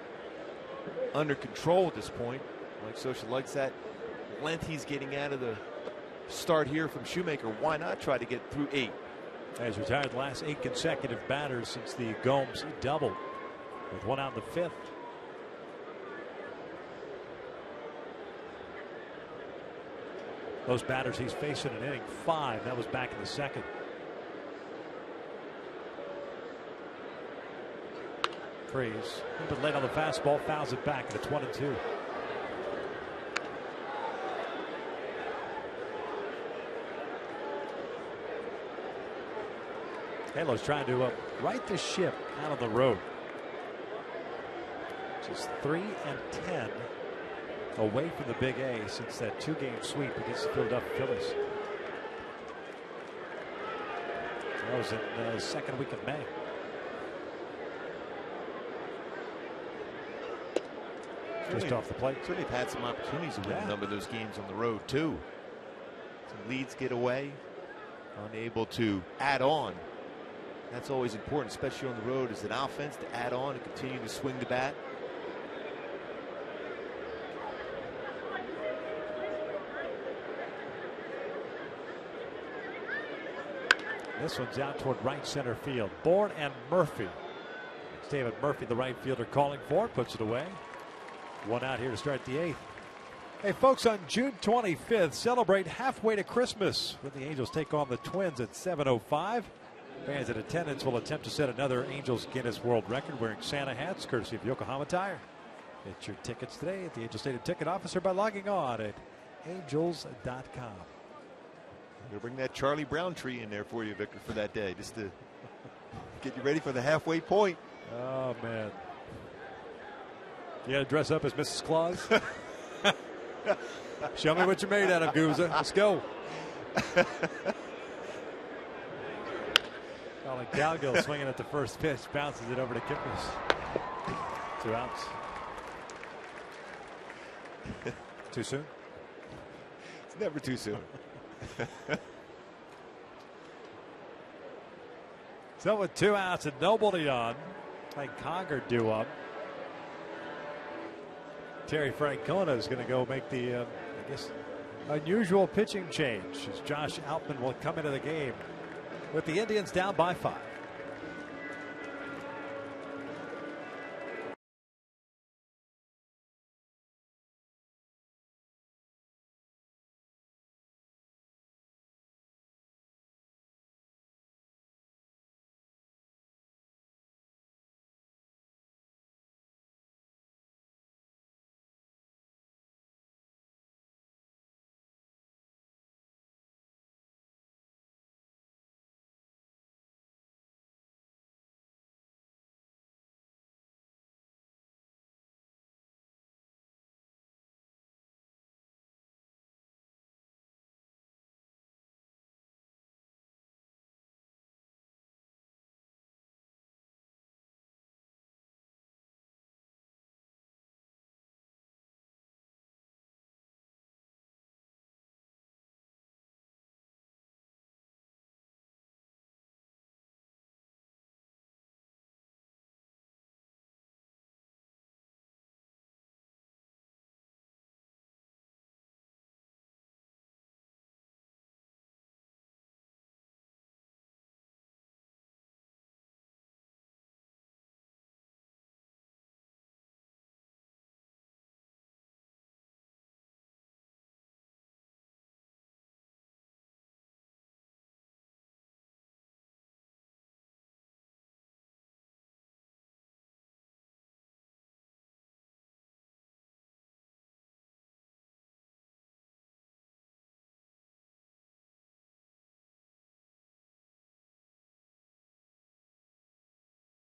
Speaker 5: under control at this point. Mike Scioscia likes that length he's getting out of the start here from Shoemaker. Why not try to get through 8?
Speaker 1: He's retired the last 8 consecutive batters since the Gomes double, with 1 out in the 5th. Those batters he's facing in inning 5. That was back in the 2nd. Freese, a little bit late on the fastball, fouls it back, and it's 1-2. Halo's trying to right the ship out on the road. Just 3-10 away from the Big A since that 2-game sweep against the Philadelphia Phillies. That was in the 2nd week of May. Just off the plate.
Speaker 5: Certainly have had some opportunities to win a number of those games on the road too. Some leads get away, unable to add on. That's always important, especially on the road, as an offense, to add on and continue to swing the bat.
Speaker 1: This one's out toward right center field. Bourne and Murphy. It's David Murphy, the right fielder, calling for it, puts it away. 1 out here to start the 8th. Hey, folks, on June 25th, celebrate halfway to Christmas when the Angels take on the Twins at 7:05. Fans in attendance will attempt to set another Angels Guinness World Record wearing Santa hats, courtesy of Yokohama Tire. Get your tickets today at the Angel Stadium Ticket Officer by logging on at angels.com.
Speaker 5: We'll bring that Charlie Brown tree in there for you, Victor, for that day, just to get you ready for the halfway point.
Speaker 1: Oh, man. You got to dress up as Mrs. Claus? Show me what you're made out of, Gouza. Let's go. Colin Cowgill swinging at the first pitch, bounces it over to Kipnis. 2 outs. Too soon?
Speaker 5: It's never too soon.
Speaker 1: So with 2 outs and nobody on, like Conger due up. Terry Francona is going to go make the, I guess, unusual pitching change as Josh Outman will come into the game with the Indians down by 5.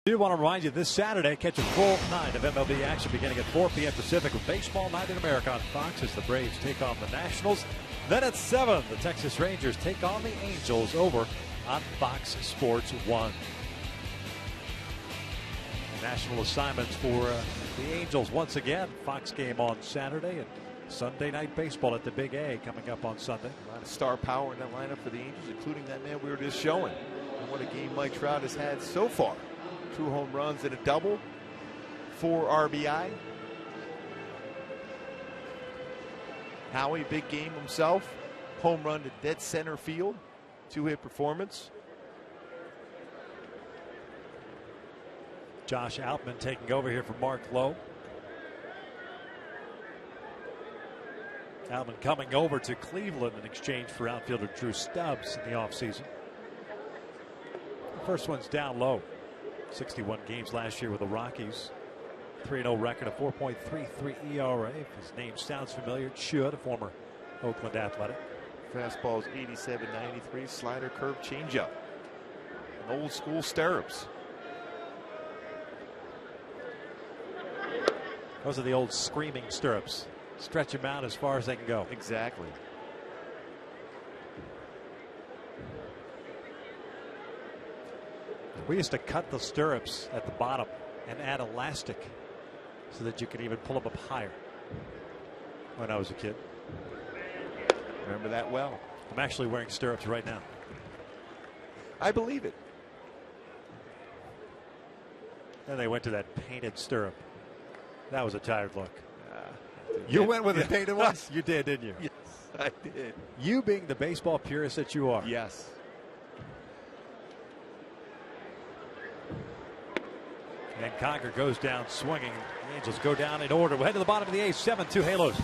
Speaker 1: I do want to remind you this Saturday, catch a full night of MLB action beginning at 4 p.m. Pacific with Baseball Night in America on Fox as the Braves take on the Nationals. Then at 7, the Texas Rangers take on the Angels over on Fox Sports 1. National assignments for the Angels once again. Fox game on Saturday and Sunday Night Baseball at the Big A coming up on Sunday.
Speaker 5: A lot of star power in that lineup for the Angels, including that man we were just showing. And what a game Mike Trout has had so far. 2 home runs and a double, 4 RBI. Howie, big game himself. Home run to dead center field. 2-hit performance.
Speaker 1: Josh Outman taking over here for Mark Lowe. Outman coming over to Cleveland in exchange for outfielder Drew Stubbs in the offseason. The first one's down low. 61 games last year with the Rockies. 3-0 record, a 4.33 ERA. If his name sounds familiar, it should. A former Oakland Athletic.
Speaker 5: Fastball's 87-93. Slider, curve, changeup. An old school stirrups.
Speaker 1: Those are the old screaming stirrups. Stretch them out as far as they can go.
Speaker 5: Exactly.
Speaker 1: We used to cut the stirrups at the bottom and add elastic so that you could even pull them up higher when I was a kid.
Speaker 5: Remember that well.
Speaker 1: I'm actually wearing stirrups right now.
Speaker 5: I believe it.
Speaker 1: Then they went to that painted stirrup. That was a tired look.
Speaker 5: You went with the painted ones?
Speaker 1: You did, didn't you?
Speaker 5: Yes, I did.
Speaker 1: You being the baseball purist that you are.
Speaker 5: Yes.
Speaker 1: And Conger goes down swinging. The Angels go down in order. We'll head to the bottom of the 8th. 7-2 Halos.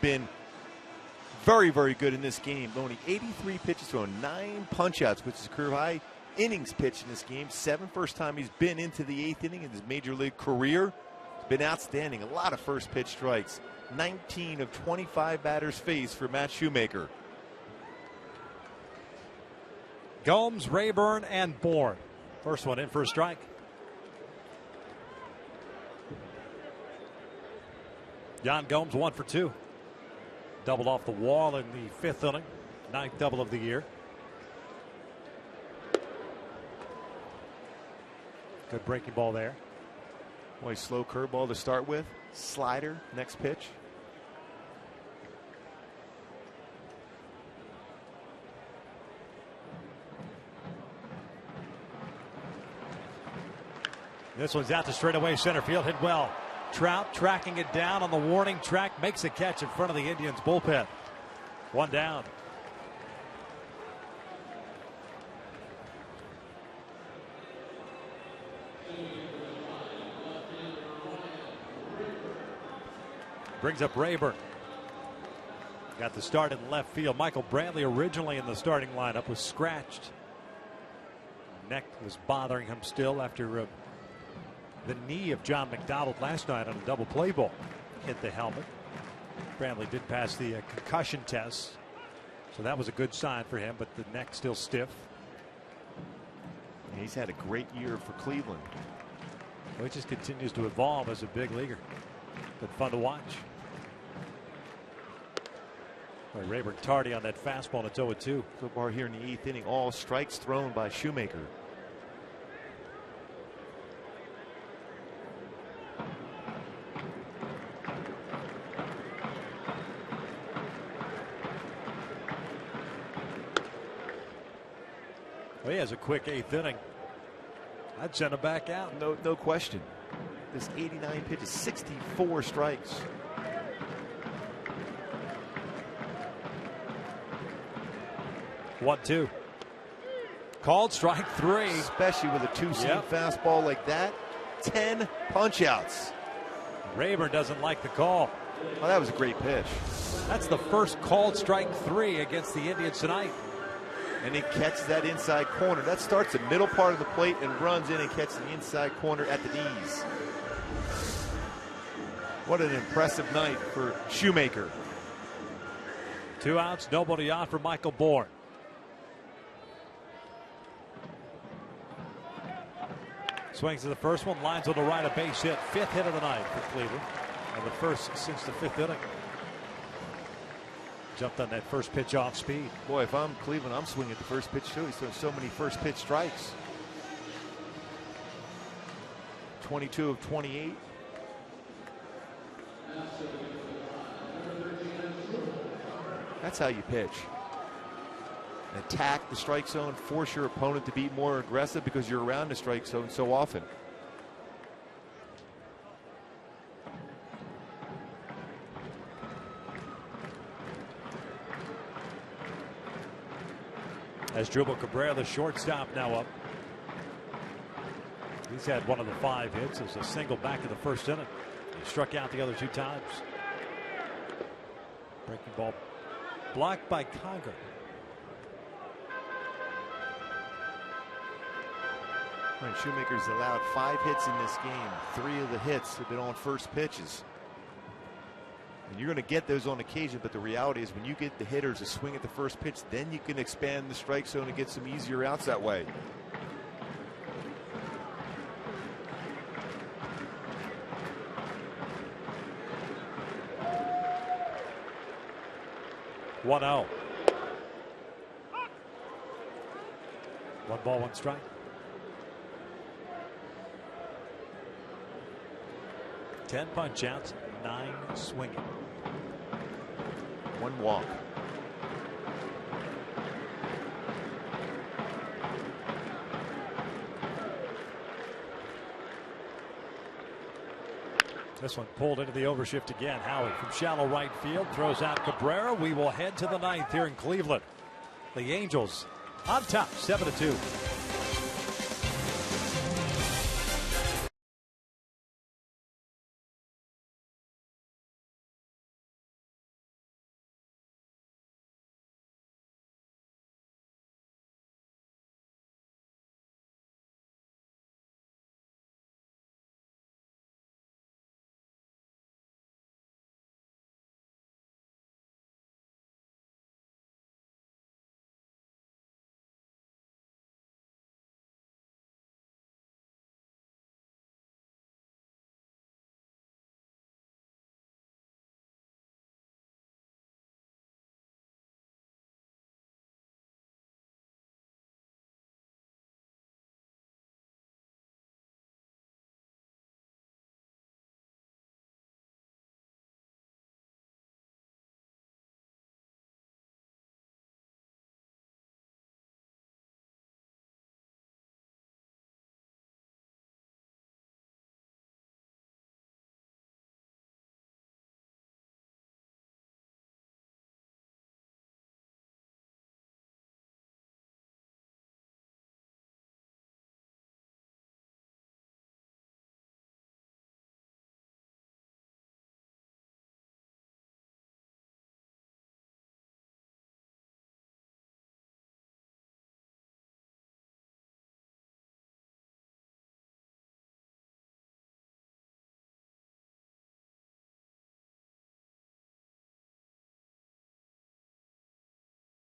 Speaker 5: Been very, very good in this game. Only 83 pitches thrown, 9 punch-outs, which is a career high. Innings pitched in this game. 7 first time he's been into the 8th inning in his major league career. It's been outstanding. A lot of first pitch strikes. 19 of 25 batters faced for Matt Shoemaker.
Speaker 1: Gomes, Rayburn, and Bourne. First one in for a strike. Yan Gomes 1 for 2. Doubled off the wall in the 5th inning. 9th double of the year. Good breaking ball there.
Speaker 5: Boy, slow curveball to start with. Slider, next pitch.
Speaker 1: This one's out to straightaway center field, hit well. Trout tracking it down on the warning track, makes a catch in front of the Indians bullpen. One down. Brings up Rayburn. Got the start in left field. Michael Brantley, originally in the starting lineup, was scratched. Neck was bothering him still after the knee of John McDonald last night on a double play ball hit the helmet. Brantley did pass the concussion test, so that was a good sign for him, but the neck still stiff.
Speaker 5: And he's had a great year for Cleveland.
Speaker 1: Well, he just continues to evolve as a big leaguer. Been fun to watch. Rayburn tardy on that fastball, and it's 0-2.
Speaker 5: So far here in the 8th inning, all strikes thrown by Shoemaker.
Speaker 1: Well, he has a quick 8th inning. I'd send him back out.
Speaker 5: No question. This 89 pitches, 64 strikes.
Speaker 1: One, two. Called strike 3.
Speaker 5: Especially with a two-seam fastball like that. 10 punch-outs.
Speaker 1: Rayburn doesn't like the call.
Speaker 5: Oh, that was a great pitch.
Speaker 1: That's the first called strike 3 against the Indians tonight.
Speaker 5: And it catches that inside corner. That starts the middle part of the plate and runs in and catches the inside corner at the knees. What an impressive night for Shoemaker.
Speaker 1: 2 outs, nobody on for Michael Bourne. Swings to the first one, lines on the right, a base hit. 5th hit of the night for Cleveland. And the first since the 5th inning. Jumped on that first pitch off speed.
Speaker 5: Boy, if I'm Cleveland, I'm swinging at the first pitch too. He's throwing so many first pitch strikes. 22 of 28. That's how you pitch. Attack the strike zone, force your opponent to be more aggressive because you're around the strike zone so often.
Speaker 1: As Dribble Cabrera, the shortstop, now up. He's had one of the 5 hits as a single back in the first inning. He struck out the other 2 times. Breaking ball blocked by Conger.
Speaker 5: Right, Shoemaker's allowed 5 hits in this game. 3 of the hits have been on first pitches. And you're going to get those on occasion, but the reality is when you get the hitters to swing at the first pitch, then you can expand the strike zone and get some easier outs that way.
Speaker 1: One out. 1 ball, 1 strike. 10 punch outs, 9 swinging.
Speaker 5: 1 walk.
Speaker 1: This one pulled into the overshift again. Howie from shallow right field throws out Cabrera. We will head to the 9th here in Cleveland. The Angels on top, 7-2.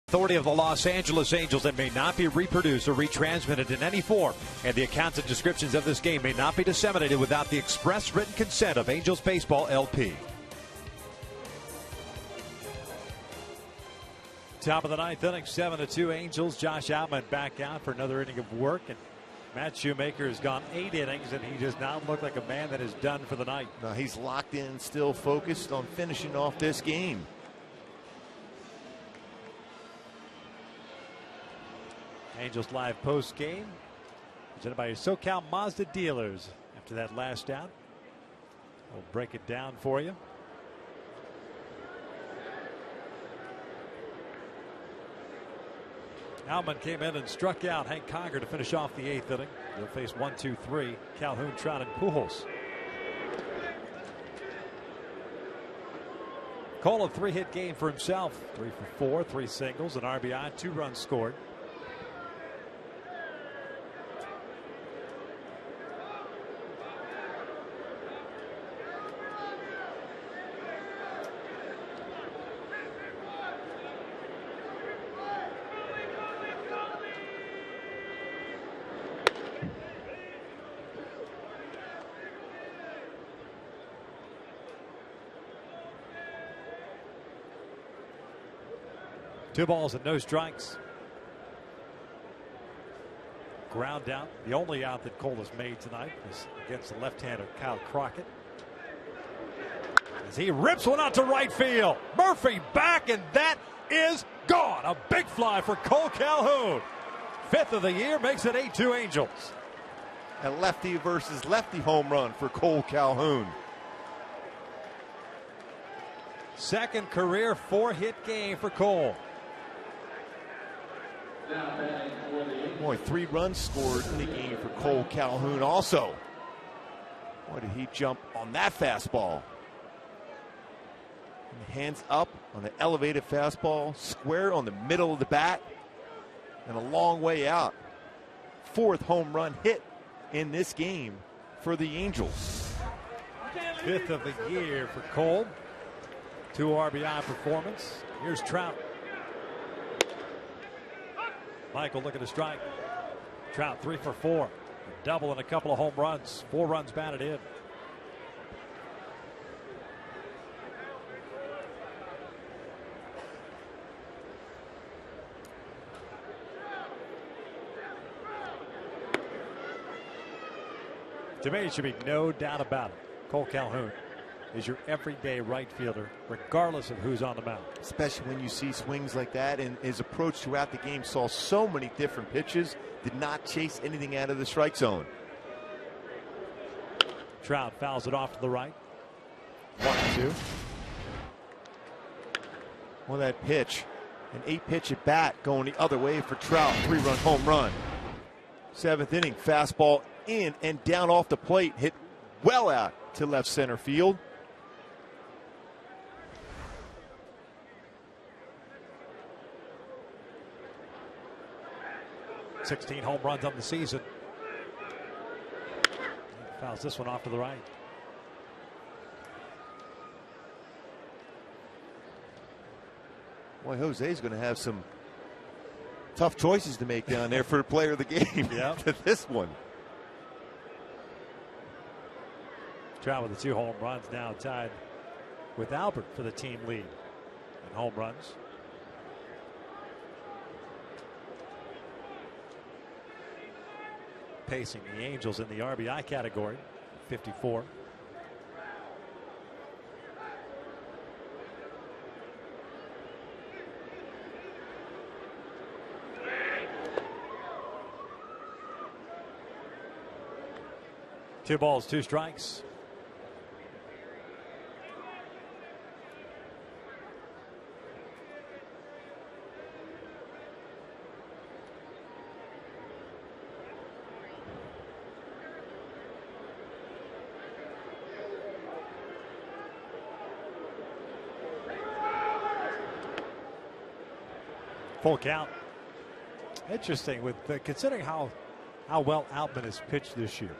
Speaker 1: Authority of the Los Angeles Angels that may not be reproduced or retransmitted in any form, and the accounts and descriptions of this game may not be disseminated without the express written consent of Angels Baseball LP. Top of the ninth inning, 7-2 Angels. Josh Outman back out for another inning of work, and Matt Shoemaker has gone 8 innings, and he does not look like a man that is done for the night.
Speaker 5: No, he's locked in, still focused on finishing off this game.
Speaker 1: Angels live post game presented by your SoCal Mazda dealers. After that last out, we'll break it down for you. Alman came in and struck out Hank Conger to finish off the 8th inning. They'll face 1, 2, 3 Calhoun, Trout, and Pujols. Cole, a 3-hit game for himself. 3 for 4, 3 singles, an RBI, 2 runs scored. Two balls and no strikes. Ground out. The only out that Cole has made tonight is against the left-hander Kyle Crockett. As he rips one out to right field. Murphy back, and that is gone. A big fly for Cole Calhoun. 5th of the year, makes it 8-2 Angels.
Speaker 5: A lefty versus lefty home run for Cole Calhoun.
Speaker 1: Second career 4-hit game for Cole.
Speaker 5: Boy, 3 runs scored in the game for Cole Calhoun also. Boy, did he jump on that fastball. And hands up on the elevated fastball, square on the middle of the bat, and a long way out. 4th home run hit in this game for the Angels.
Speaker 1: 5th of the year for Cole. 2 RBI performance. Here's Trout. Michael looking to strike. Trout 3 for 4. A double and a couple of home runs. 4 runs batted in. To me, it should be no doubt about it. Cole Calhoun is your everyday right fielder, regardless of who's on the mound.
Speaker 5: Especially when you see swings like that, and his approach throughout the game saw so many different pitches, did not chase anything out of the strike zone.
Speaker 1: Trout fouls it off to the right. 1-2.
Speaker 5: Well, that pitch, an 8-pitch at bat going the other way for Trout. 3-run home run. 7th inning, fastball in and down off the plate, hit well out to left center field.
Speaker 1: $16 home runs on the season. Fouls this one off to the right.
Speaker 5: Boy, Jose's going to have some tough choices to make down there for the player of the game.
Speaker 1: Yeah.
Speaker 5: This one.
Speaker 1: Trout with the 2 home runs, now tied with Albert for the team lead in home runs. Pacing the Angels in the RBI category, 54. Two balls, 2 strikes. Full count. Interesting with considering how well Outman has pitched this year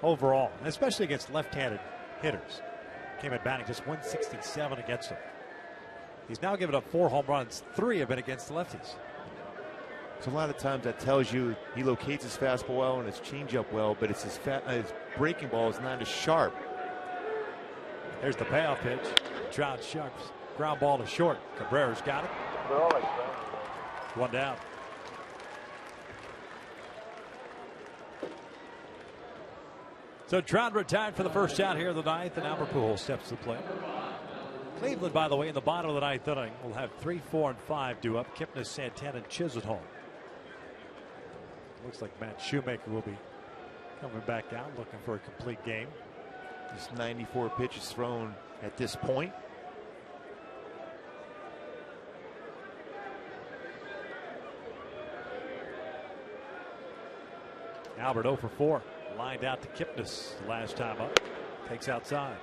Speaker 1: overall, and especially against left-handed hitters. Came in batting just 167 against them. He's now given up 4 home runs. 3 have been against the lefties.
Speaker 5: So a lot of times that tells you he locates his fastball well and his changeup well, but it's his breaking ball is not as sharp.
Speaker 1: There's the payoff pitch. Trout sharps. Ground ball to short. Cabrera's got it. 1 down. So Trout retired for the first out here in the 9th, and Albert Pujols steps to the plate. Cleveland, by the way, in the bottom of the 9th inning, will have 3, 4, and 5 due up. Kipnis, Santana, and Chisenhall. Looks like Matt Shoemaker will be coming back out, looking for a complete game.
Speaker 5: Just 94 pitches thrown at this point.
Speaker 1: Albert 0 for 4. Lined out to Kipnis last time up. Takes outside.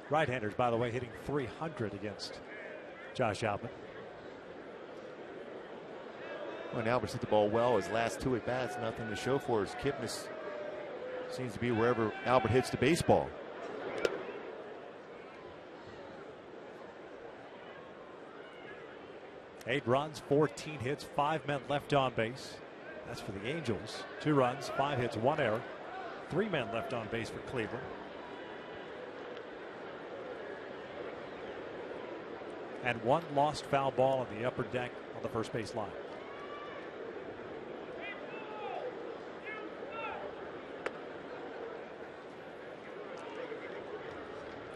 Speaker 1: Right-handers, by the way, hitting .300 against Josh Albert.
Speaker 5: When Albert's hit the ball well, his last 2 at bats, nothing to show for us. Kipnis seems to be wherever Albert hits the baseball.
Speaker 1: Eight runs, 14 hits, 5 men left on base. That's for the Angels. 2 runs, 5 hits, 1 error. 3 men left on base for Cleveland. And 1 lost foul ball on the upper deck on the first base line.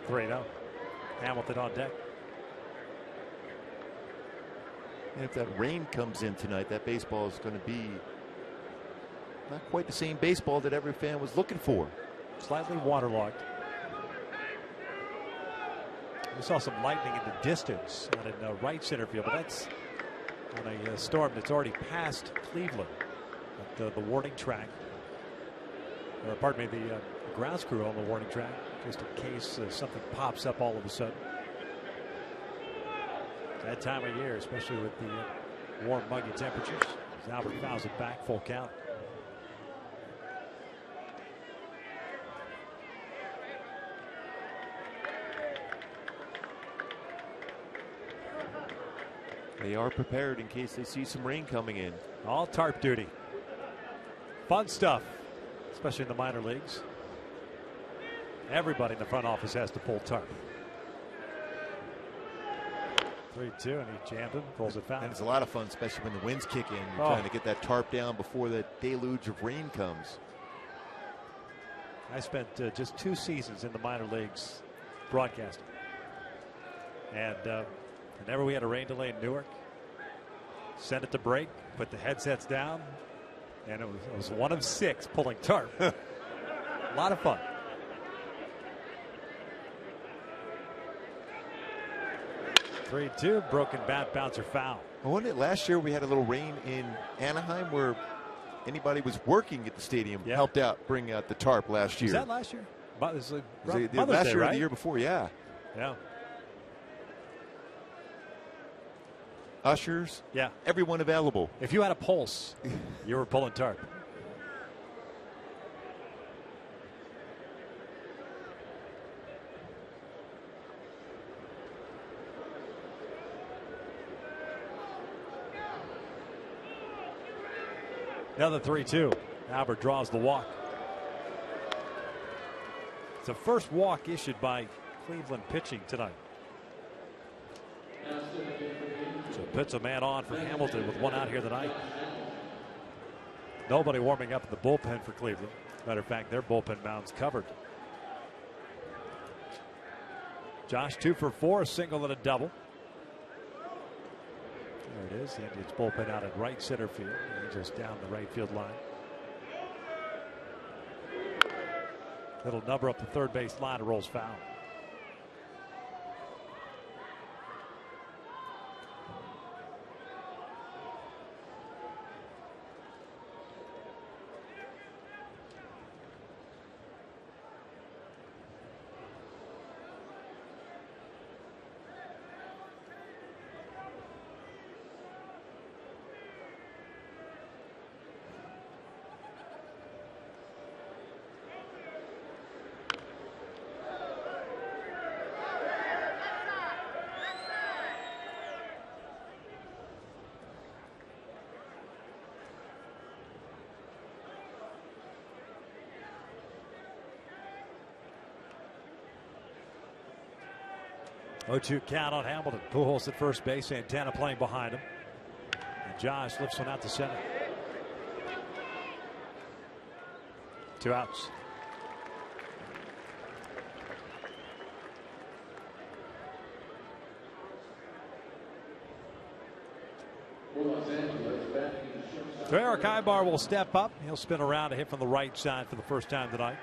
Speaker 1: (3-0). Hamilton on deck.
Speaker 5: And if that rain comes in tonight, that baseball is going to be not quite the same baseball that every fan was looking for.
Speaker 1: Slightly waterlogged. We saw some lightning in the distance out in right center field, but that's on a storm that's already passed Cleveland at the warning track. Pardon me, the grounds crew on the warning track, just in case something pops up all of a sudden. That time of year, especially with the warm, muggy temperatures. As Albert fouls it back, full count.
Speaker 5: They are prepared in case they see some rain coming in.
Speaker 1: All tarp duty. Fun stuff, especially in the minor leagues. Everybody in the front office has to pull tarp. 3-2, and he jammed it, pulls it foul.
Speaker 5: And it's a lot of fun, especially when the winds kick in. You're trying to get that tarp down before the deluge of rain comes.
Speaker 1: I spent just 2 seasons in the minor leagues broadcasting. And whenever we had a rain delay in Newark, sent it to break, put the headsets down, and it was 1 of 6 pulling tarp. A lot of fun. (3-2), broken bat, bouncer, foul.
Speaker 5: Well, wasn't it last year we had a little rain in Anaheim where anybody was working at the stadium helped out bring out the tarp last year?
Speaker 1: Was that last year?
Speaker 5: Was it
Speaker 1: Mother's
Speaker 5: last
Speaker 1: Day,
Speaker 5: year
Speaker 1: right?
Speaker 5: or the year before? Yeah.
Speaker 1: Yeah.
Speaker 5: Ushers.
Speaker 1: Yeah.
Speaker 5: Everyone available.
Speaker 1: If you had a pulse, you were pulling tarp. Another 3-2. Albert draws the walk. It's the first walk issued by Cleveland pitching tonight. So puts a man on for Hamilton with 1 out here tonight. Nobody warming up in the bullpen for Cleveland. Matter of fact, their bullpen mound's covered. Josh 2 for 4, a single and a double. There it is. The Indians bullpen out at right center field. The Angels down the right field line. Little number up the third base line, rolls foul. 0-2 count on Hamilton. Pujols at first base. Santana playing behind him. And Josh lifts one out to center. 2 outs. So Eric Ibar will step up. He'll spin around to hit from the right side for the first time tonight.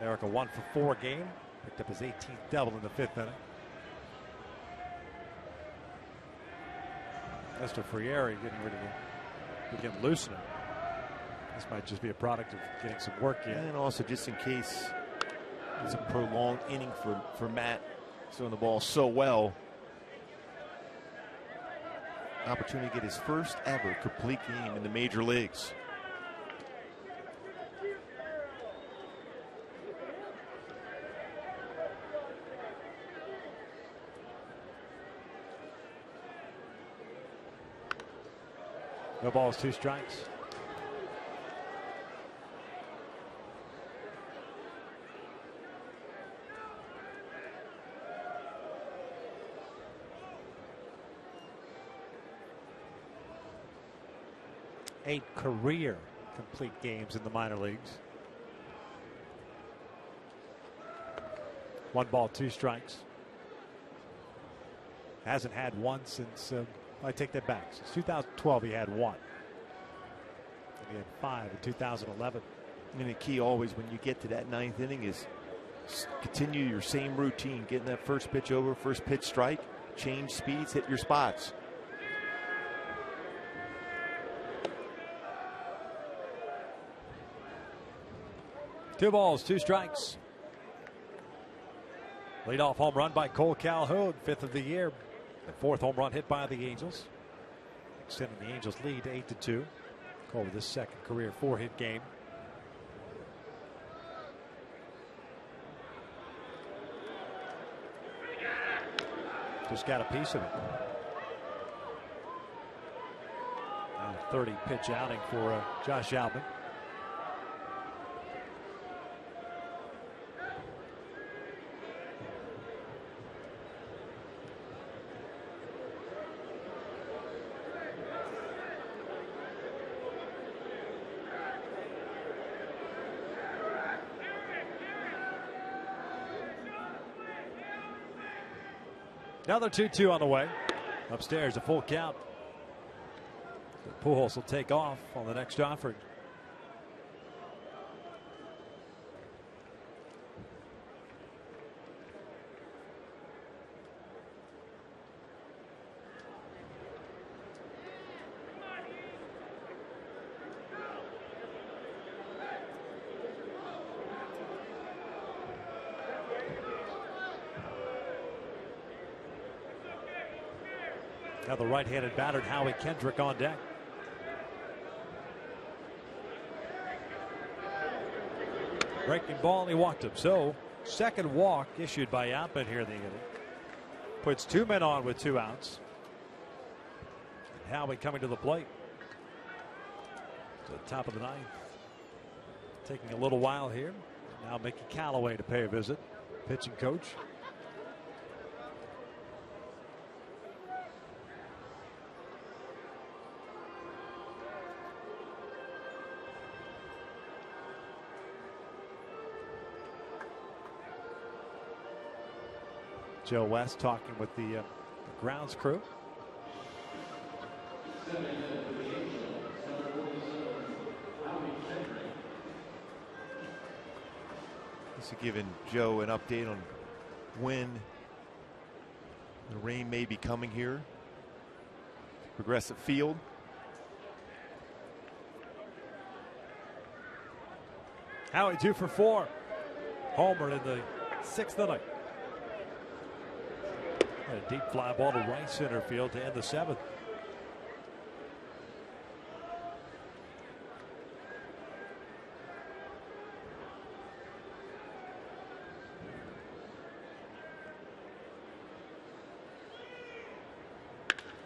Speaker 1: Eric a 1-for-4 game. Picked up his 18th double in the 5th inning. Mr. Frieri getting rid of him. Begin loosening. This might just be a product of getting some work in.
Speaker 5: And also just in case it's a prolonged inning for Matt throwing the ball so well. Opportunity to get his first ever complete game in the major leagues.
Speaker 1: No balls, 2 strikes. Eight career complete games in the minor leagues. 1 ball, 2 strikes. Hasn't had one since, I take that back. Since 2012, he had 1. And he had 5 in 2011.
Speaker 5: And the key always when you get to that 9th inning is continue your same routine. Getting that first pitch over, first pitch strike, change speeds, hit your spots.
Speaker 1: Two balls, 2 strikes. Leadoff home run by Cole Calhoun, 5th of the year. The 4th home run hit by the Angels, extending the Angels' lead to 8-2. Cole with his 2nd career 4-hit game. Just got a piece of it. 30-pitch outing for Josh Alvin. Another 2-2 on the way. Upstairs, a full count. Pujols will take off on the next offering. Now the right-handed batter, Howie Kendrick, on deck. Breaking ball, and he walked him. So, 2nd walk issued by Outman here in the inning. Puts 2 men on with 2 outs. And Howie coming to the plate. To the top of the 9th. Taking a little while here. Now Mickey Callaway to pay a visit. Pitching coach. Joe West talking with the grounds crew.
Speaker 5: This is giving Joe an update on when the rain may be coming here. Progressive Field.
Speaker 1: Howie 2 for 4. Homer in the 6th inning. A deep fly ball to right center field to end the 7th.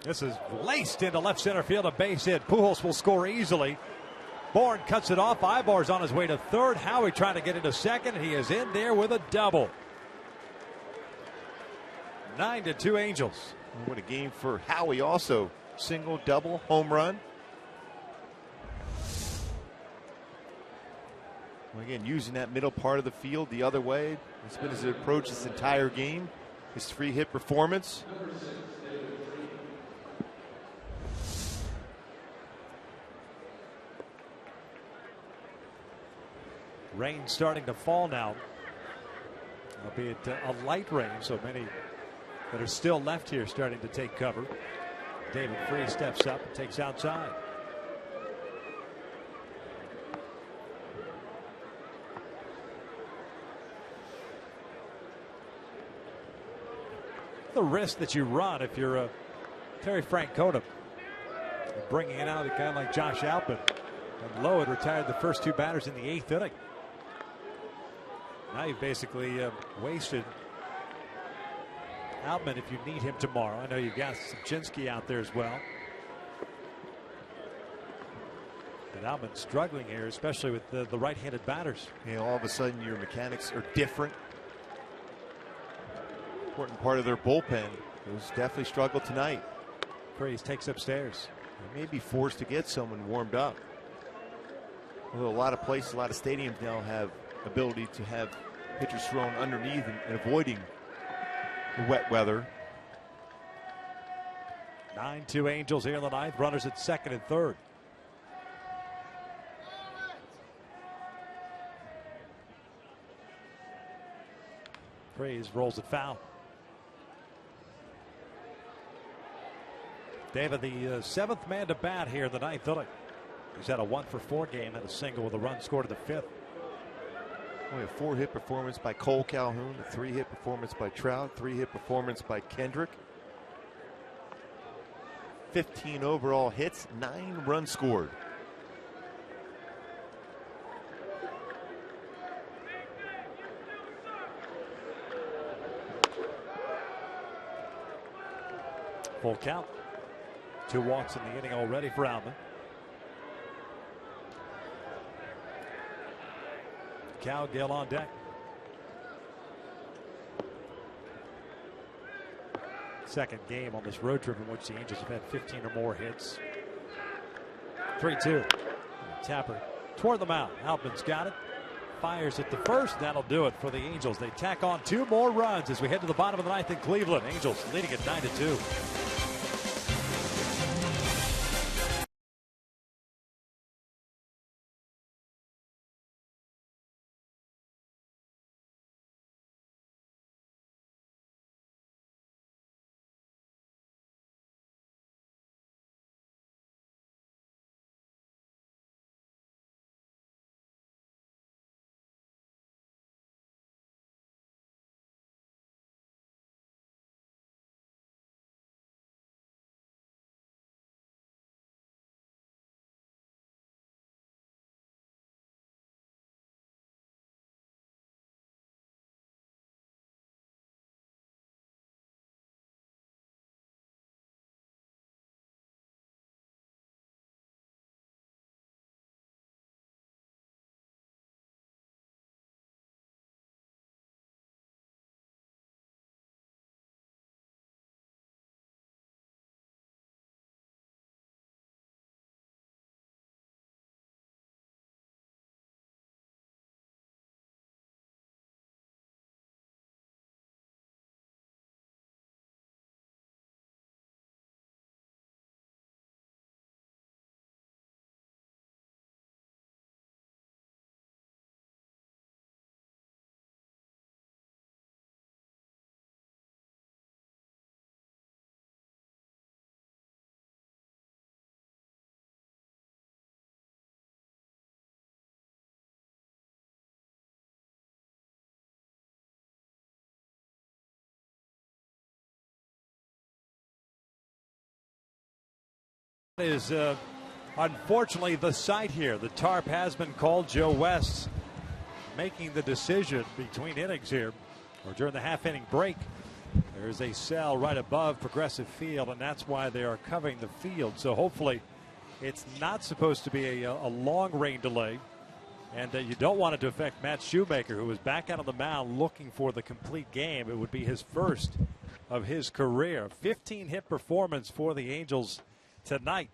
Speaker 1: This is laced into left center field, a base hit. Pujols will score easily. Bourne cuts it off. Ibar's on his way to 3rd. Howie trying to get into 2nd. He is in there with a double. 9-2 Angels.
Speaker 5: What a game for Howie also. Single, double, home run. Well, again, using that middle part of the field the other way. It's been his approach this entire game. His 3-hit performance.
Speaker 1: Rain starting to fall now, albeit a light rain, so many that are still left here starting to take cover. David Freese steps up and takes outside. The risk that you run if you're Terry Francona, bringing it out a guy like Josh Outman, and Lowe had retired the first 2 batters in the 8th inning. Now you've basically wasted Outman if you need him tomorrow. I know you've got Sapczynski out there as well. But Outman's struggling here, especially with the right-handed batters.
Speaker 5: All of a sudden your mechanics are different. Important part of their bullpen. Those definitely struggled tonight.
Speaker 1: Freese takes upstairs.
Speaker 5: They may be forced to get someone warmed up. Although a lot of places, a lot of stadiums now have ability to have pitchers thrown underneath and avoiding the wet weather.
Speaker 1: 9-2 Angels here in the 9th. Runners at 2nd and 3rd. Freese rolls it foul. David, the 7th man to bat here in the 9th inning. He's had a 1-for-4 game and a single with a run scored in the 5th.
Speaker 5: Only a 4-hit performance by Cole Calhoun, a 3-hit performance by Trout, 3-hit performance by Kendrick. 15 overall hits, 9 runs scored.
Speaker 1: Full count. 2 walks in the inning already for Outman. Cowgill on deck. Second game on this road trip in which the Angels have had 15 or more hits. 3-2. Tapper toward the mound. Outman's got it. Fires at the first. That'll do it for the Angels. They tack on 2 more runs as we head to the bottom of the 9th in Cleveland. Angels leading at 9-2. Is unfortunately the sight here. The tarp has been called. Joe West making the decision between innings here, or during the half-inning break. There's a cell right above Progressive Field, and that's why they are covering the field. So hopefully it's not supposed to be a long rain delay, and you don't want it to affect Matt Shoemaker, who was back out on the mound looking for the complete game. It would be his first of his career. 15-hit performance for the Angels tonight.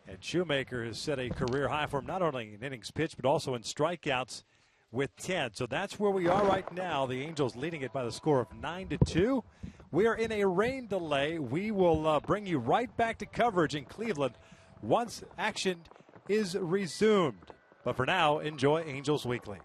Speaker 1: And Shoemaker has set a career high for him, not only in innings pitched, but also in strikeouts with 10. So that's where we are right now. The Angels leading it by the score of 9-2. We are in a rain delay. We will bring you right back to coverage in Cleveland once action is resumed. But for now, enjoy Angels Weekly.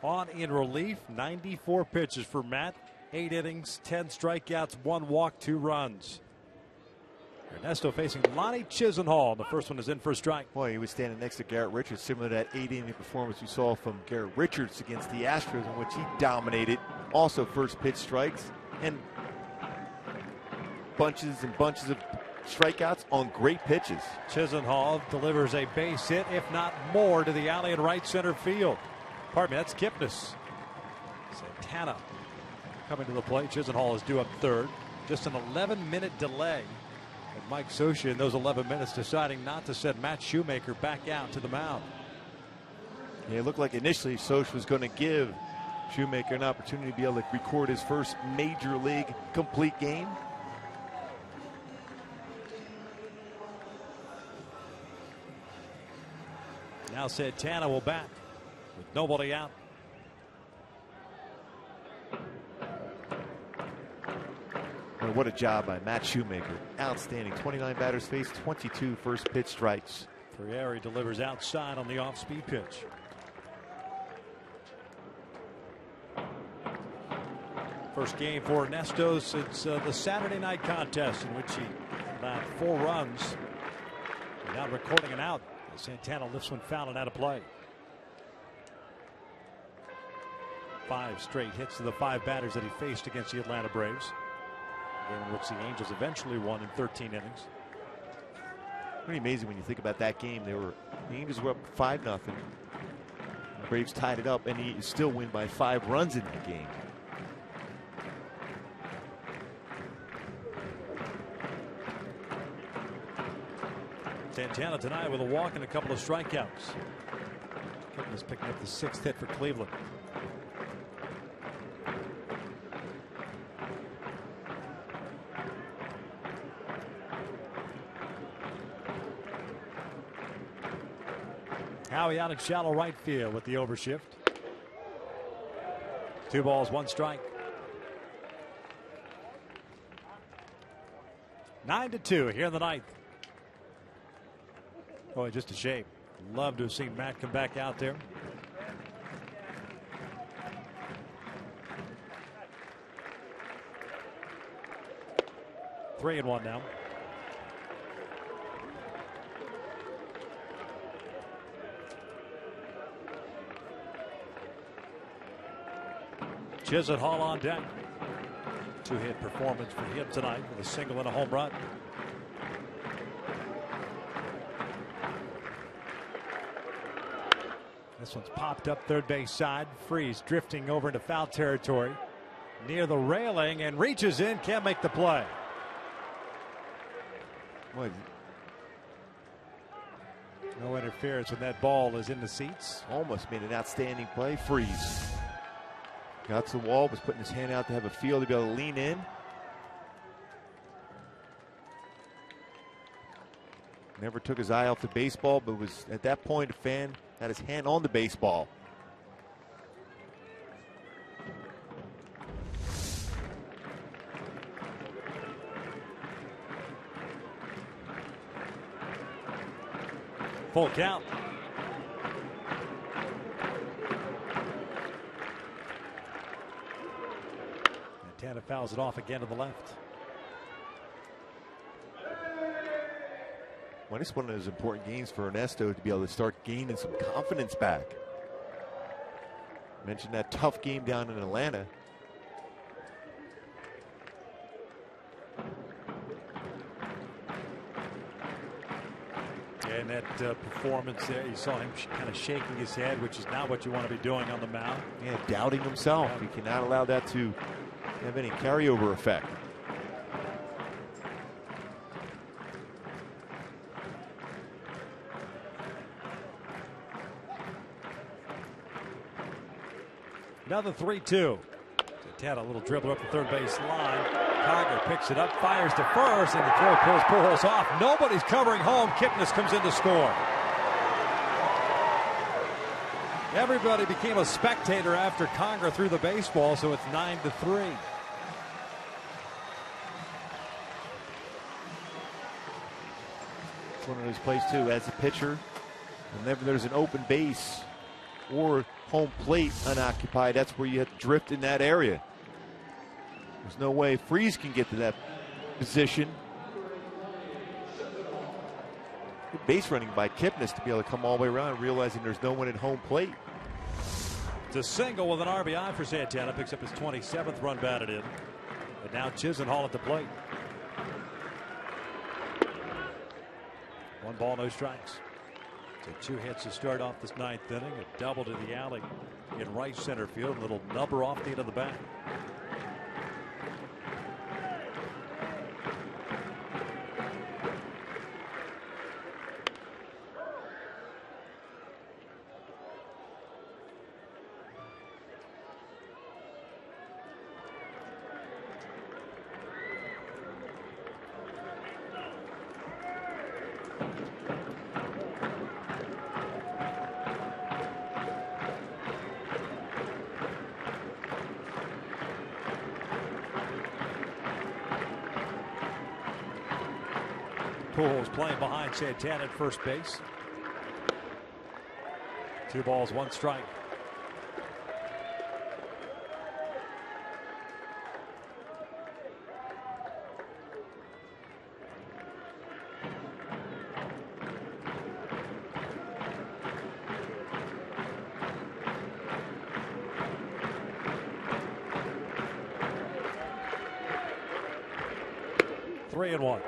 Speaker 1: on in relief. 94 pitches for Matt. 8 innings, 10 strikeouts, 1 walk, 2 runs. Ernesto facing Lonnie Chisenhall. The first one is in for a strike.
Speaker 5: Boy, he was standing next to Garrett Richards, similar to that 8-inning performance we saw from Garrett Richards against the Astros, in which he dominated. Also first pitch strikes and bunches and bunches of strikeouts on great pitches.
Speaker 1: Chisenhall delivers a base hit, if not more, to the alley in right center field. Pardon me, that's Kipnis. Santana coming to the plate. Chisenhall is due up third. Just an 11-minute delay. And Mike Scioscia in those 11 minutes deciding not to send Matt Shoemaker back out to the mound.
Speaker 5: Yeah, it looked like initially Scioscia was going to give Shoemaker an opportunity to be able to record his first major league complete game.
Speaker 1: Now Santana will bat with nobody out.
Speaker 5: Well, what a job by Matt Shoemaker. Outstanding. 29 batters faced, 22 first pitch strikes.
Speaker 1: Frieri delivers outside on the off-speed pitch. First game for Ernesto since the Saturday night contest, in which he allowed 4 runs. Now recording an out. Santana lifts one foul and out of play. 5 straight hits to the 5 batters that he faced against the Atlanta Braves, in which the Angels eventually won in 13 innings.
Speaker 5: Pretty amazing when you think about that game. The Angels were up 5-0. The Braves tied it up, and he still win by 5 runs in that game.
Speaker 1: Santana tonight with a walk and a couple of strikeouts. Kipnis picking up the 6th hit for Cleveland. Howie out in shallow right field with the overshift. 2 balls, 1 strike. 9-2 here in the 9th. Boy, just a shame. Love to have seen Matt come back out there. Three and 1 now. Chisenhall on deck. 2-hit performance for him tonight with a single and a home run. This one's popped up third base side. Freeze drifting over into foul territory near the railing and reaches in, can't make the play.
Speaker 5: Boy.
Speaker 1: No interference when that ball is in the seats.
Speaker 5: Almost made an outstanding play. Freeze got to the wall, was putting his hand out to have a feel to be able to lean in. Never took his eye off the baseball, but was at that point a fan had his hand on the baseball.
Speaker 1: Full count. Santana fouls it off again to the left.
Speaker 5: Well, it's one of those important games for Ernesto to be able to start gaining some confidence back. Mentioned that tough game down in Atlanta.
Speaker 1: And that performance there, you saw him kind of shaking his head, which is not what you want to be doing on the mound.
Speaker 5: Yeah, doubting himself. He cannot allow that to have any carryover effect.
Speaker 1: Another 3-2. Santana, a little dribble up the third base line. Conger picks it up, fires to first, and the throw pulls Pujols off. Nobody's covering home. Kipnis comes in to score. Everybody became a spectator after Conger threw the baseball, so it's 9-3.
Speaker 5: It's one of those plays too, as a pitcher, whenever there's an open base or home plate unoccupied, that's where you have to drift in that area. There's no way Freese can get to that position. Good base running by Kipnis to be able to come all the way around, realizing there's no one at home plate.
Speaker 1: It's a single with an RBI for Santana. Picks up his 27th run batted in. And now Chisenhall at the plate. 1 ball, no strikes. So 2 hits to start off this 9th inning. A double to the alley in right center field. A little number off the end of the bat. Pujols playing behind Santana at first base. 2 balls, 1 strike. Three and one.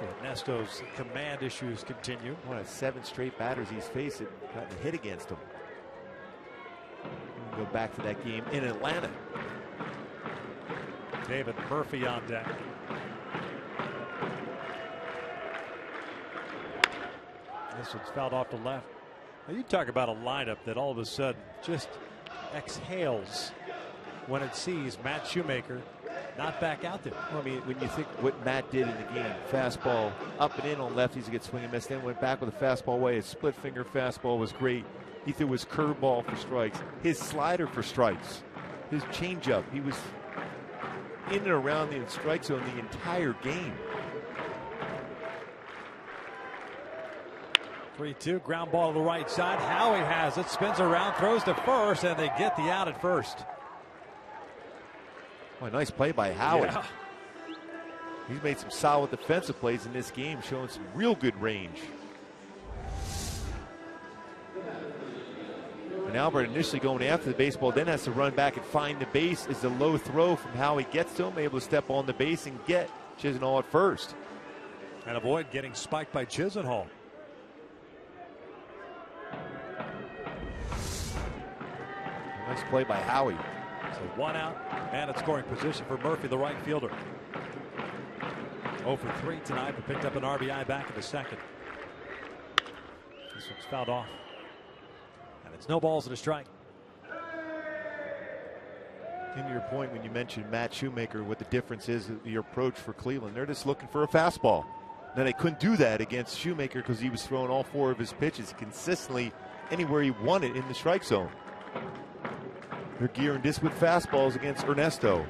Speaker 1: So Ernesto's command issues continue.
Speaker 5: One of 7 straight batters he's faced and gotten a hit against him. We'll go back to that game in Atlanta.
Speaker 1: David Murphy on deck. This one's fouled off to left. Now you talk about a lineup that all of a sudden just exhales when it sees Matt Shoemaker not back out there.
Speaker 5: Well, I mean, when you think what Matt did in the game, fastball up and in on lefties to get swing and miss, then went back with a fastball away. His split finger fastball was great. He threw his curveball for strikes, his slider for strikes, his changeup. He was in and around the strike zone the entire game.
Speaker 1: 3-2, ground ball to the right side. Howie has it, spins around, throws to first, and they get the out at first.
Speaker 5: Oh, nice play by Howie.
Speaker 1: Yeah.
Speaker 5: He's made some solid defensive plays in this game, showing some real good range. And Albert initially going after the baseball, then has to run back and find the base. Is a low throw from Howie gets to him, able to step on the base and get Chisenhall at first.
Speaker 1: And avoid getting spiked by Chisenhall.
Speaker 5: Nice play by Howie.
Speaker 1: So 1 out, and at scoring position for Murphy, the right fielder. 0 for 3 tonight, but picked up an RBI back in the second. This one's fouled off. And it's no balls and a strike.
Speaker 5: And your point when you mentioned Matt Shoemaker, what the difference is, the approach for Cleveland. They're just looking for a fastball. Now, they couldn't do that against Shoemaker because he was throwing all 4 of his pitches consistently anywhere he wanted in the strike zone. They're gearing this with fastballs against Ernesto.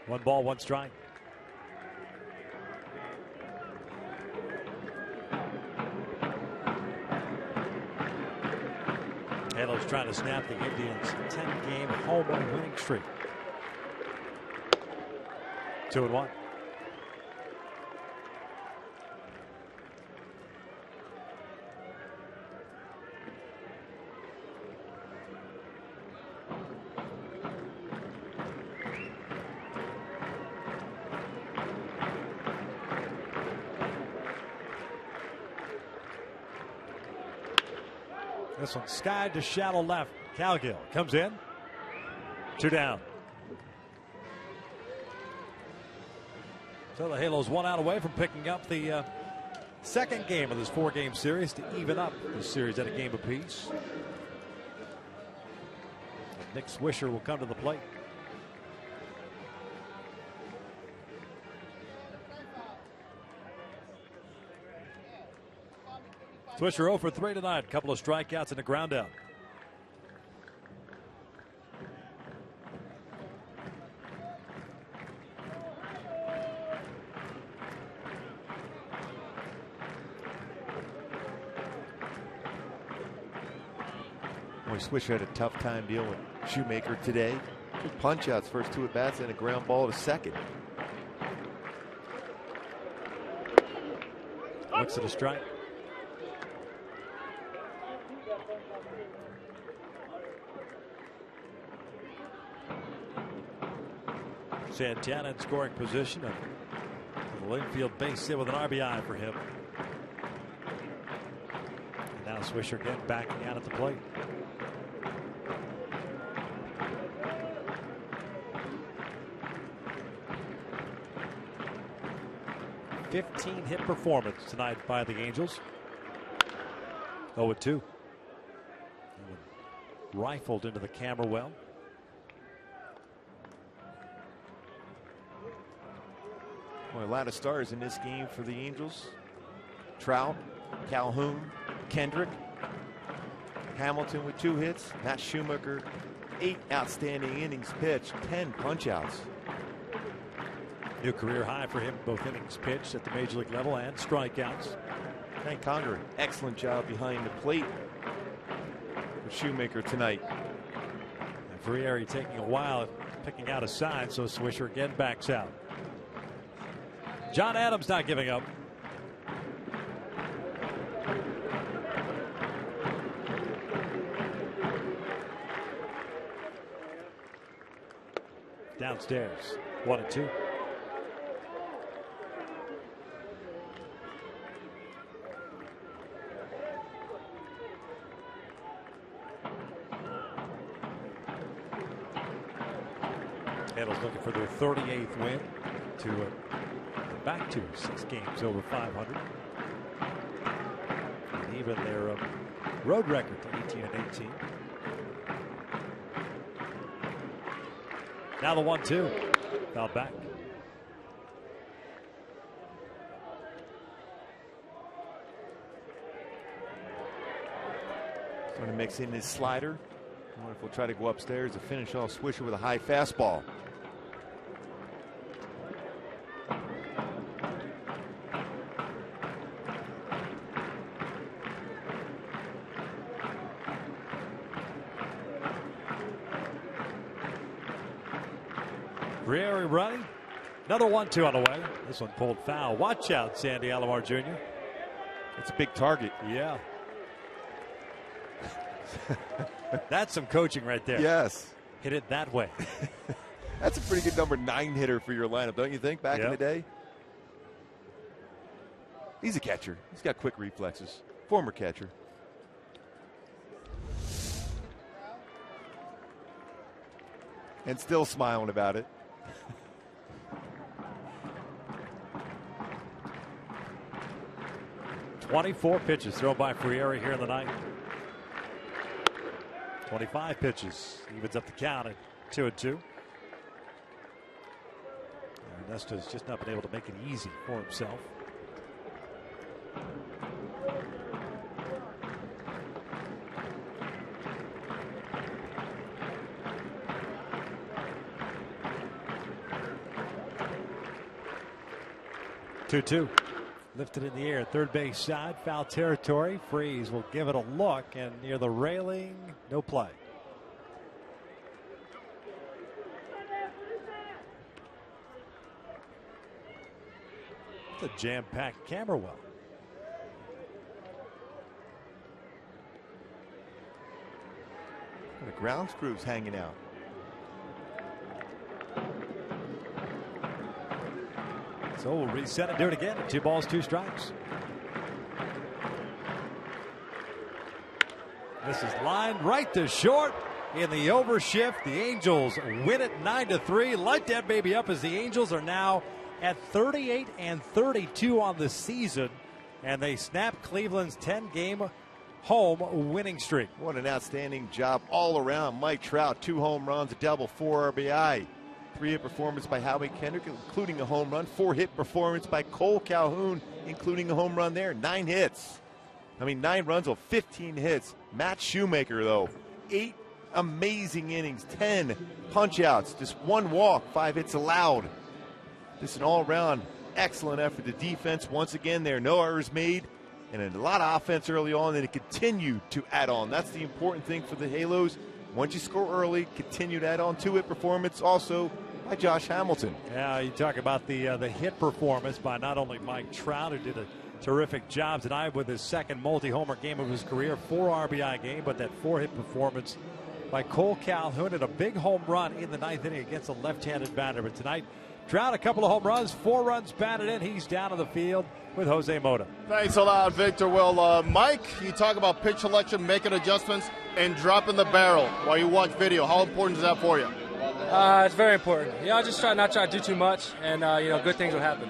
Speaker 1: One ball, 1 strike. Halos trying to snap the Indians' 10-game home run winning streak. 2-1. This one skied to shallow left. Calgill comes in. 2 down. So the Halos 1 out away from picking up the second game of this 4-game series to even up this series at a game apiece. Nick Swisher will come to the plate. Swisher 0 for 3 tonight. A couple of strikeouts and a ground out.
Speaker 5: Boy, Swisher had a tough time dealing with Shoemaker today. Two punch outs, first two at bats, and a ground ball to second.
Speaker 1: Looks at a strike. Santana in scoring position. A infield base hit with an RBI for him. And now Swisher again backing out at the plate. .15-hit performance tonight by the Angels. 0-2. Rifled into the camera well.
Speaker 5: Boy, a lot of stars in this game for the Angels. Trout, Calhoun, Kendrick, Hamilton with 2 hits. Matt Shoemaker, 8 outstanding innings pitched, 10 punch-outs.
Speaker 1: New career high for him, both innings pitched at the major league level and strikeouts.
Speaker 5: Hank Conger, excellent job behind the plate for Shoemaker tonight.
Speaker 1: And Frieri taking a while picking out a sign, so Swisher again backs out. John Adams not giving up. Downstairs, 1-2. Cardinals looking for their 38th win to back to 6 games over 500. And even their road record to 18-18. Now the 1-2. Fouled back.
Speaker 5: Going to mix in his slider. I wonder if we'll try to go upstairs to finish off Swisher with a high fastball.
Speaker 1: Frieri running. Another 1-2 on the way. This one pulled foul. Watch out, Sandy Alomar Jr.
Speaker 5: It's a big target.
Speaker 1: Yeah. That's some coaching right there.
Speaker 5: Yes.
Speaker 1: Hit it that way.
Speaker 5: That's a pretty good number 9 hitter for your lineup, don't you think, back in the day? He's a catcher. He's got quick reflexes. Former catcher. And still smiling about it.
Speaker 1: 24 pitches thrown by Frieri here in the ninth. 25 pitches. Evens up the count at 2-2. Ernesto's just not been able to make it easy for himself. Two. Lifted in the air, third base side, foul territory. Freeze will give it a look, and near the railing, no play. It's a jam-packed camera well.
Speaker 5: The ground screws hanging out.
Speaker 1: So we'll reset and do it again. 2 balls, 2 strikes. This is lined right to short in the overshift. The Angels win it 9-3. Light that baby up as the Angels are now at 38-32 on the season, and they snap Cleveland's 10-game home winning streak.
Speaker 5: What an outstanding job all around. Mike Trout, 2 home runs, a double, 4 RBI. 3-hit performance by Howie Kendrick, including a home run. 4-hit performance by Cole Calhoun, including a home run there. 9 hits. I mean, 9 runs on 15 hits. Matt Shoemaker, though, 8 amazing innings, 10 punch-outs, just 1 walk, 5 hits allowed. Just an all-around excellent effort. The defense, once again, there, no errors made, and a lot of offense early on, and it continued to add on. That's the important thing for the Halos. Once you score early, continue to add on to it. Performance also by Josh Hamilton.
Speaker 1: Yeah, you talk about the hit performance by not only Mike Trout, who did a terrific job tonight with his second multi-homer game of his career, 4 RBI game, but that 4-hit performance by Cole Calhoun and a big home run in the 9th inning against a left-handed batter. But tonight, Trout, a couple of home runs, 4 runs batted in. He's down on the field with Jose Mota.
Speaker 7: Thanks a lot, Victor. Well, Mike, you talk about pitch selection, making adjustments, and dropping the barrel while you watch video. How important is that for you?
Speaker 8: It's very important. I just not try to do too much, and good things will happen.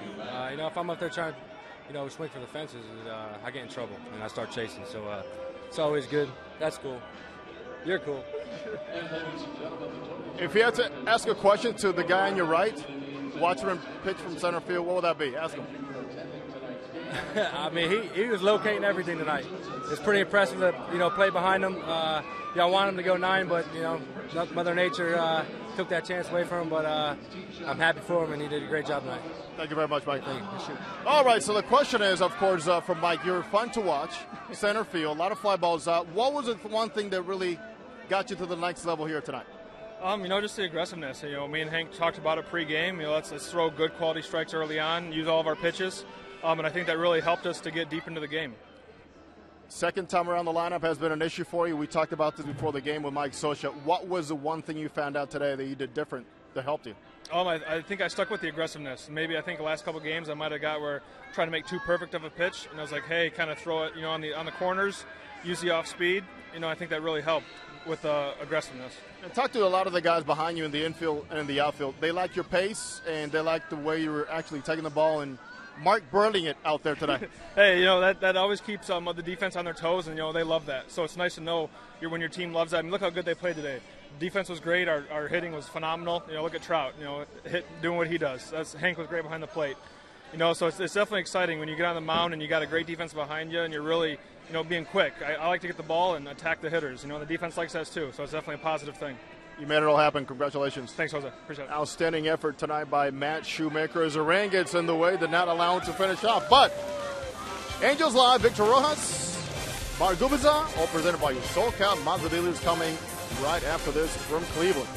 Speaker 8: If I'm up there trying to swing for the fences, I get in trouble and I start chasing. So it's always good. That's cool. You're cool.
Speaker 7: If you had to ask a question to the guy on your right, watch him pitch from center field, what would that be? Ask him.
Speaker 8: I mean, he was locating everything tonight. It's pretty impressive to play behind him. I want him to go 9, but Mother Nature took that chance away from him. But I'm happy for him, and he did a great job tonight.
Speaker 7: Thank you very much, Mike. All right, so the question is, of course, from Mike, you're fun to watch, center field, a lot of fly balls out. What was the one thing that really got you to the next level here tonight?
Speaker 9: Just the aggressiveness. Me and Hank talked about it pre-game. Let's throw good quality strikes early on, use all of our pitches, and I think that really helped us to get deep into the game.
Speaker 7: Second time around the lineup has been an issue for you. We talked about this before the game with Mike Scioscia. What was the one thing you found out today that you did different that helped you?
Speaker 9: I think I stuck with the aggressiveness. Maybe I think the last couple of games I might have got where trying to make too perfect of a pitch, and I was like, hey, kind of throw it, on the corners, use the off speed. I think that really helped with aggressiveness.
Speaker 7: And talk to a lot of the guys behind you in the infield and in the outfield. They like your pace, and they like the way you were actually taking the ball and Mark Burling it out there today.
Speaker 9: Hey, that always keeps the defense on their toes, and they love that. So it's nice to know when your team loves that. I mean, look how good they played today. Defense was great. Our hitting was phenomenal. Look at Trout. Doing what he does. Hank was great behind the plate. So it's definitely exciting when you get on the mound and you got a great defense behind you, and you're really being quick. I like to get the ball and attack the hitters. The defense likes that too. So it's definitely a positive thing.
Speaker 7: You made it all happen. Congratulations.
Speaker 9: Thanks, Jose. Appreciate it.
Speaker 7: Outstanding effort tonight by Matt Shoemaker as the rain gets in the way, did not allow him to finish off. But Angels Live, Victor Rojas, Mark Gubiza, all presented by your SoCal Mazda dealers, coming right after this from Cleveland.